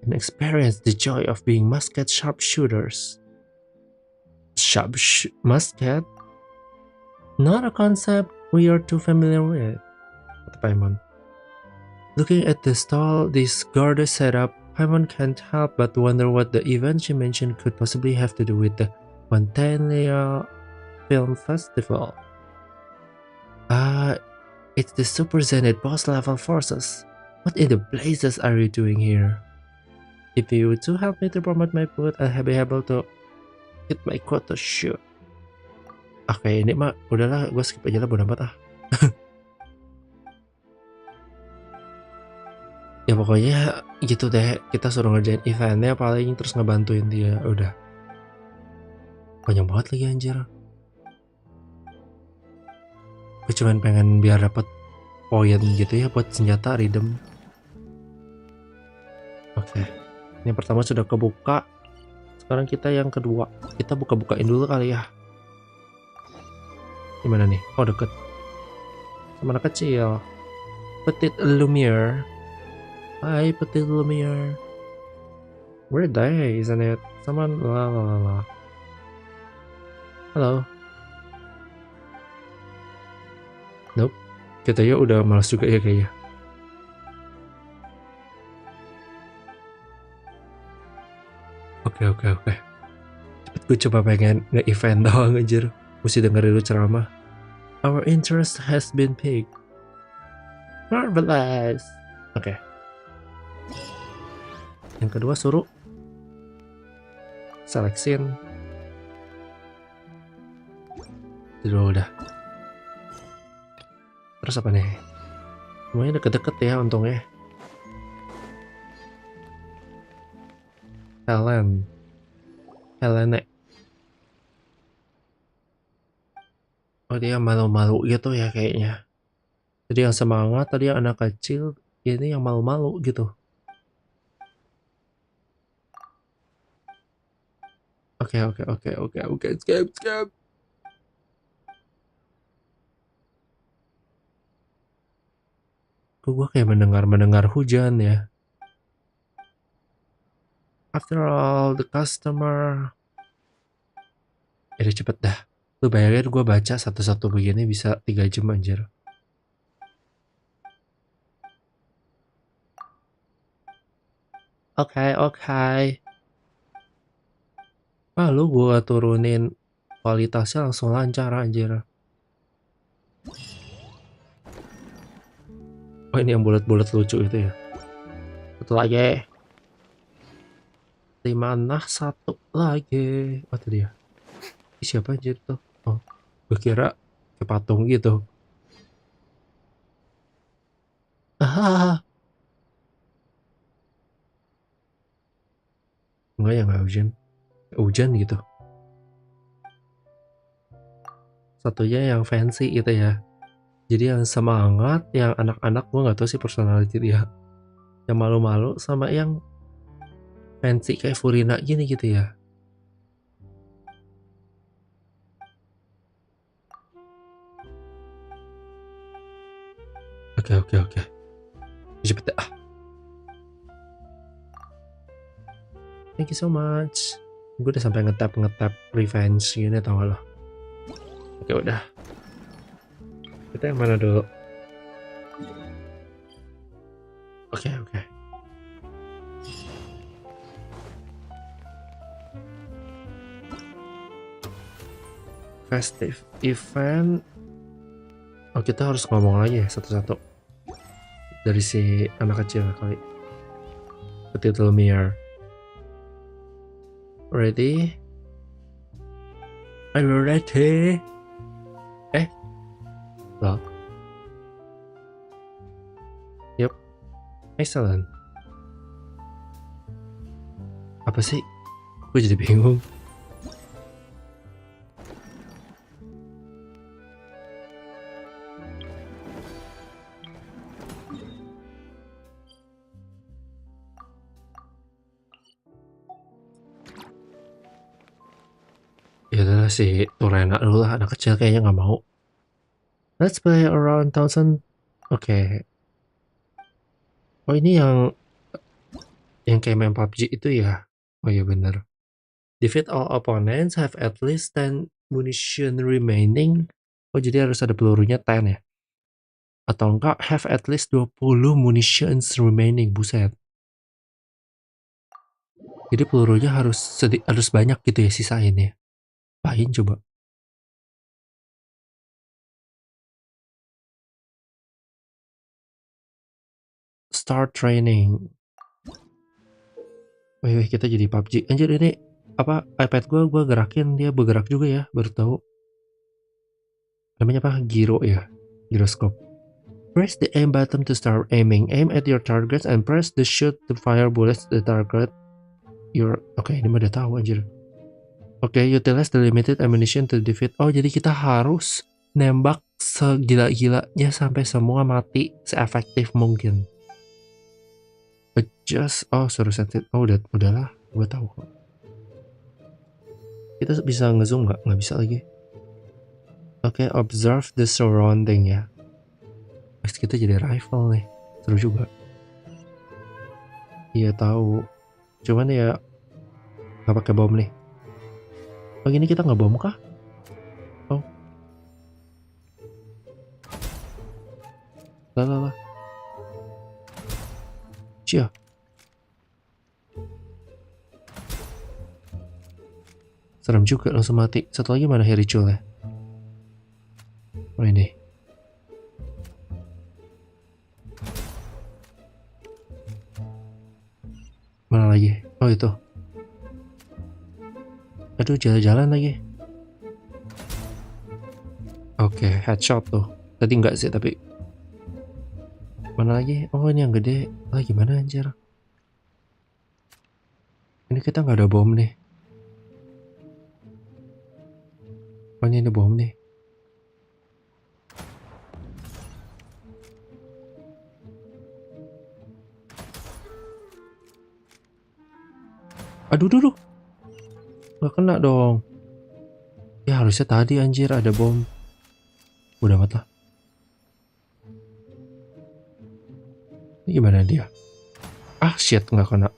and experience the joy of being musket sharpshooters. Musket? Not a concept we are too familiar with. Kata Paimon. Looking at the stall this guard setup, Paimon can't help but wonder what the event she mentioned could possibly have to do with the fontaine Film Festival. It's the Super Zenith boss level forces. What in the blazes are you doing here? If you would to help me to promote my food, I'll be able to hit my quota shoot. Oke, ini mah udahlah, gue skip aja lah, bodo amat ah. Ya pokoknya gitu deh, kita suruh ngerjain eventnya paling terus ngebantuin dia, udah. Banyak banget lagi anjir. Gue cuman pengen biar dapat poin gitu ya buat senjata redeem. Oke, ini pertama sudah kebuka. Sekarang kita yang kedua, kita buka-bukain dulu kali ya. Gimana nih? Oh deket. Sama anak kecil. Petit Lumiere. Hi Petit Lumiere. We're they, isn't it? Someone la. Halo. Nope. Kita ya udah malas juga ya kayaknya. Oke. Cepet gue coba pengen nge-event doang anjir. Mesti dengerin lu ceramah. Our interest has been piqued. Marvelous. Oke. Yang kedua suruh seleksin. Itu udah. Terus apa nih? Semuanya deket-deket ya untungnya. Helene. Oh dia malu-malu gitu ya kayaknya. Jadi yang semangat, tadi yang anak kecil, ini yang malu-malu gitu. Oke, skip. Kok gue kayak mendengar hujan ya. After all, the customer. Cepet dah. Lu bayangin gue baca satu-satu begini bisa 3 jam anjir. Oke. Lalu gue turunin kualitasnya langsung lancar anjir. Oh ini yang bulat-bulat lucu itu ya. Satu lagi. 5 nah 1 lagi. Oh tadi ya. Siapa anjir tuh? Oh, gue kira ke patung gitu. Ah, enggak ya, enggak hujan. Hujan gitu. Satunya yang fancy gitu ya. Jadi yang semangat, yang anak-anak gue nggak tahu sih personality dia. Yang malu-malu sama yang fancy kayak Furina gini gitu ya. Oke. Cepet dah. Thank you so much. Gue udah sampai ngetap revenge gini tau gak lo. Oke udah. Kita yang mana dulu? Oke. Festive event. Oh kita harus ngomong lagi ya satu-satu. Dari si anak kecil kali. Little Mir. Ready? Are you ready? Loh. Yep. Excellent. Apa sih? Gue jadi bingung. Ya udah sih, Turena dulu lah, anak kecil kayaknya nggak mau. Let's play around 1000. Oke. Oh ini yang kayak main PUBG itu ya? Oh iya bener. Defeat all opponents, have at least 10 munition remaining. Oh jadi harus ada pelurunya 10 ya? Atau enggak, have at least 20 munitions remaining. Buset. Jadi pelurunya harus banyak gitu ya sisain ya. Apain coba? Start training. Wih, kita jadi PUBG. Anjir ini apa iPad gue gerakin dia bergerak juga ya, baru tahu. Namanya apa? Gyro ya. Gyroscope. Press the aim button to start aiming. Aim at your targets and press the shoot to fire bullets to the target. Oke, ini mah udah tahu anjir. Oke, utilize the limited ammunition to defeat. Oh, jadi kita harus nembak segila-gilanya sampai semua mati seefektif mungkin. Adjust. Oh, suruh sensitive. Oh, udahlah, gue tahu kok. Kita bisa ngezoom nggak? Nggak bisa lagi. Oke, observe the surrounding ya. Terus kita jadi rifle nih, seru juga. Iya tahu. Cuman ya nggak pakai bom nih. Oh gini kita nggak bom kah? Oh. Lah. Cia. Serem juga langsung mati. Satu lagi mana Hericul ya? Oh ini. Mana lagi? Oh itu. Aduh jalan-jalan lagi. Oke, headshot tuh. Tadi enggak sih tapi. Mana lagi? Oh ini yang gede. Lagi mana anjir? Ini kita nggak ada bom nih. Oh ini ada bom nih. Aduh. Gak kena dong. Ya harusnya tadi anjir ada bom. Udah amat lah. Ini gimana dia? Ah shit gak kena.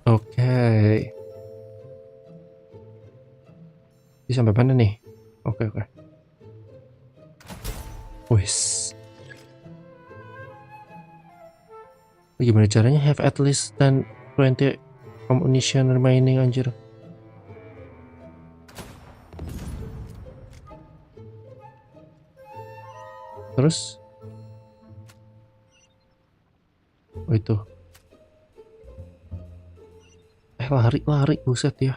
Oke. Ini sampai mana nih? Oke. Wis. Gimana caranya have at least 20 ammunition remaining anjir. Terus itu lari buset ya.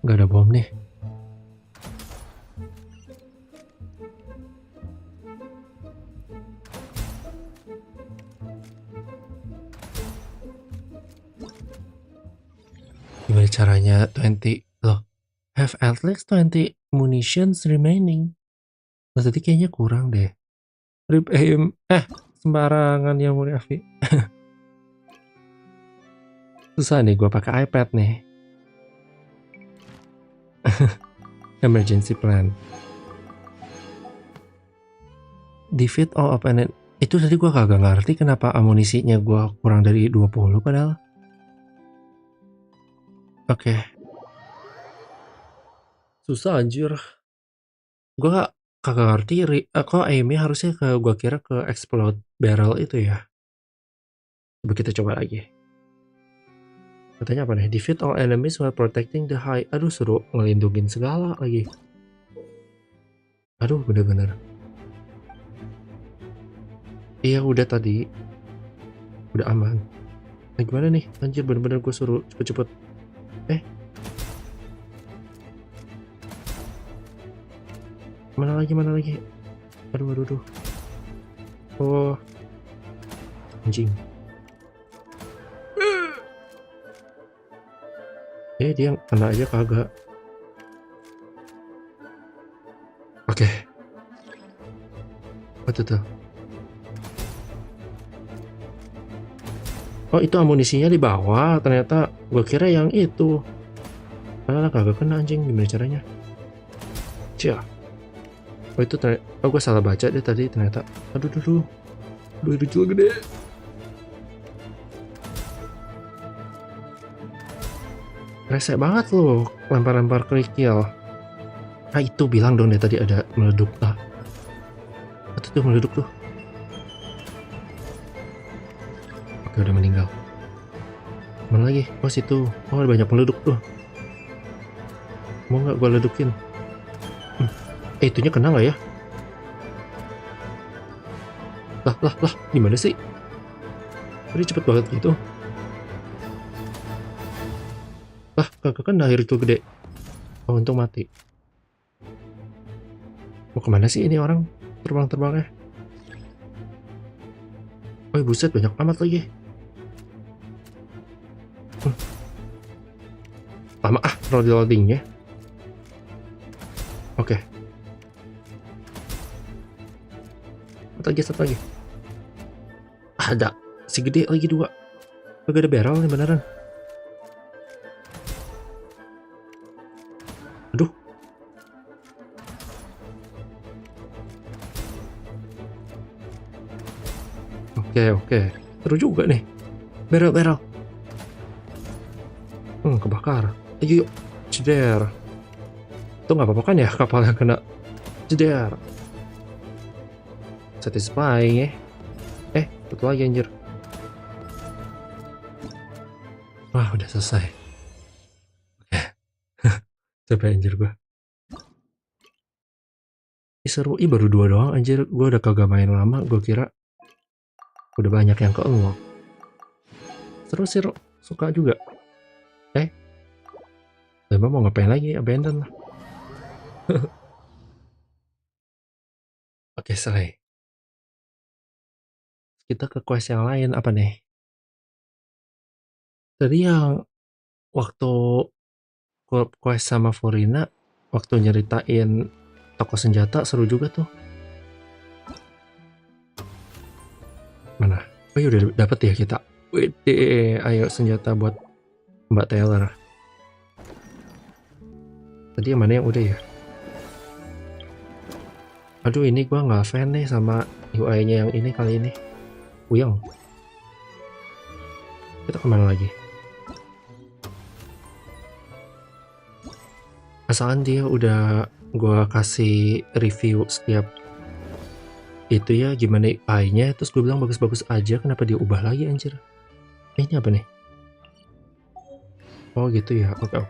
Gak ada bom nih. Gimana caranya 20 loh? Have at least 20 munitions remaining. Nah, tadi kayaknya kurang deh. Rip aim. Sembarangan ya Muri Afi. Susah nih gue pakai iPad nih. Emergency plan. Defeat all opponent. Itu tadi gue kagak ngerti kenapa amunisinya gue kurang dari 20 padahal. Oke. Susah anjir. Gue kagak ngerti kok aimnya harusnya gue kira ke explode barrel itu ya. Coba kita coba lagi. Katanya apa nih? Defeat all enemies while protecting the high. Aduh, suruh ngelindungin segala lagi. Aduh, bener-bener. Iya, udah tadi. Udah aman. Nah, gimana nih? Anjir, bener-bener gue suruh cepet-cepet. Mana lagi? Aduh. Oh. Anjing. Dia kena aja kagak. Oke. Apa tuh? Oh, itu amunisinya di bawah. Ternyata gue kira yang itu. Malah kagak kena anjing. Gimana caranya? Cia. Oh, itu ternyata. Oh, gue salah baca deh tadi ternyata. Aduh, itu juga gede. Resek banget loh, lempar-lempar kerikil. Itu bilang dong deh tadi ada meleduk. Apa tuh meleduk tuh? Oke, udah meninggal. Mana lagi? Oh, situ. Oh, ada banyak meleduk tuh. Mau nggak gue ledukin? Itunya kena nggak ya? Lah, gimana sih? Tadi cepet banget gitu. Kagak kena air itu gede. Oh, untung mati. Mau kemana sih ini orang terbang-terbangnya? Oh, buset, banyak amat lagi. Lama loadingnya. Oke. Satu lagi. Ada si gede lagi 2. Kagak ada barrel nih beneran. Aduh. Oke. Seru juga nih. Barrel. Kebakar. Ayo. Ceder. Itu nggak apa-apa kan ya kapal yang kena ceder. Satisfying ya. Satu lagi anjir. Wah, udah selesai. Oke. Capek anjir gua. Seru. Baru 2 doang anjir. Gua udah kagak main lama. Gua kira udah banyak yang ke-unlock. Seru. Suka juga. Emang mau ngapain lagi? Abandon lah. Oke, selesai. Kita ke quest yang lain. Apa nih? Tadi yang waktu quest sama Furina, waktu nyeritain toko senjata, seru juga tuh. Mana? Oh iya, udah dapet ya kita. Wede, ayo senjata buat Mbak Taylor. Tadi yang mana yang udah ya? Aduh, ini gua nggak fan nih sama UI-nya yang ini kali ini. Uyang. Kita kemana lagi? Asalkan dia udah gua kasih review setiap itu ya, gimana AI-nya, terus gue bilang bagus-bagus aja, kenapa dia ubah lagi anjir? Ini apa nih? Oh gitu ya, oke.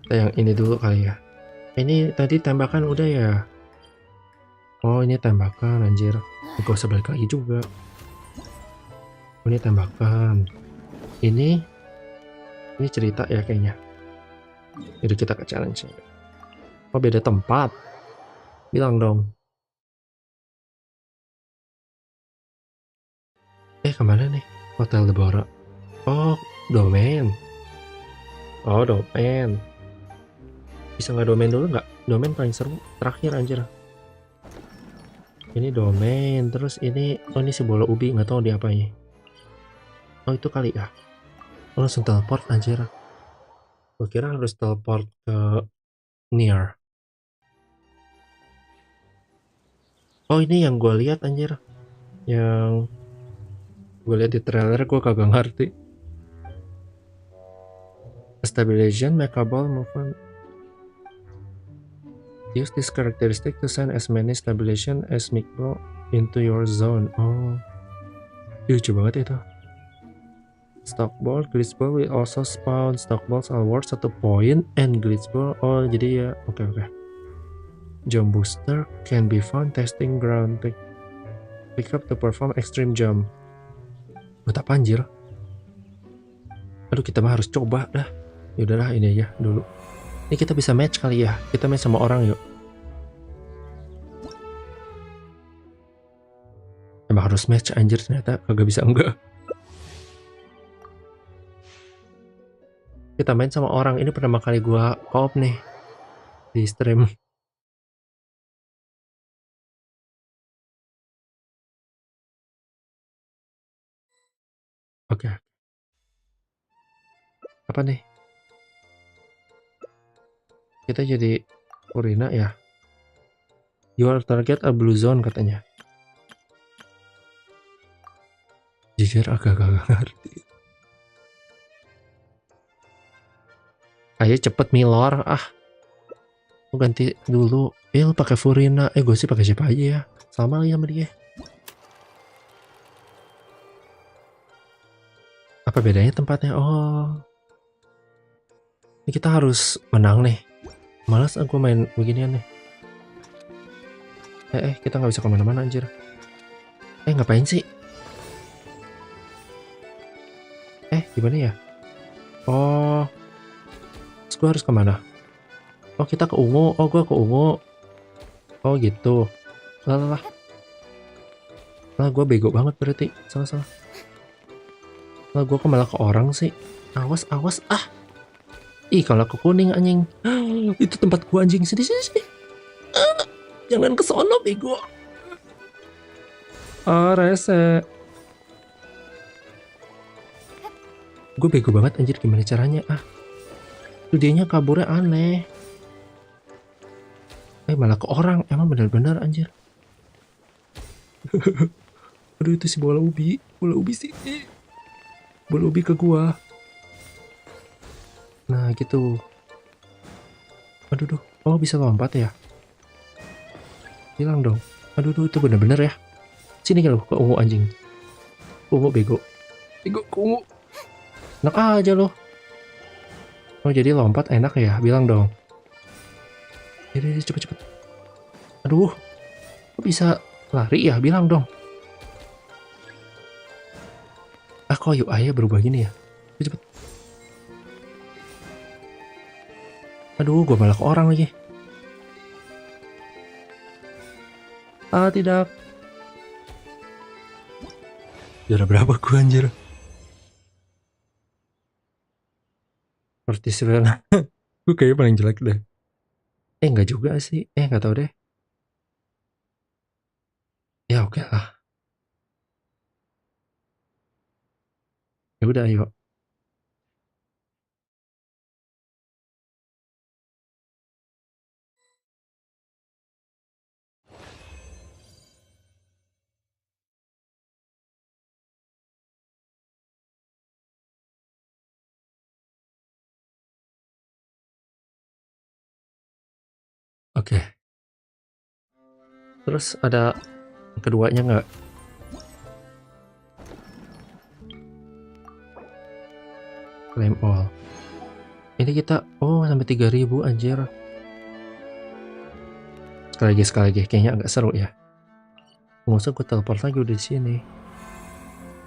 Kita yang ini dulu kali ya. Ini tadi tembakan udah ya? Oh ini tembakan anjir. Gak usah balik lagi juga. Oh, ini tembakan. Ini cerita ya kayaknya. Jadi kita ke challenge. Oh beda tempat. Bilang dong. Kemana nih? Hotel Deborah. Oh domain. Oh domain. Bisa nggak domain dulu nggak? Domain paling seru terakhir anjir. Ini domain. Terus ini, oh ini si bola ubi, nggak tahu diapain. Oh itu kali ya. Oh, langsung teleport anjir. Gue kira harus teleport ke near. Oh ini yang gue lihat anjir. Yang gue lihat di trailer, gue kagak ngerti. Stabilization, makeable movement. Use this characteristic to send as many stabilization as micro into your zone. Oh, lucu banget itu. Stock ball, glitch ball will also spawn. Stock balls are worth 1 point and glitch ball. Oh jadi ya, oke. Jump booster can be found testing ground. Pick up to perform extreme jump. Buat apa anjir? Aduh kita mah harus coba dah. Yaudahlah ini aja dulu. Ini kita bisa match kali ya. Kita match sama orang yuk. Emang harus match anjir, ternyata kagak bisa enggak. Kita main sama orang. Ini pertama kali gua coop nih di stream. Oke. Apa nih? Kita jadi furina ya. Your target a blue zone katanya. Jujur agak-agak ngerti. Ayo cepet milor ah. Lu ganti dulu. Lu pakai furina. Gue sih pakai siapa aja ya. Sama lagi sama dia. Apa bedanya tempatnya? Oh. Ini kita harus menang nih. Malas aku main beginian nih. Kita nggak bisa kemana-mana anjir. Ngapain sih? Gimana ya? Oh. Terus gue harus kemana? Oh kita ke ungu. Oh gue ke ungu. Oh gitu. Lah gue bego banget berarti. Salah. Lah gue malah ke orang sih. Awas ah. Ih kalau ke kuning anjing. Itu tempat gue anjing. Sini. Jangan ke sono bego. Rese. Gue bego banget anjir, gimana caranya tuh dianya kaburnya aneh. Malah ke orang, emang bener-bener anjir. Aduh itu si bola ubi sih. Bola ubi ke gua. Nah gitu. Aduh. Oh bisa lompat ya. Bilang dong. Aduh itu bener-bener ya. Sini kalau ke ungu anjing. Ungu bego ke ungu. Enak aja loh. Oh jadi lompat enak ya, bilang dong. Jadi cepet. Aduh, kok bisa lari ya, bilang dong. Kok yuk ayah berubah gini ya. Cepet. Aduh, gue malah ke orang lagi. Tidak. Juara berapa gue anjir? Partisipan. Gue kayaknya paling jelek deh. Enggak juga sih. Enggak tahu deh. Ya oke lah. Ya udah ayo. Oke. Terus ada keduanya nggak? Claim all. Ini kita sampai 3000 anjir. Sekali lagi kayaknya agak seru ya. Nggak usah gue teleport lagi udah di sini.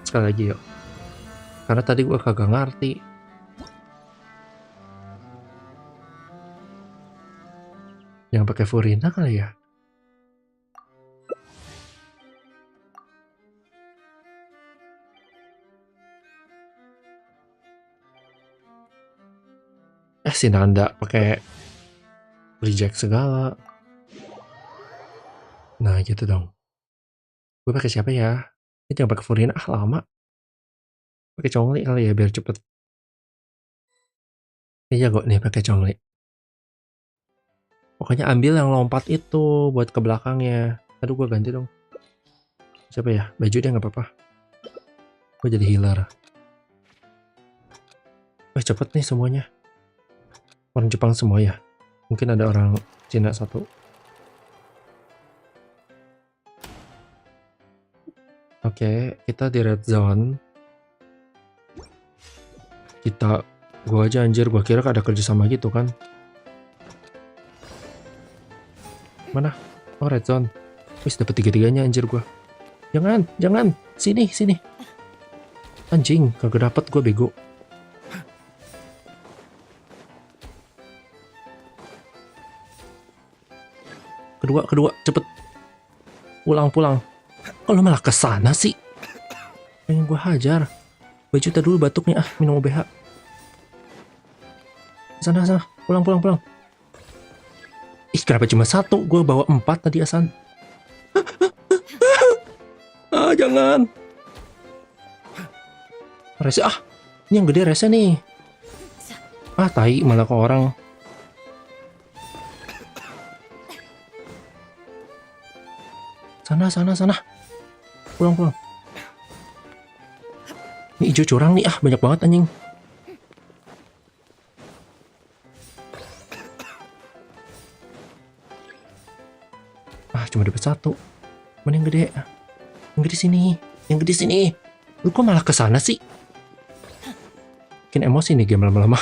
Sekali lagi yuk. Karena tadi gue kagak ngerti. Yang pakai furina kali ya? Si Nanda pakai reject segala. Nah gitu dong. Gue pakai siapa ya? Ini jangan pakai furina, lama. Pakai congli kali ya biar cepet. Ini jago nih pakai congli. Pokoknya ambil yang lompat itu buat ke belakangnya. Aduh gue ganti dong. Siapa ya? Baju dia nggak apa-apa. Gue jadi healer. Cepet nih semuanya. Orang Jepang semua ya. Mungkin ada orang Cina satu. Oke, kita di red zone. Gua aja anjir, gua kira ada kerjasama gitu kan. Mana? Oh, red zone. Wis dapet 3-3-nya anjir gua. Jangan. Sini. Anjing, kagak dapet gua bego. Kedua, cepet. Pulang. Kok lo malah kesana sih? Pengen gua hajar. Baju tadi dulu batuknya, minum OBH. Sana, pulang. Ih, kenapa cuma 1? Gue bawa 4 tadi Asan. Jangan. Rese, ini yang gede rese nih. Tai malah ke orang. Sana. Pulang. Ini hijau curang nih, banyak banget anjing. Cuma dapat 1. Mana yang gede? Yang gede sini. Lu kok malah kesana sih? Bikin emosi nih game lama-lama.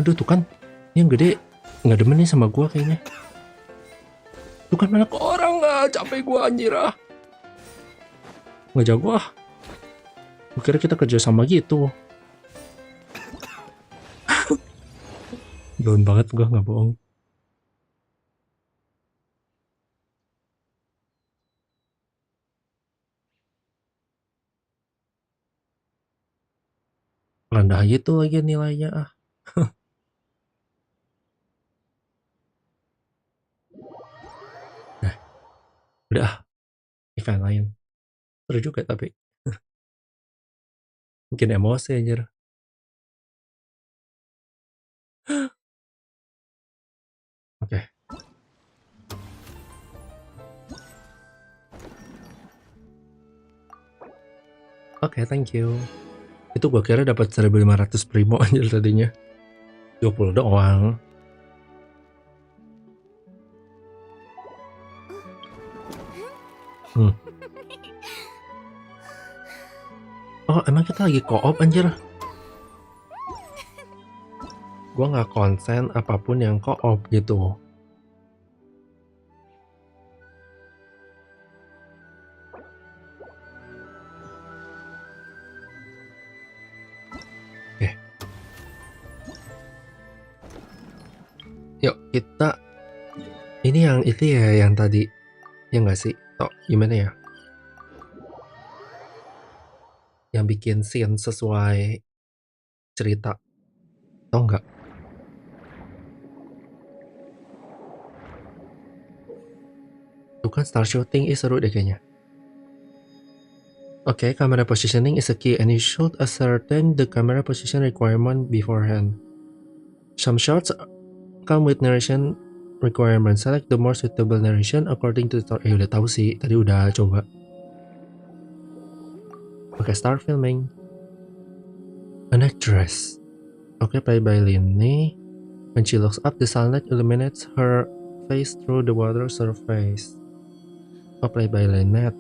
Aduh tuh kan, yang gede nggak demen nih sama gua kayaknya. Tuh kan malah ke orang, capek gua anjir Nggak jago Gua kira kita kerja sama gitu. Down banget gue, nggak bohong. Rendah gitu lagi nilainya Nah, udah event lain. Seru juga tapi. Mungkin emosi anjir. Oke, thank you. Itu gue kira dapat 1500 primo anjir tadinya. 20 doang. Emang kita lagi co-op anjir? Gue nggak konsen apapun yang co-op gitu. Yuk kita. Ini yang itu ya, yang tadi. Ya nggak sih? Gimana ya? Yang bikin scene sesuai cerita. Tau nggak? Tuh kan start shooting seru deh kayaknya. Okay, camera positioning is a key and you should ascertain the camera position requirement beforehand. Some shots come with narration requirement. Select the more suitable narration according to the story. Udah tahu sih, tadi udah coba. Okay, start filming. An actress. Okay, play by Linny. When she looks up, the sunlight illuminates her face through the water surface. Oh, play by Lynette,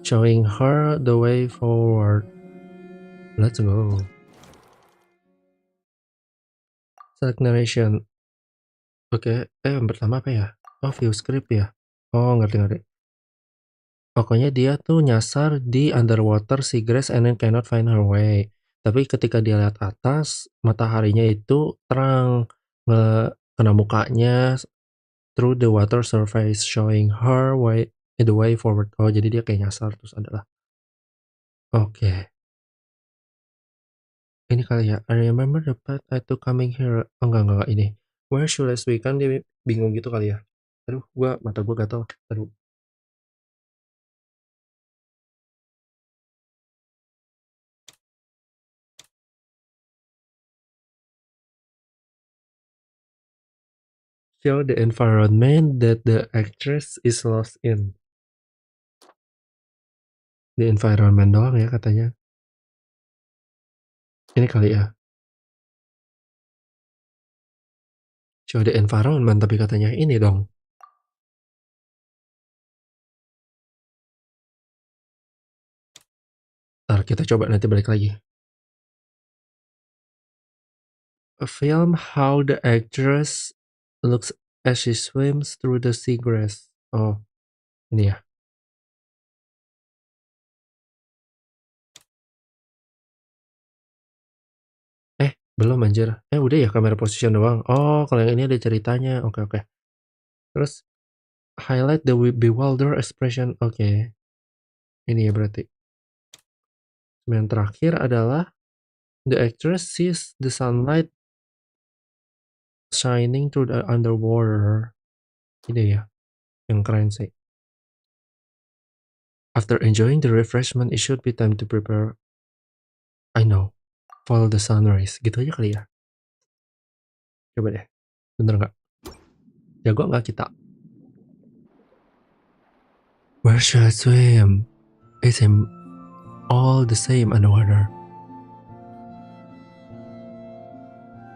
showing her the way forward. Let's go. Select narration. Oke, yang pertama apa ya? Oh, view script ya. Oh, ngerti. Pokoknya dia tuh nyasar di underwater seagrass and then cannot find her way. Tapi ketika dia lihat atas, mataharinya itu terang kena mukanya through the water surface, showing her way the way forward. Oh, jadi dia kayak nyasar terus adalah. Oke. Ini kali ya. I remember the path I took coming here. Oh, enggak ini. Where should I swim? Kan dia bingung gitu kali ya. Aduh, mata gua gatal. Aduh. Show the environment that the actress is lost in. The environment doang ya katanya. Ini kali ya. Show the environment, tapi katanya ini dong. Ntar kita coba nanti balik lagi. A film how the actress looks as she swims through the seagrass. Oh, ini ya. Belum anjir. Udah ya kamera position doang. Oh, kalau yang ini ada ceritanya. Oke. Terus highlight the bewildered expression. Oke. Ini ya berarti. Yang terakhir adalah the actress sees the sunlight shining through the underwater. Ini ya. Yang keren sih. After enjoying the refreshment, it should be time to prepare. I know. Follow the sunrise. Gitu aja kali ya. Coba deh. Bener nggak? Jago nggak kita? Where should I swim? It's all the same underwater.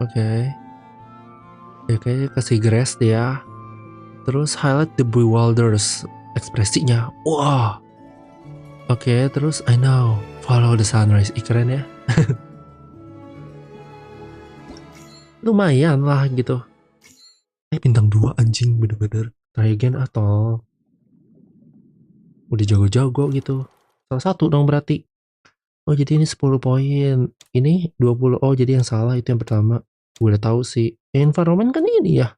Oke. Kayaknya ke seagrass dia. Terus highlight the bewilders. Ekspresinya. Wah. Oke, terus I know. Follow the sunrise. Keren ya. Lumayan lah gitu. Bintang 2 anjing bener-bener. Try again atau udah jago-jago gitu. Salah satu dong berarti. Oh, jadi ini 10 poin. Ini 20. Oh, jadi yang salah itu yang pertama. Gue udah tahu sih. Environment kan ini ya.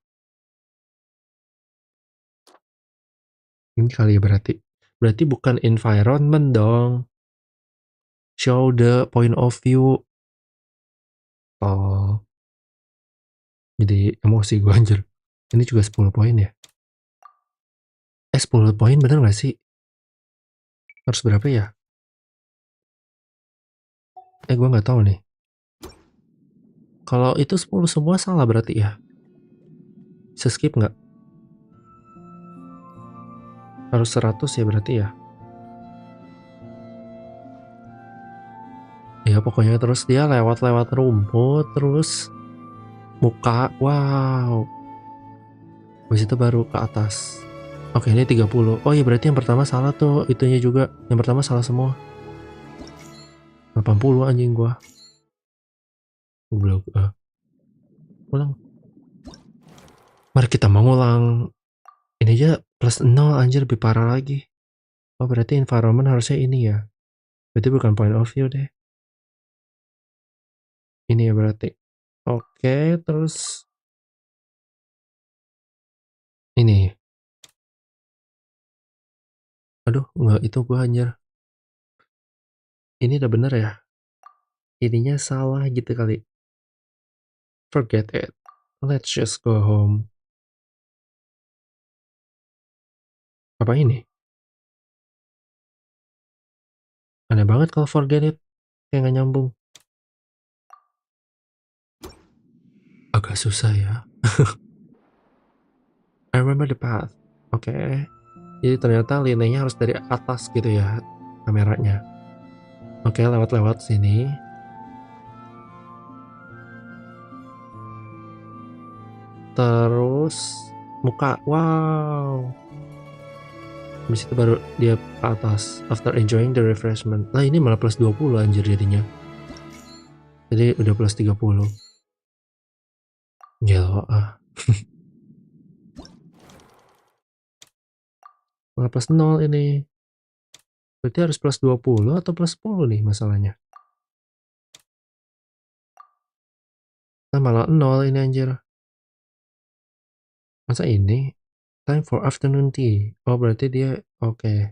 Ini kali ya berarti. Berarti bukan environment dong. Show the point of view. Oh. Jadi emosi gue anjir. Ini juga 10 poin ya. 10 poin bener gak sih? Harus berapa ya? Gue gak tahu nih. Kalau itu 10 semua salah berarti ya. Bisa skip gak? Harus 100 ya berarti ya. Ya pokoknya terus dia lewat-lewat rumput. Terus muka. Wow. Habis itu baru ke atas. Oke, ini 30. Oh ya berarti yang pertama salah tuh. Itunya juga. Yang pertama salah semua. 80 anjing gua. Goblok. Ulang. Mari kita mengulang. Ini aja plus 0 anjir, lebih parah lagi. Oh berarti environment harusnya ini ya. Berarti bukan point of view deh. Ini ya berarti. Oke, terus ini. Aduh, enggak, itu gua anjir. Ini udah bener ya. Ininya salah gitu kali. Forget it. Let's just go home. Apa ini? Aneh banget kalau forget it. Kayak gak nyambung. Agak susah ya. I remember the path. Oke. Jadi ternyata linenya harus dari atas gitu ya. Kameranya. Oke, lewat-lewat sini. terus muka, wow. Habis itu baru dia ke atas. After enjoying the refreshment. Lah ini malah plus 20 anjir jadinya. Jadi udah plus 30. Gila malah plus 0 ini. Berarti harus plus 20 atau plus 10 nih masalahnya. Nah malah 0 ini anjir. Masa ini? Time for afternoon tea. Oh berarti dia oke.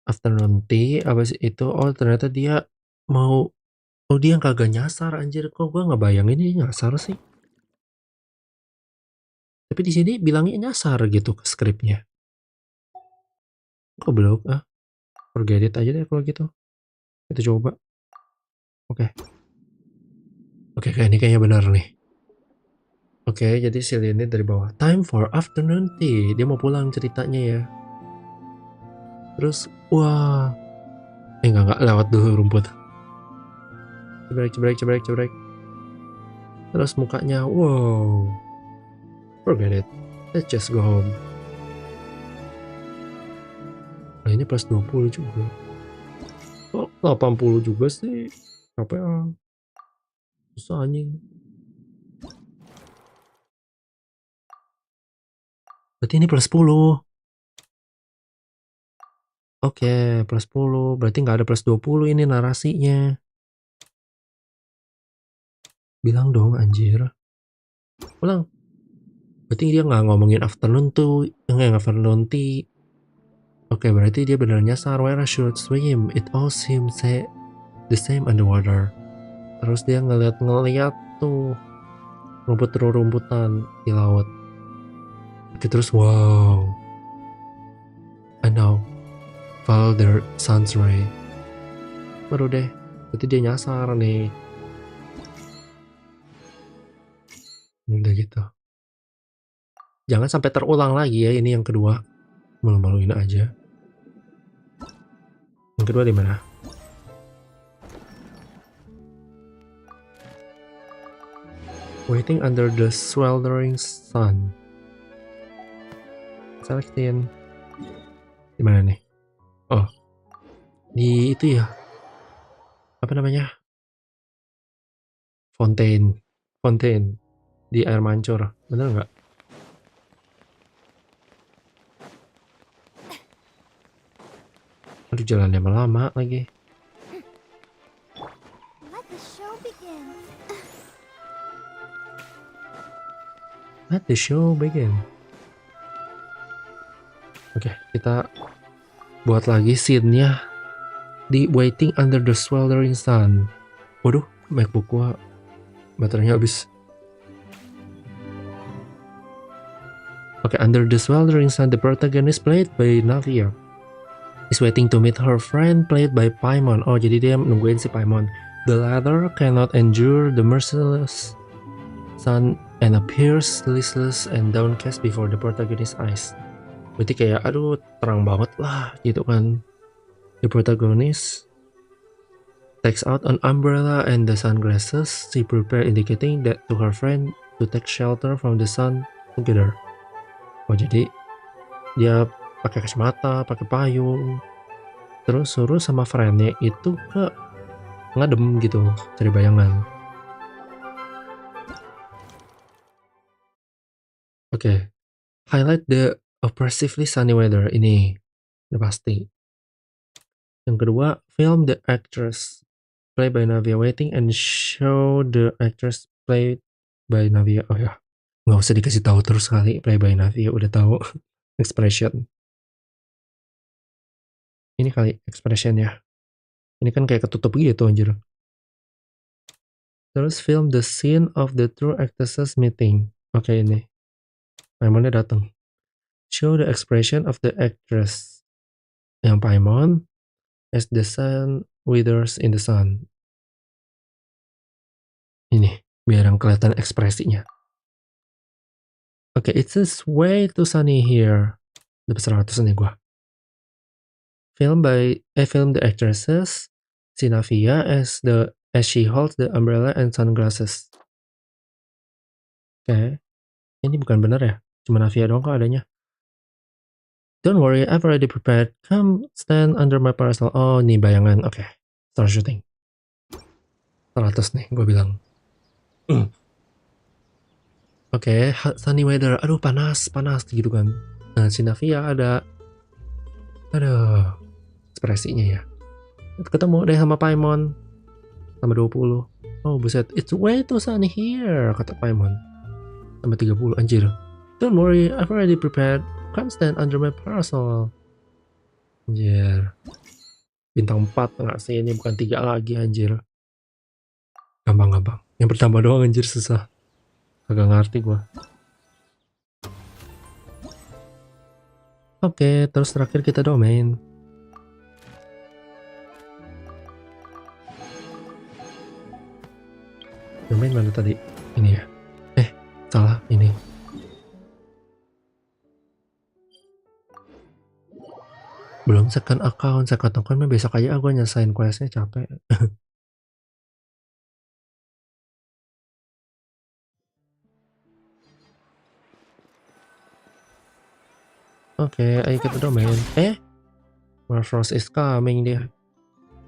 Afternoon tea, abis itu oh ternyata dia mau, oh dia kagak nyasar anjir, kok gua nggak bayangin ini nyasar sih. Tapi di sini bilangnya nyasar gitu ke skripnya. Kok belum forget it aja deh kalau gitu. Kita coba. Oke, kayak ini kayaknya benar nih. Oke, jadi si ini dari bawah. Time for afternoon tea. Dia mau pulang ceritanya ya. Terus, wah. Enggak lewat dulu rumput. Cebrek. Terus mukanya, wow. Forget it. Let's just go home. Nah ini plus 20 juga. Oh, 80 juga sih. Apa ya? Susah anjing. Berarti ini plus 10. Oke, plus 10. Berarti nggak ada plus 20 ini narasinya. Bilang dong anjir. Ulang. Berarti dia nggak ngomongin afternoon tuh. Nggak afternoon tea. Oke, berarti dia benar nyasar. Where I should swim. It all seems the same underwater. Terus dia ngeliat tuh rumput-rumputan di laut. Oke, terus wow. I know. Follow the sun's ray. Baru deh. Berarti dia nyasar nih. Ini udah gitu. Jangan sampai terulang lagi ya ini yang kedua. Malu-maluin aja. Yang kedua di mana? Waiting under the sweltering sun. Selectin. Di mana nih? Oh. Di itu ya. Apa namanya? Fontaine. Di air mancur. Bener nggak? Aduh jalannya lama lagi. Let the show begin. Oke, kita buat lagi scene-nya di waiting under the sweltering sun. Waduh, MacBook gua baterainya habis. Oke, under the sweltering sun, the protagonist played by Navia is waiting to meet her friend played by Paimon. Oh, jadi dia nungguin si Paimon. The latter cannot endure the merciless sun and appears listless and downcast before the protagonist's eyes. Berarti kayak aduh terang banget lah gitu kan. The protagonist takes out an umbrella and the sunglasses she prepared, indicating that to her friend to take shelter from the sun together. Oh jadi dia pakai kacamata, pakai payung, terus suruh sama friendnya itu ke ngadem gitu, cari bayangan. Oke, highlight the oppressively sunny weather. Ini udah pasti. Yang kedua, film the actress played by Navia waiting and show the actress played by Navia. Oh ya, nggak usah dikasih tahu terus kali play by Navia, udah tahu expression. Ini kali expression ya. Ini kan kayak ketutup gitu anjir. Terus film the scene of the two actresses meeting. Oke ini. Paimonnya datang. Show the expression of the actress. Yang Paimon as the sun withers in the sun. Ini biar yang kelihatan ekspresinya. Oke, it's way too sunny here. Dapat 100 nih gua. Film the actresses Sinavia as she holds the umbrella and sunglasses. Oke. Ini bukan bener ya? Cuma Navia doang kok adanya. Don't worry, I've already prepared. Come stand under my parasol. Oh, nih bayangan. Oke. Start shooting. 100 nih, gue bilang. Oke, sunny weather. Aduh, panas gitu kan. Nah, si Navia ada. Aduh, ekspresinya ya. Ketemu deh sama Paimon. Sama 20. Oh, buset. It's way too sunny here, kata Paimon. Sama 30, anjir. Don't worry, I've already prepared. Come stand under my parasol. Anjir. Bintang 4 nggak sih? Ini bukan 3 lagi, anjir. Gampang. Yang pertama doang, anjir, susah. Agak ngerti gua. Oke, terus terakhir kita domain. Domain mana tadi? Ini ya? Salah, ini. Belum second account mah besok aja gue nyelesain questnya, capek. Oke, ayo kita domain. Warfrost is coming dia.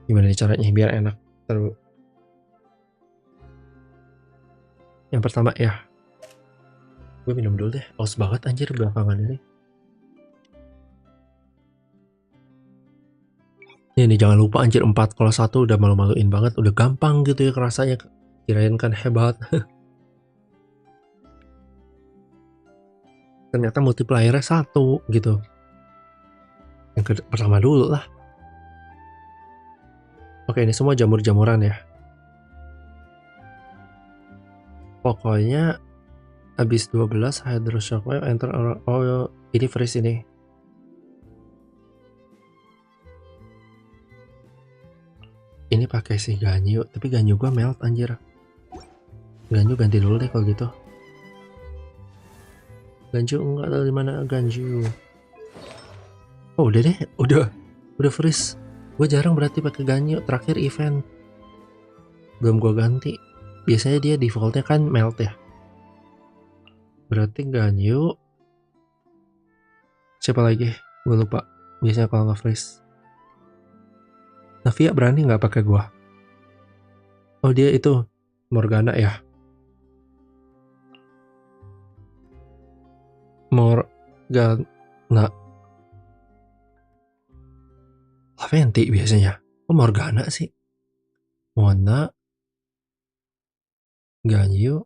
Gimana nih caranya biar enak? Terus yang pertama ya, gue minum dulu deh. Aus banget anjir belakangan ini. Ini jangan lupa anjir 4 kalau 1 udah malu-maluin banget. Udah gampang gitu ya kerasanya. Kirain kan hebat. Ternyata multiplier-nya 1 gitu. Yang pertama dulu lah. Oke, ini semua jamur-jamuran ya. Pokoknya habis 12 Hydro Shockwave enter ini freeze ini. Ini pakai si Ganyu, tapi Ganyu gua melt anjir. Ganyu ganti dulu deh kalau gitu. Ganyu enggak tahu di mana Ganyu. Oh, udah deh, udah freeze. Gue jarang berarti pakai Ganyu, terakhir event. Belum gue ganti. Biasanya dia defaultnya kan melt ya. Berarti Ganyu. Siapa lagi? Gue lupa. Biasanya kalau nggak freeze. Navia berani nggak pakai gua? Oh, dia itu Morgana ya. Morgana. Laventi biasanya. Oh, Morgana sih. Mona. Ganyu.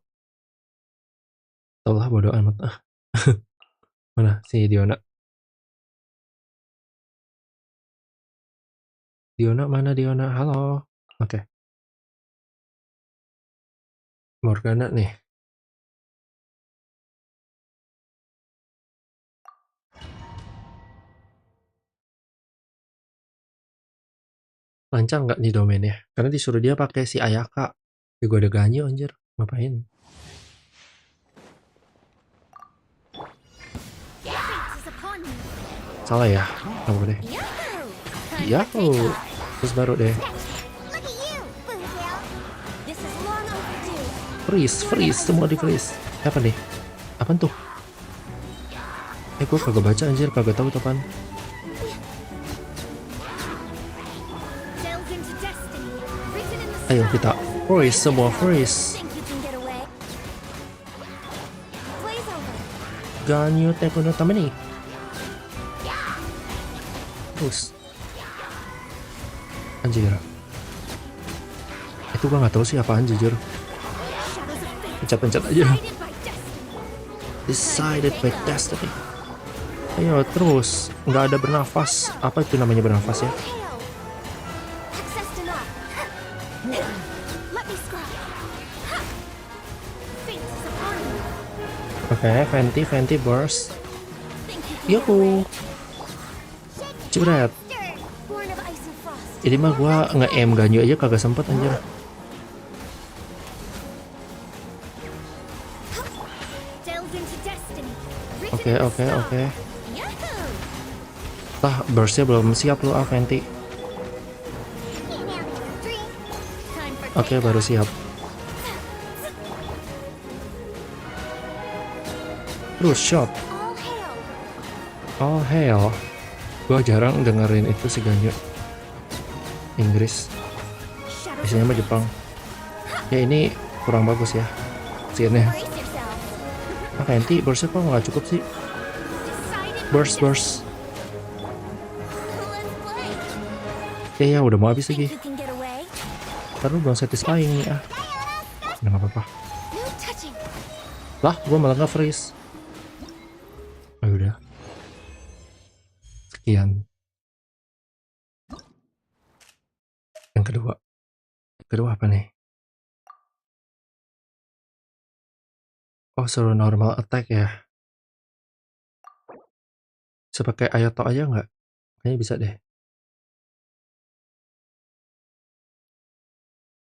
Taulah bodo amat. Mana si Diona? Diona mana Diona? Halo. Oke. Morgana nih. Lancar nggak nih domainnya? Karena disuruh dia pakai si Ayaka. Ya gue ada Ganyu anjir. Ngapain? Salah ya? Apa deh? Yahoo! Terus baru deh. Freeze, semua di freeze. Apa nih? Apaan tuh? Gue kagak baca anjir, kagak tahu apaan. Ayo kita freeze, semua freeze. Ganyu Teku no Tame nih. Terus. Anjir. Itu gua nggak tahu sih apaan jujur. Pencet aja. Decided by destiny. Ayo terus, nggak ada bernafas. Apa itu namanya bernafas ya? Oke, Venti burst. Yuhu. Jebret. Ini mah gua nge-aim Ganyu aja kagak sempet anjir. Oke. Burstnya belum siap lu Venti. Oke, baru siap. Terus shot. All hail. Gue jarang dengerin itu si Ganyo Inggris. Biasanya mah Jepang. Ya ini kurang bagus ya scene-nya. Nanti burst kok nggak cukup sih? Burst. Ya udah mau habis lagi. Ntar lu belum satisfying nih ah. Nggak apa-apa. Lah, gue malah nge-freeze. Oh udah. Sekian. Yang kedua. Kedua apa nih? Oh, suruh normal attack ya. Bisa pakai ayato aja nggak? Kayaknya bisa deh.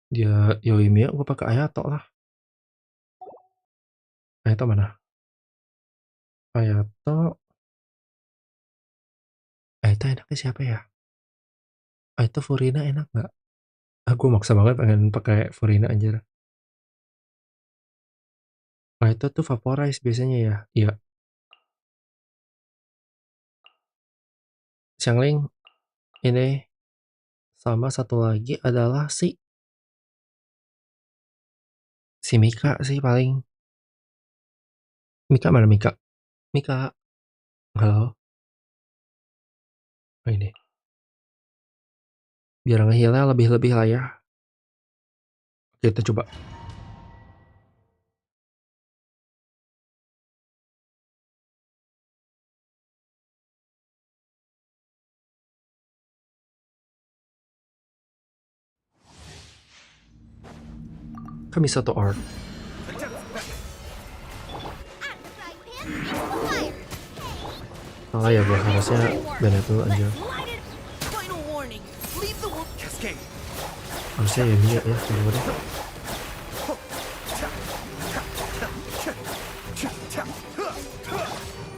Dia Yoimiya, gue pakai ayato lah. Ayato mana? Ayato enaknya siapa ya? Ayato Furina enak nggak? Gue maksa banget pengen pakai Furina anjir. Ayato tuh vaporize biasanya ya. Iya. Xiangling ini sama satu lagi adalah si Mika sih paling. Mika mana Mika? Mika. Halo. Oh, ini. Biar nge-heal-nya lebih-lebih lah ya. Oke, kita coba. Kamisato art. Salah ya gue harusnya Bennett dulu anjir. Harusnya ya Mia ya coba deh.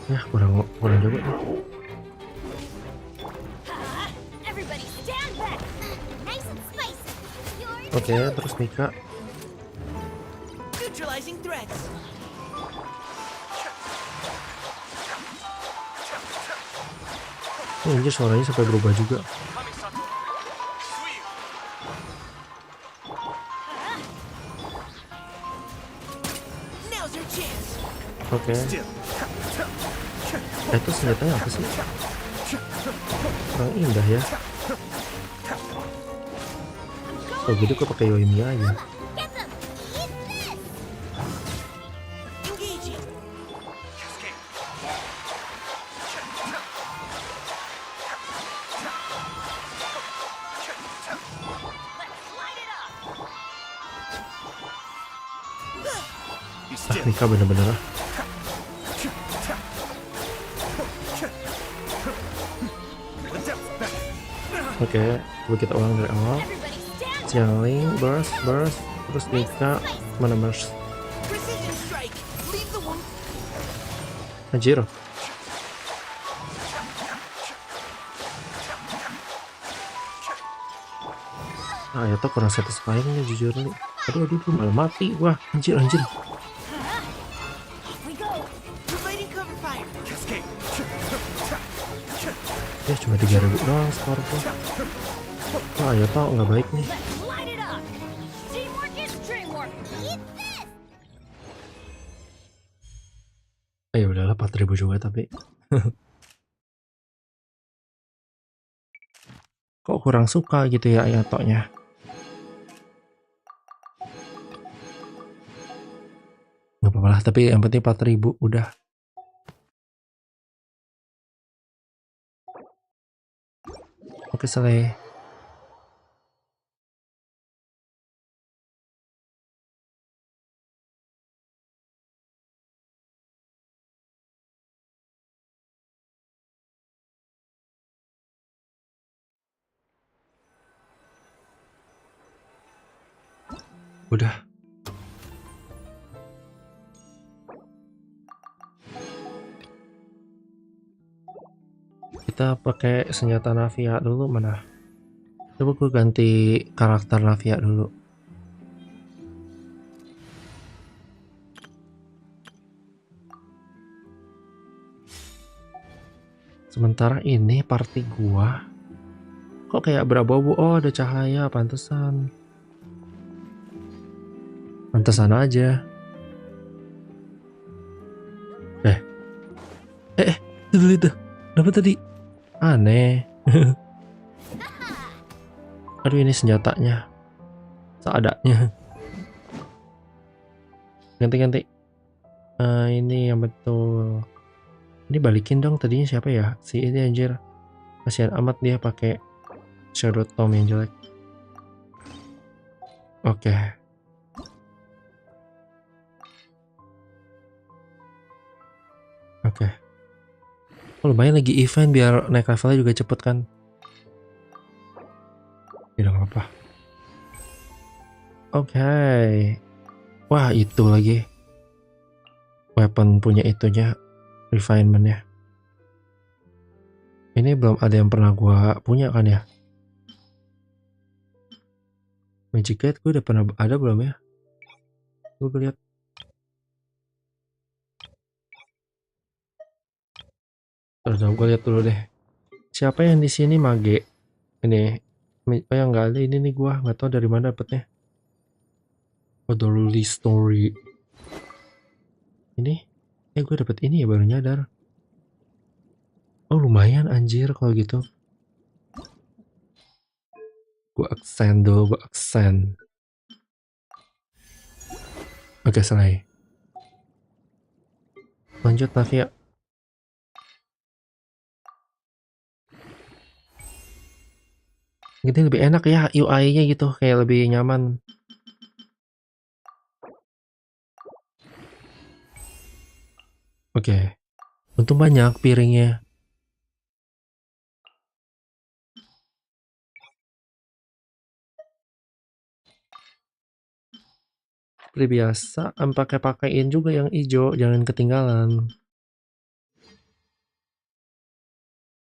Ya kurang jago nih. Oke, terus Mika. Oh, anjir suaranya sampai berubah juga. Oke. Itu senjatanya apa sih? Kurang indah ya. Oh gitu gue pakai Yoimiya aja. Mika bener-bener lah. Oke, coba kita ulang dari awal. Xiangling, burst, terus Mika, mana burst? Anjir. Ya tuh kurang satisfying nih jujur nih. Aduh malah mati gua. Anjir. Ya cuma 3.000 doang skor gua. Wah ya tau nggak baik nih. Ya udahlah 4.000 juga tapi. Kok kurang suka gitu ya Ayatonya. Nggak apa-apa lah, tapi yang penting 4.000 udah. Oke, selesai. Udah. Kita pakai senjata Navia dulu mana? Coba gue ganti karakter Navia dulu. Sementara ini party gua kok kayak berabu-abu. Oh, ada cahaya, pantesan. Pantesan aja. Itu. Dapat tadi. Aneh. Aduh, ini senjatanya. Seadanya. Ganti. Ini yang betul. Ini balikin dong, tadinya siapa ya? Si ini anjir. Kasihan amat dia pakai Shadow Tom yang jelek. Oke. Oh, lumayan lagi event biar naik levelnya juga cepet kan. Tidak apa-apa. Oke. Wah, itu lagi. Weapon punya itunya. Refinement-nya. Ini belum ada yang pernah gua punya kan ya? Magic Gate gue udah pernah ada belum ya? Gue lihat. Terus gue lihat dulu deh. Siapa yang di sini mage? Ini. Oh yang nggak ada ini nih, gua nggak tahu dari mana dapetnya. Oh, the release story. Ini. Gue dapet ini ya, baru nyadar. Oh, lumayan anjir kalau gitu. Gue aksen dulu, gue aksen. Oke, selesai. Lanjut Navia. Gini lebih enak ya UI-nya gitu, kayak lebih nyaman. Oke. Untung banyak piringnya. Seperti biasa, pakai-pakaiin juga yang hijau, jangan ketinggalan.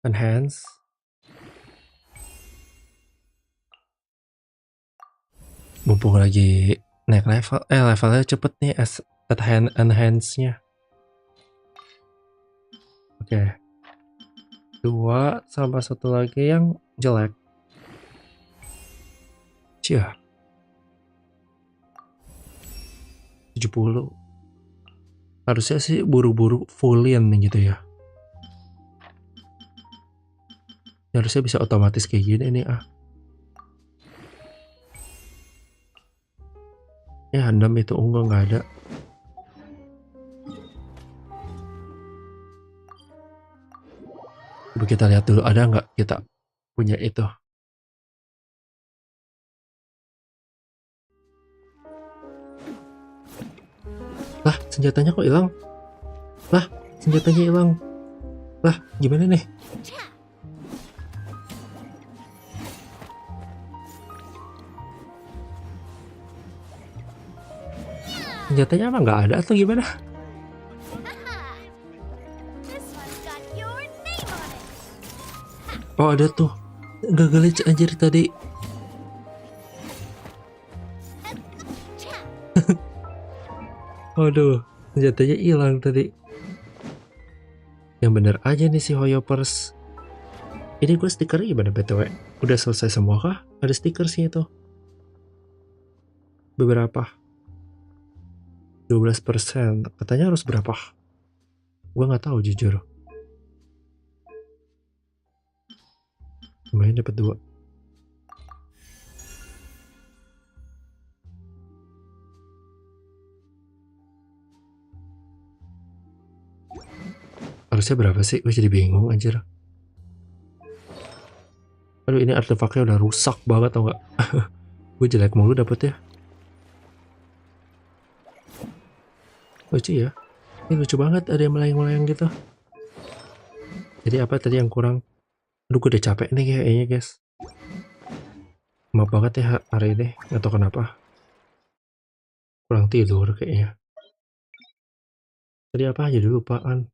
Enhance. Mumpung lagi naik level, levelnya cepet nih, enhance-nya. Oke. 2 sama satu lagi yang jelek. Cia. 70. Harusnya sih buru-buru fullin gitu ya. Harusnya bisa otomatis kayak gini nih Ya 6 itu unggul nggak ada. Coba kita lihat dulu ada nggak kita punya itu. Lah, senjatanya kok hilang? Lah, senjatanya hilang. Lah, gimana nih? Senjatanya apa nggak ada atau gimana? Oh, ada tuh. Nggak glitch anjir tadi. Waduh, senjatanya hilang tadi. Yang bener aja nih si Hoyopers. Ini gue stiker gimana BTW? Udah selesai semua kah? Ada stiker sih itu. Beberapa. 12%. Katanya harus berapa? Gue nggak tahu jujur. Lumayan dapat 2. Harusnya berapa sih? Gue jadi bingung anjir. Aduh, ini artefaknya udah rusak banget tau gak? Gue jelek mulu dapetnya. Lucu ya. Ini lucu banget, ada yang melayang-melayang gitu. Jadi apa tadi yang kurang? Aduh, gue udah capek nih kayaknya guys. Maaf banget ya hari ini, gak tau kenapa. Kurang tidur kayaknya. Tadi apa aja dulu lupaan.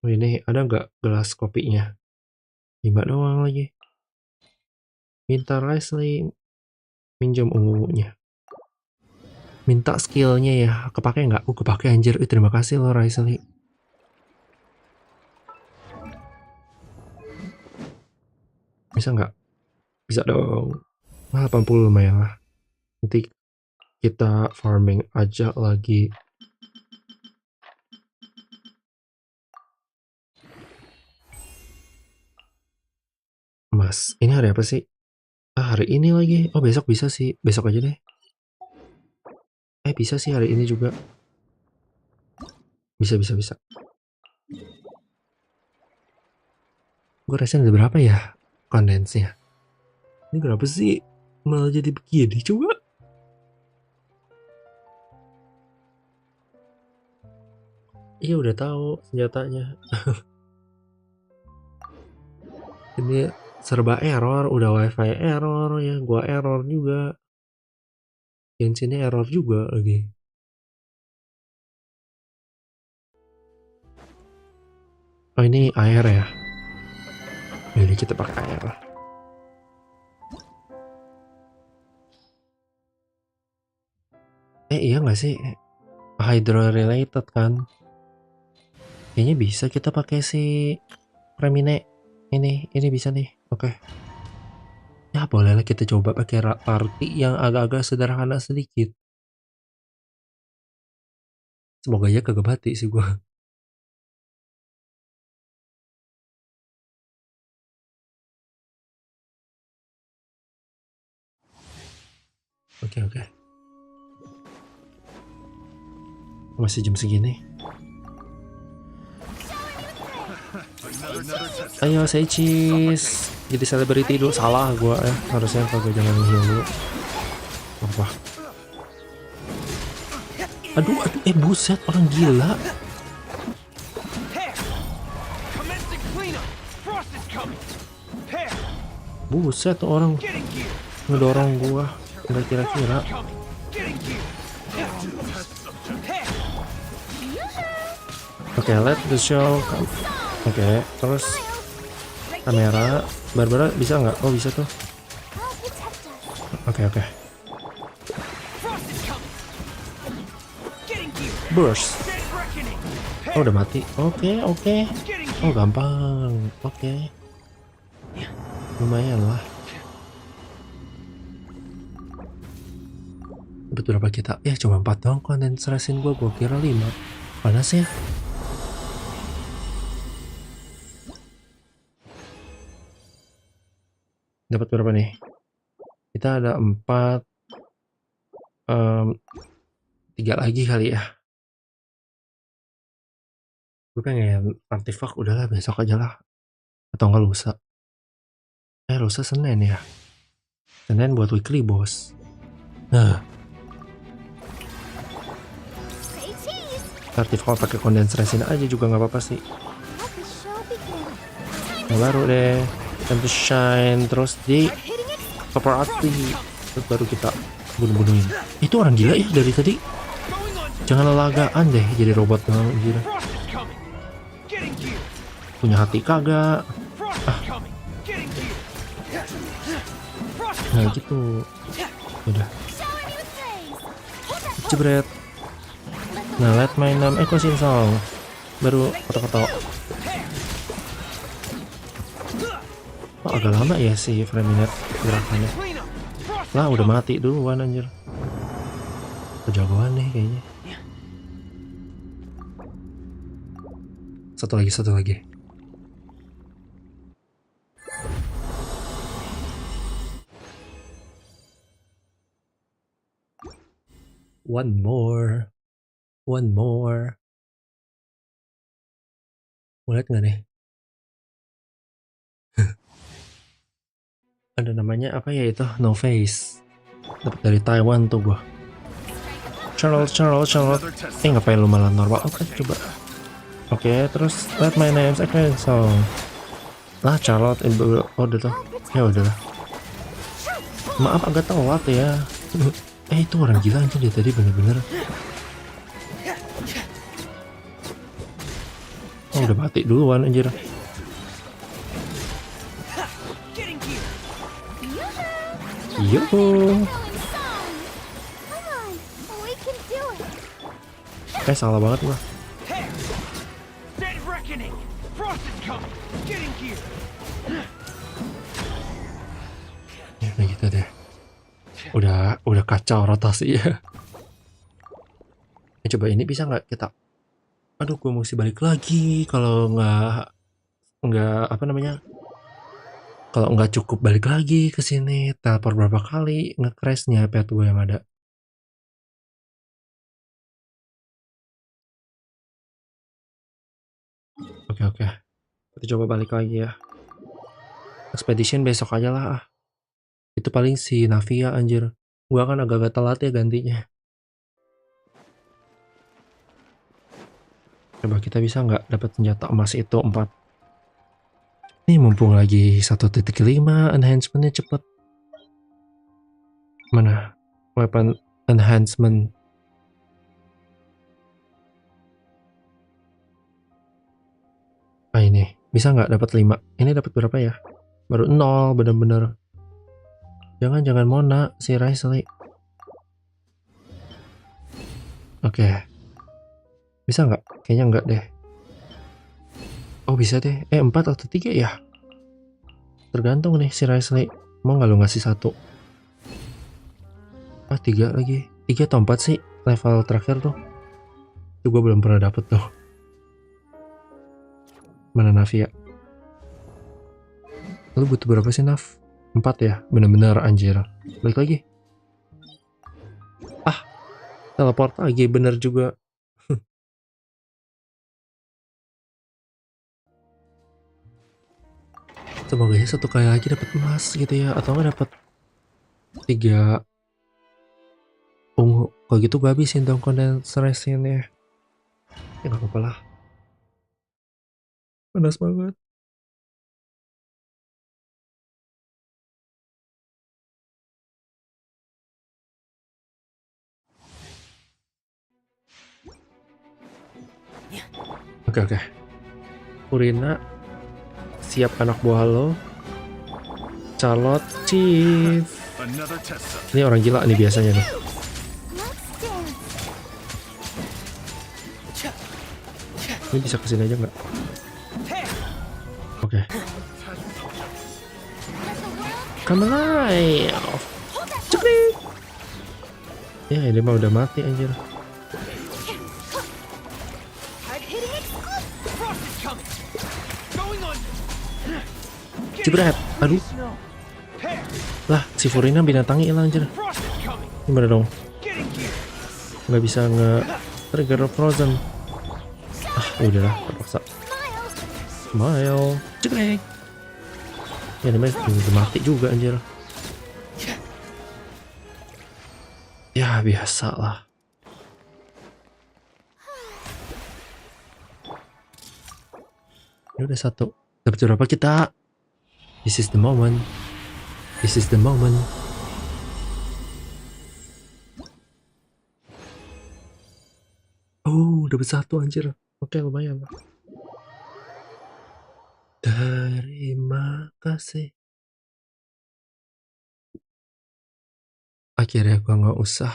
Oh, ini ada nggak gelas kopinya? 5 doang lagi. Minta Leslie minjem ungunya. Minta skillnya ya, kepake nggak? Kepake anjir. Terima kasih lo Leslie. Bisa nggak? Bisa dong. 80 lumayan lah. Nanti kita farming aja lagi. Mas, ini hari apa sih? Hari ini lagi. Oh, besok bisa sih. Besok aja deh. Bisa sih hari ini juga. Bisa. Gue resen ada berapa ya kondensnya? Ini berapa sih? Malah jadi begini coba. Iya udah tahu senjatanya. Ini serba error, udah wifi error ya, gua error juga. Genshin error juga lagi. Oh ini air ya. Jadi kita pakai air. Iya nggak sih? Hydro related kan? Kayaknya bisa kita pakai si Premine. Ini bisa nih. Oke. Ya bolehlah kita coba pakai party yang agak-agak sederhana sedikit. Semoga aja kagak mati sih gua. Oke. Masih jam segini. Ayo saya cheese. Jadi selebriti dulu. Salah gua ya. Harusnya kagak jangan heal dulu. Apa? Aduh, buset orang gila. Buset tuh orang ngedorong gua. Nggak kira-kira. Oke, let the show come. Oke, terus kamera. Barbara bisa nggak? Oh bisa tuh. Oke. Burst. Oh udah mati. Oke. Oh gampang. Oke. Lumayan lah. Dapat berapa kita? Ya cuma 4 doang konten stresin gua kira 5. Panas ya. Dapat berapa nih? Kita ada 4. 3 lagi kali ya. Gue pengen artefak udahlah besok aja lah. Atau enggak lusa. Lusa Senin ya. Senin buat weekly bos. Nah. Artefak pakai kondens resin aja juga nggak apa-apa sih. Yang baru deh. Time to shine. Terus di paparazzi. Terus baru kita bunuh-bunuhin. Itu orang gila ya dari tadi. Jangan lelagaan deh jadi robot doang gila. Punya hati kagak. Nah gitu. Udah. Jebret. Nah let my name echo song. Baru kotak-kotak. Oh agak lama ya si frame-nya gerakannya. Lah udah mati duluan anjir. Kejagoan nih kayaknya. Satu lagi. One more. Mau lihat nggak nih? Ada namanya apa ya itu? No Face. Dapat dari Taiwan tuh gua. Charlotte. Ngapain lu malah normal? Oke, coba. Oke, terus let my name second song. Lah Charlotte udah tuh. Ya udahlah. Maaf agak telat ya. Itu orang gila itu dia tadi bener-bener. Oh udah mati duluan anjir. Yuhu. Salah banget gua. Nah gitu deh. Udah kacau rotasi ya. Coba ini bisa nggak kita? Aduh, gue mesti balik lagi. Kalau nggak apa namanya? Kalau nggak cukup balik lagi ke sini, teleport berapa kali nge-crashnya pet gue yang ada. Oke. Kita coba balik lagi ya. Expedition besok aja lah. Itu paling si Navia anjir. Gua kan agak-agak telat ya gantinya. Coba kita bisa nggak dapat senjata emas itu 4. Nih mumpung lagi 1.5 enhancementnya cepet. Mana? Weapon enhancement. Ah ini. Bisa nggak dapat 5? Ini dapat berapa ya? Baru 0 bener-bener. Jangan Mona si Riley. Oke. Bisa nggak? Kayaknya nggak deh. Oh bisa deh. 4 atau 3 ya? Tergantung nih si Riley. Mau nggak lu ngasih 1? 3 lagi. 3 atau 4 sih level terakhir tuh. Itu gue belum pernah dapet tuh. Mana Navia? Lu butuh berapa sih Nav? 4 ya? Bener-bener anjir. Balik lagi. Teleport lagi bener juga. Semoga ya 1 kali lagi dapat emas gitu ya, atau nggak dapat 3 ungu. Kalau gitu gue habisin dong kondenserasinya. Ya nggak apa-apa lah. Panas banget. Oke. Furina, siap anak buah lo. Charlotte, Chief. Ini orang gila nih biasanya nih. Ini bisa kesini aja nggak? Oke. Come alive. Cepet. Ya ini mah udah mati anjir. Jebret, aduh. Lah, si Furina binatangnya hilang anjir. Gimana dong? Nggak bisa nge-trigger frozen. Udahlah, terpaksa. Smile, cekrek. Ya namanya udah mati juga anjir. Ya biasa lah. Ya udah 1. Dapat berapa kita? This is the moment. This is the moment. Oh, dapat 1 anjir. Oke, lumayan lah. Terima kasih. Akhirnya gua nggak usah.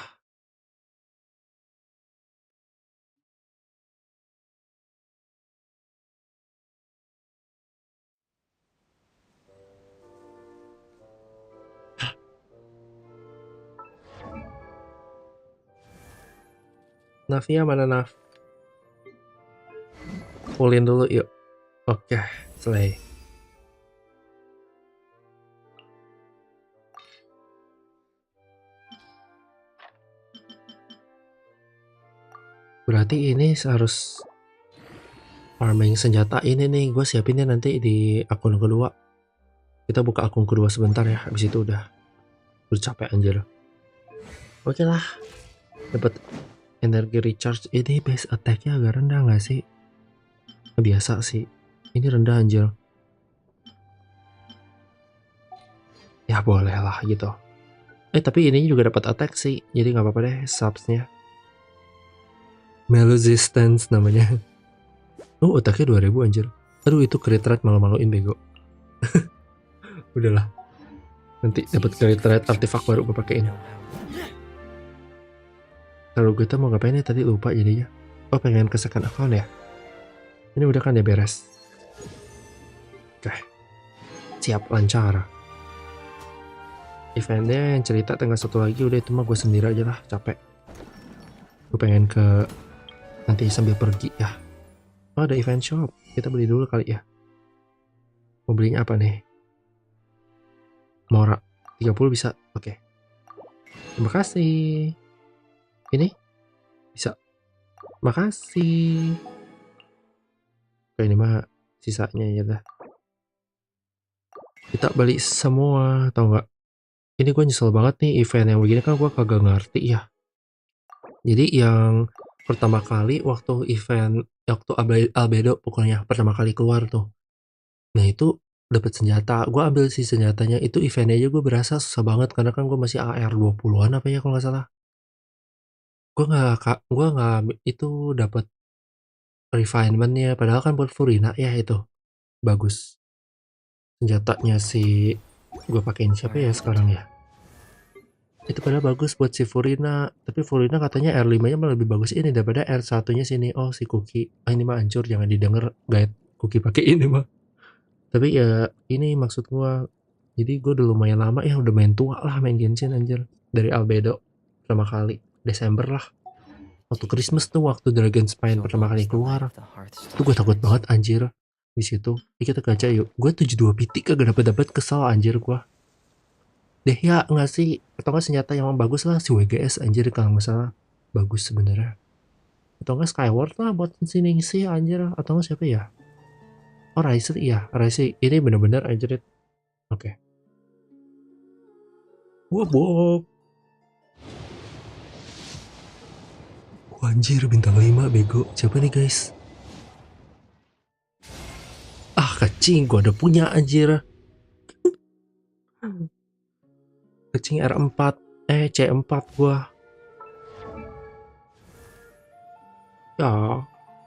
Navia mana Nav? Fullin dulu yuk. Oke, selesai. Berarti ini harus farming senjata ini nih. Gue siapinnya nanti di akun kedua. Kita buka akun kedua sebentar ya. Habis itu udah capek anjir. Oke lah. Dapat energi recharge. Ini base attack-nya agak rendah nggak sih? Biasa sih. Ini rendah anjir. Ya boleh lah gitu. Tapi ini juga dapat attack sih. Jadi nggak apa-apa deh subsnya. Resistance namanya. Attack-nya 2000 anjir. Aduh itu crit rate malu-maluin bego. Udahlah. Nanti dapat crit rate artefak baru gue pakein. Kalau kita mau ngapain ya tadi lupa jadinya. Pengen ke second account ya. Ini udah kan ya beres. Oke. Siap lancar. eventnya yang cerita tanggal 1 lagi, udah itu mah gue sendiri aja lah, capek. Gue pengen ke nanti sambil pergi ya. Oh, ada event shop, kita beli dulu kali ya. Mau belinya apa nih? Mora 30 bisa, oke. Terima kasih. Ini bisa, makasih. Oke, ini mah sisanya ya dah. Kita beli semua, tau nggak? Ini gue nyesel banget nih, event yang begini kan gue kagak ngerti ya. Jadi yang pertama kali waktu albedo pokoknya pertama kali keluar tuh. Nah itu dapat senjata. Gue ambil si senjatanya itu, eventnya aja gue berasa susah banget karena kan gue masih AR 20-an apa ya kalau nggak salah. Gue nggak itu dapat refinementnya, padahal kan buat furina ya itu bagus. Senjatanya si gue pakein siapa ya sekarang ya? Itu padahal bagus buat si Furina, tapi Furina katanya R5-nya malah lebih bagus ini daripada R1-nya sini. Oh, si Cookie. Ah, ini mah hancur, jangan didengar guide Cookie pakai ini mah. Tapi ya ini maksud gua. Jadi gua udah lumayan lama ya, udah main tua lah main Genshin anjir. Dari albedo pertama kali, Desember lah. Waktu Christmas tuh, waktu Dragon Spine pertama kali keluar. Tuh gue takut banget anjir di situ. Kita gacha yuk. Gue 72 pitik kagak dapat kesal anjir gua. Deh ya nggak sih, atau nggak senjata yang bagus lah si WGS anjir kalau nggak salah, bagus sebenarnya. Atau nggak Skyward lah buat sini sih anjir, atau nggak siapa ya? Oh Riser, iya Riser ini bener-bener anjir. Oke. Wobok. Anjir bintang 5 bego. Siapa nih guys? Ah kacing, gua ada punya anjir. Kecing R4, C4 gua. Ya,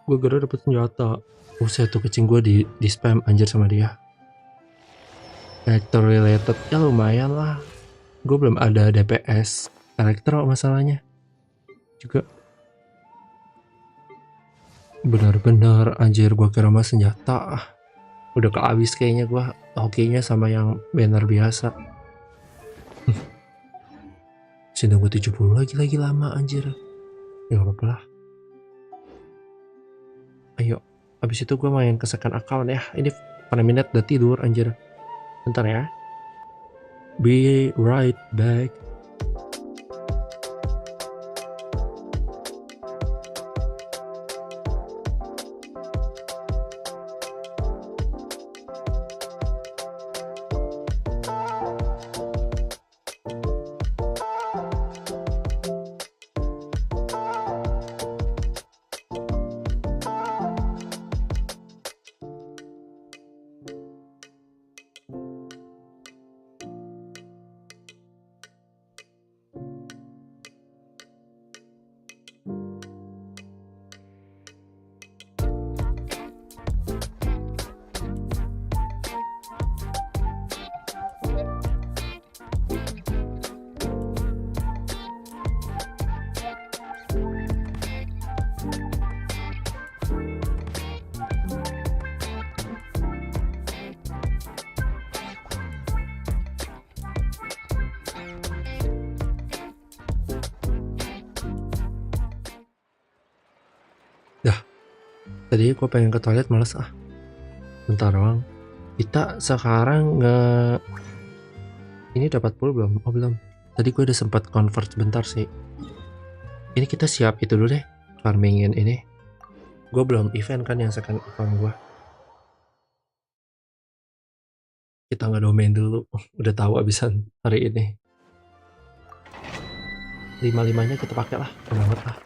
gua gara dapet senjata. Buset tuh kecing gua di spam anjir sama dia. Character related, ya lumayan lah. Gua belum ada DPS karakter masalahnya. Juga benar-benar anjir gua kira mah senjata. Udah kehabis kayaknya gua hokinya sama yang banner biasa. Sini gue 70 lagi lama anjir. Ya gak apa-apa lah. Ayo, abis itu gue main ke second account ya. Ini pada minute udah tidur anjir. Bentar ya. Be right back. Tadi gue pengen ke toilet males ah. Bentar doang. Kita sekarang ini dapat pul belum? Oh belum. Tadi gue udah sempat convert sebentar sih. Ini kita siap itu dulu deh. Farmingin ini. Gue belum event kan yang second account gue. Kita nggak domain dulu. Udah tahu abisan hari ini. 5-5-nya kita pakai lah. Banget lah.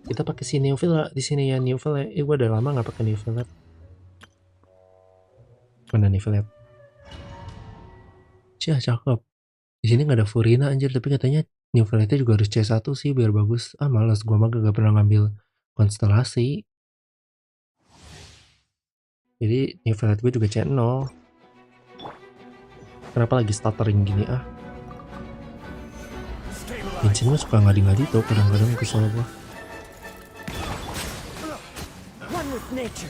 Kita pakai si new villa di sini ya, new villa. Gue udah lama nggak pakai new villa. Mana new villa? Cih, cakep. Di sini nggak ada furina anjir, tapi katanya new villa itu juga harus C1 sih biar bagus. Ah malas, gue mah gak pernah ngambil konstelasi. Jadi new villa gue juga C0. Kenapa lagi stuttering gini ah? Genshin mah suka ngadi-ngadi tuh, kadang-kadang kesel gue. Nature.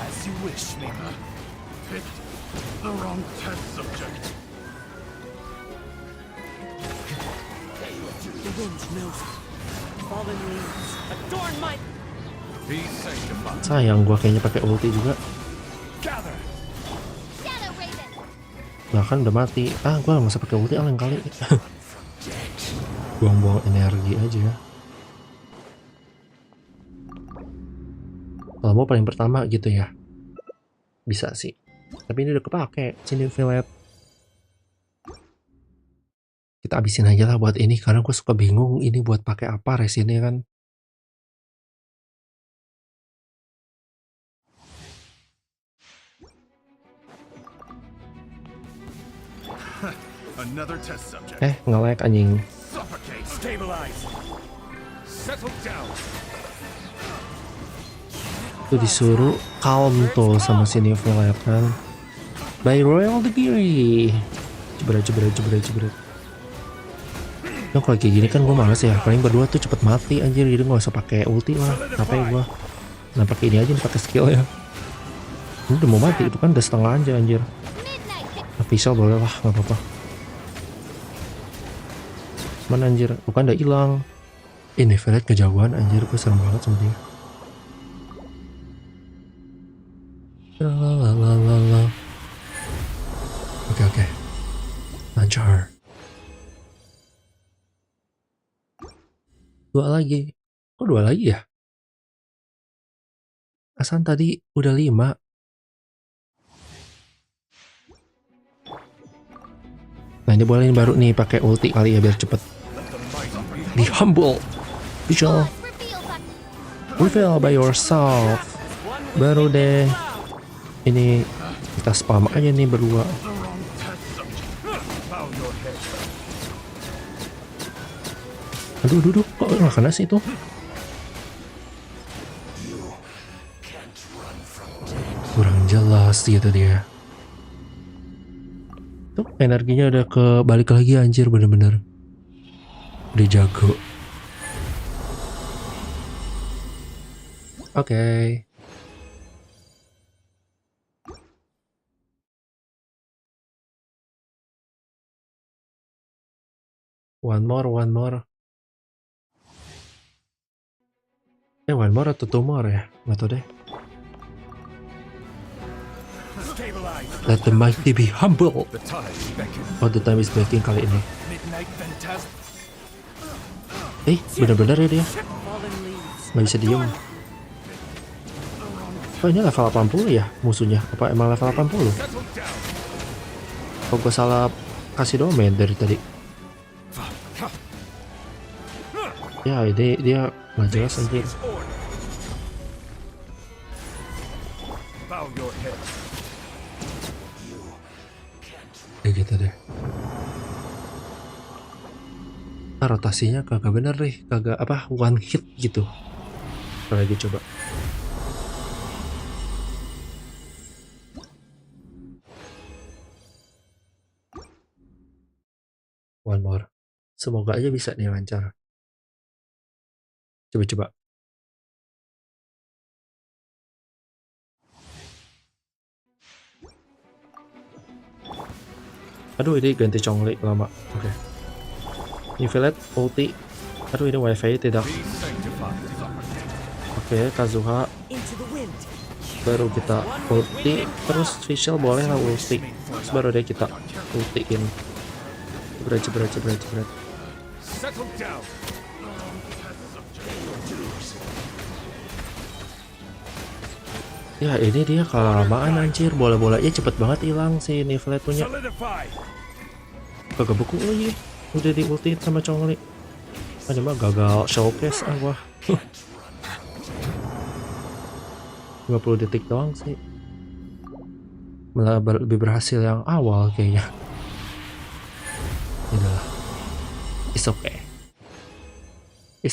As you wish, Mima. Picked the wrong test subject. The wind knows it. Fallen leaves adorn my... Be sanctified. Sayang gua kayaknya pakai ulti juga. Gather. Shadow Raven. Bahkan udah mati. Gua nggak usah pakai ulti lain kali. Buang-buang energi aja. Kalau mau paling pertama gitu ya. Bisa sih. Tapi ini udah kepake. Sini fillet. Kita abisin aja lah buat ini karena gue suka bingung ini buat pakai apa resinnya kan. Another test subject. Nge-lag anjing. Suffocate. Stabilize. Settle down. Tuh disuruh calm tuh sama sini fillet kan. By Royal Degree. Jebret. Nah kalau kayak gini kan gue males ya. Paling berdua tuh cepet mati anjir. Jadi gak usah pakai ulti lah. Ngapain gue? Nah pakai ini aja nih, pakai skill ya. Ini udah mau mati itu kan udah setengah aja anjir. Official boleh lah, nggak apa-apa. Mana anjir? Bukan udah hilang. Ini Velvet kejauhan anjir, gue serem banget sama dia. Lalalala. Oke. Lancar. Dua lagi. Kok dua lagi ya? Asan tadi udah 5. Nah ini boleh baru nih pakai ulti kali ya biar cepet. Be humble. Visual. Reveal by yourself. Baru deh. Ini kita spam aja nih berdua. Aduh, kok nggak kena sih itu? Kurang jelas gitu dia. Tuh energinya udah kebalik lagi anjir, bener-bener. Udah jago. Oke. One more. One more atau two more ya? Nggak tau deh. Let the mighty be humble. Oh, the time is baking kali ini. Bener-bener ya dia. Nggak bisa diem. Oh, ini level 80 ya musuhnya? Apa emang level 80? Kok gue salah kasih domain dari tadi? Ya, ini dia nggak jelas anjir. Kayak gitu deh. Rotasinya kagak bener deh, kagak apa one hit gitu. Lagi coba. One more. Semoga aja bisa nih lancar. Coba. Aduh, ini ganti congli lama. Oke. Invalid ulti. Aduh, ini wifi tidak. Oke, Kazuha. Baru kita ulti. Terus Fischl boleh lah ulti. Terus baru deh kita ultiin. Jebret. Ya ini dia kelamaan anjir. Bola-bolanya cepet banget hilang si Niflet punya. Kagak beku lagi. Udah di ulti sama congli. Aja mah gagal showcase gua. 50 detik doang sih. Malah lebih berhasil yang awal kayaknya. Udah. It's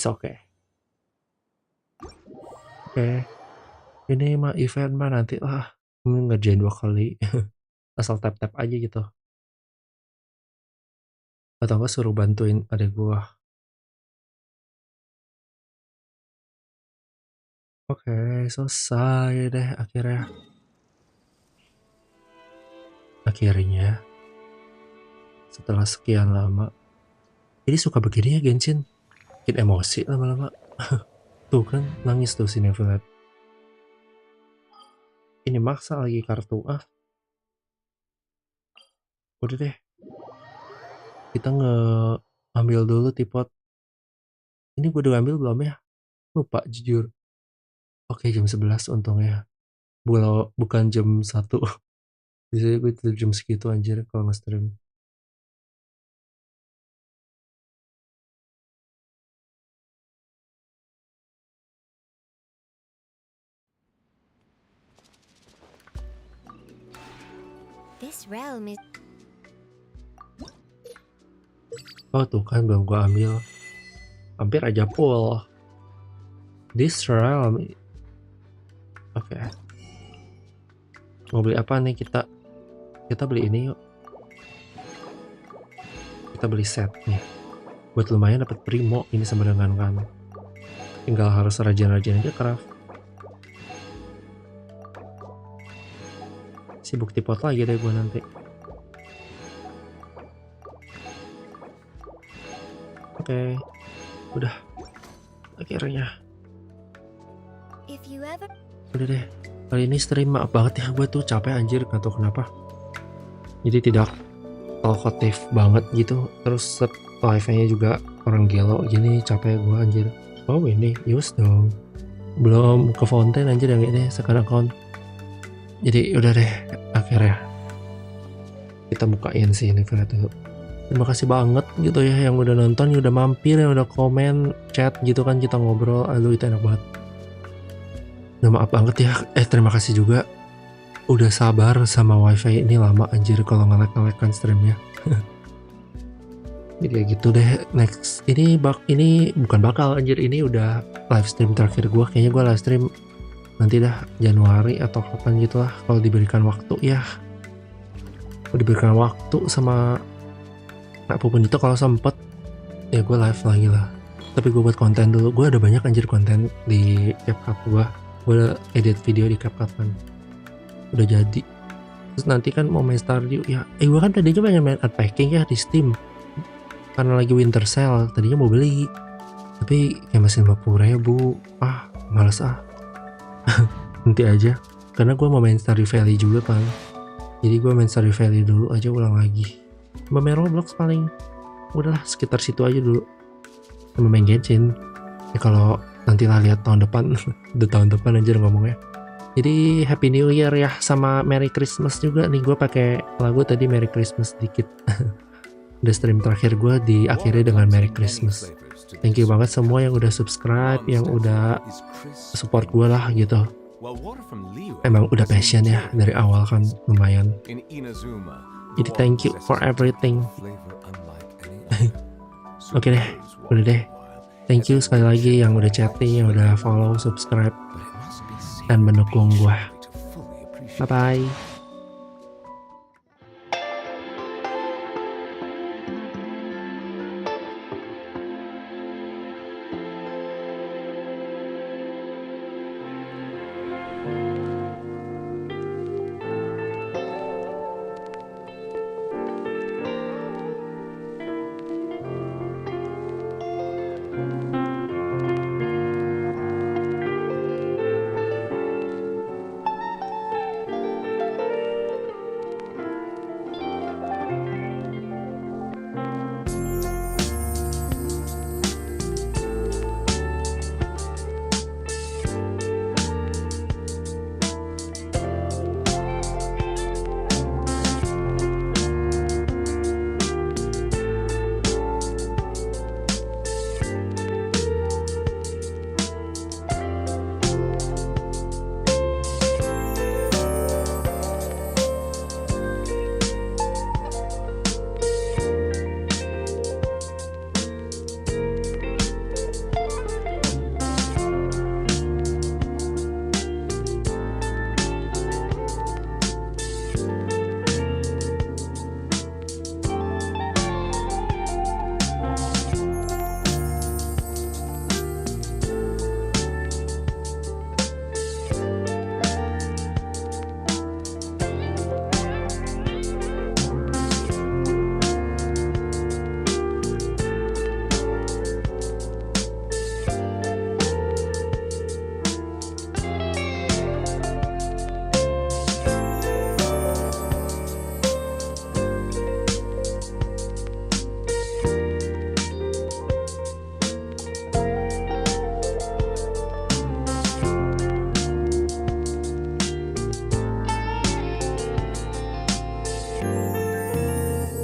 okay. Oke. Ini mah event mah nanti lah ngerjain 2 kali. Asal tap aja gitu. Atau enggak suruh bantuin adek gua. Oke, selesai deh akhirnya. Setelah sekian lama. Jadi suka begini ya Genshin, bikin emosi lama-lama. Tuh kan nangis tuh si Nevelet. Ini maksa lagi kartu udah deh, kita ambil dulu tipot. Ini gue udah ambil belum ya? Lupa jujur. Oke, jam 11 untungnya. Bukan jam 1. Biasanya gue tidur jam segitu anjir kalau nge-stream. This realm is... Oh tuh kan belum gue ambil. Hampir aja full. This realm. Oke. Mau beli apa nih kita? Kita beli ini yuk. Kita beli set nih. Buat lumayan dapat primo ini sama dengan kan. Tinggal harus rajin-rajin aja craft. Sibuk tipot lagi deh gue nanti. Oke. Udah. Akhirnya. Udah deh. Kali ini stream maaf banget ya, gue tuh capek anjir, gak tau kenapa. Jadi tidak talkative banget gitu. Terus live-nya juga orang gelo gini, capek gue anjir. Oh ini, use dong. Belum ke fontaine anjir yang ini, sekarang account. Jadi udah deh, akhirnya kita bukain sih ini video dulu. Terima kasih banget gitu ya yang udah nonton, yang udah mampir, yang udah komen, chat gitu kan, kita ngobrol. Aduh itu enak banget. Nah, maaf banget ya, terima kasih juga udah sabar sama wifi ini lama anjir kalau ngelek-ngelekan streamnya. Jadi ya gitu deh. Next ini bukan bakal anjir, ini udah live stream terakhir gue. Kayaknya gue live stream nanti dah Januari atau kapan gitu lah, kalau diberikan waktu ya. Kalau diberikan waktu sama apapun itu, kalau sempet ya gue live lagi lah. Tapi gue buat konten dulu, gue ada banyak anjir konten di CapCut gue udah edit video di CapCut kan, udah jadi. Terus nanti kan mau main Stardew ya, gue kan tadinya pengen main unpacking ya di Steam karena lagi winter sale, tadinya mau beli tapi kayak masih 50.000, males nanti aja, karena gue mau main Stardew Valley juga kan. Jadi gue main Stardew Valley dulu aja, ulang lagi sama main Roblox paling, udahlah sekitar situ aja dulu, sama main Genshin ya kalau nanti lah lihat tahun depan. Udah tahun depan anjir ngomongnya. Jadi Happy New Year ya, sama Merry Christmas juga nih. Gue pakai lagu tadi Merry Christmas dikit. Udah stream terakhir gue diakhiri dengan Merry Christmas. Thank you banget semua yang udah subscribe, yang udah support gue lah gitu. Emang udah passion ya dari awal kan, lumayan. Jadi thank you for everything. Oke deh, udah deh. Thank you sekali lagi yang udah chatting, yang udah follow, subscribe, dan mendukung gue. Bye bye.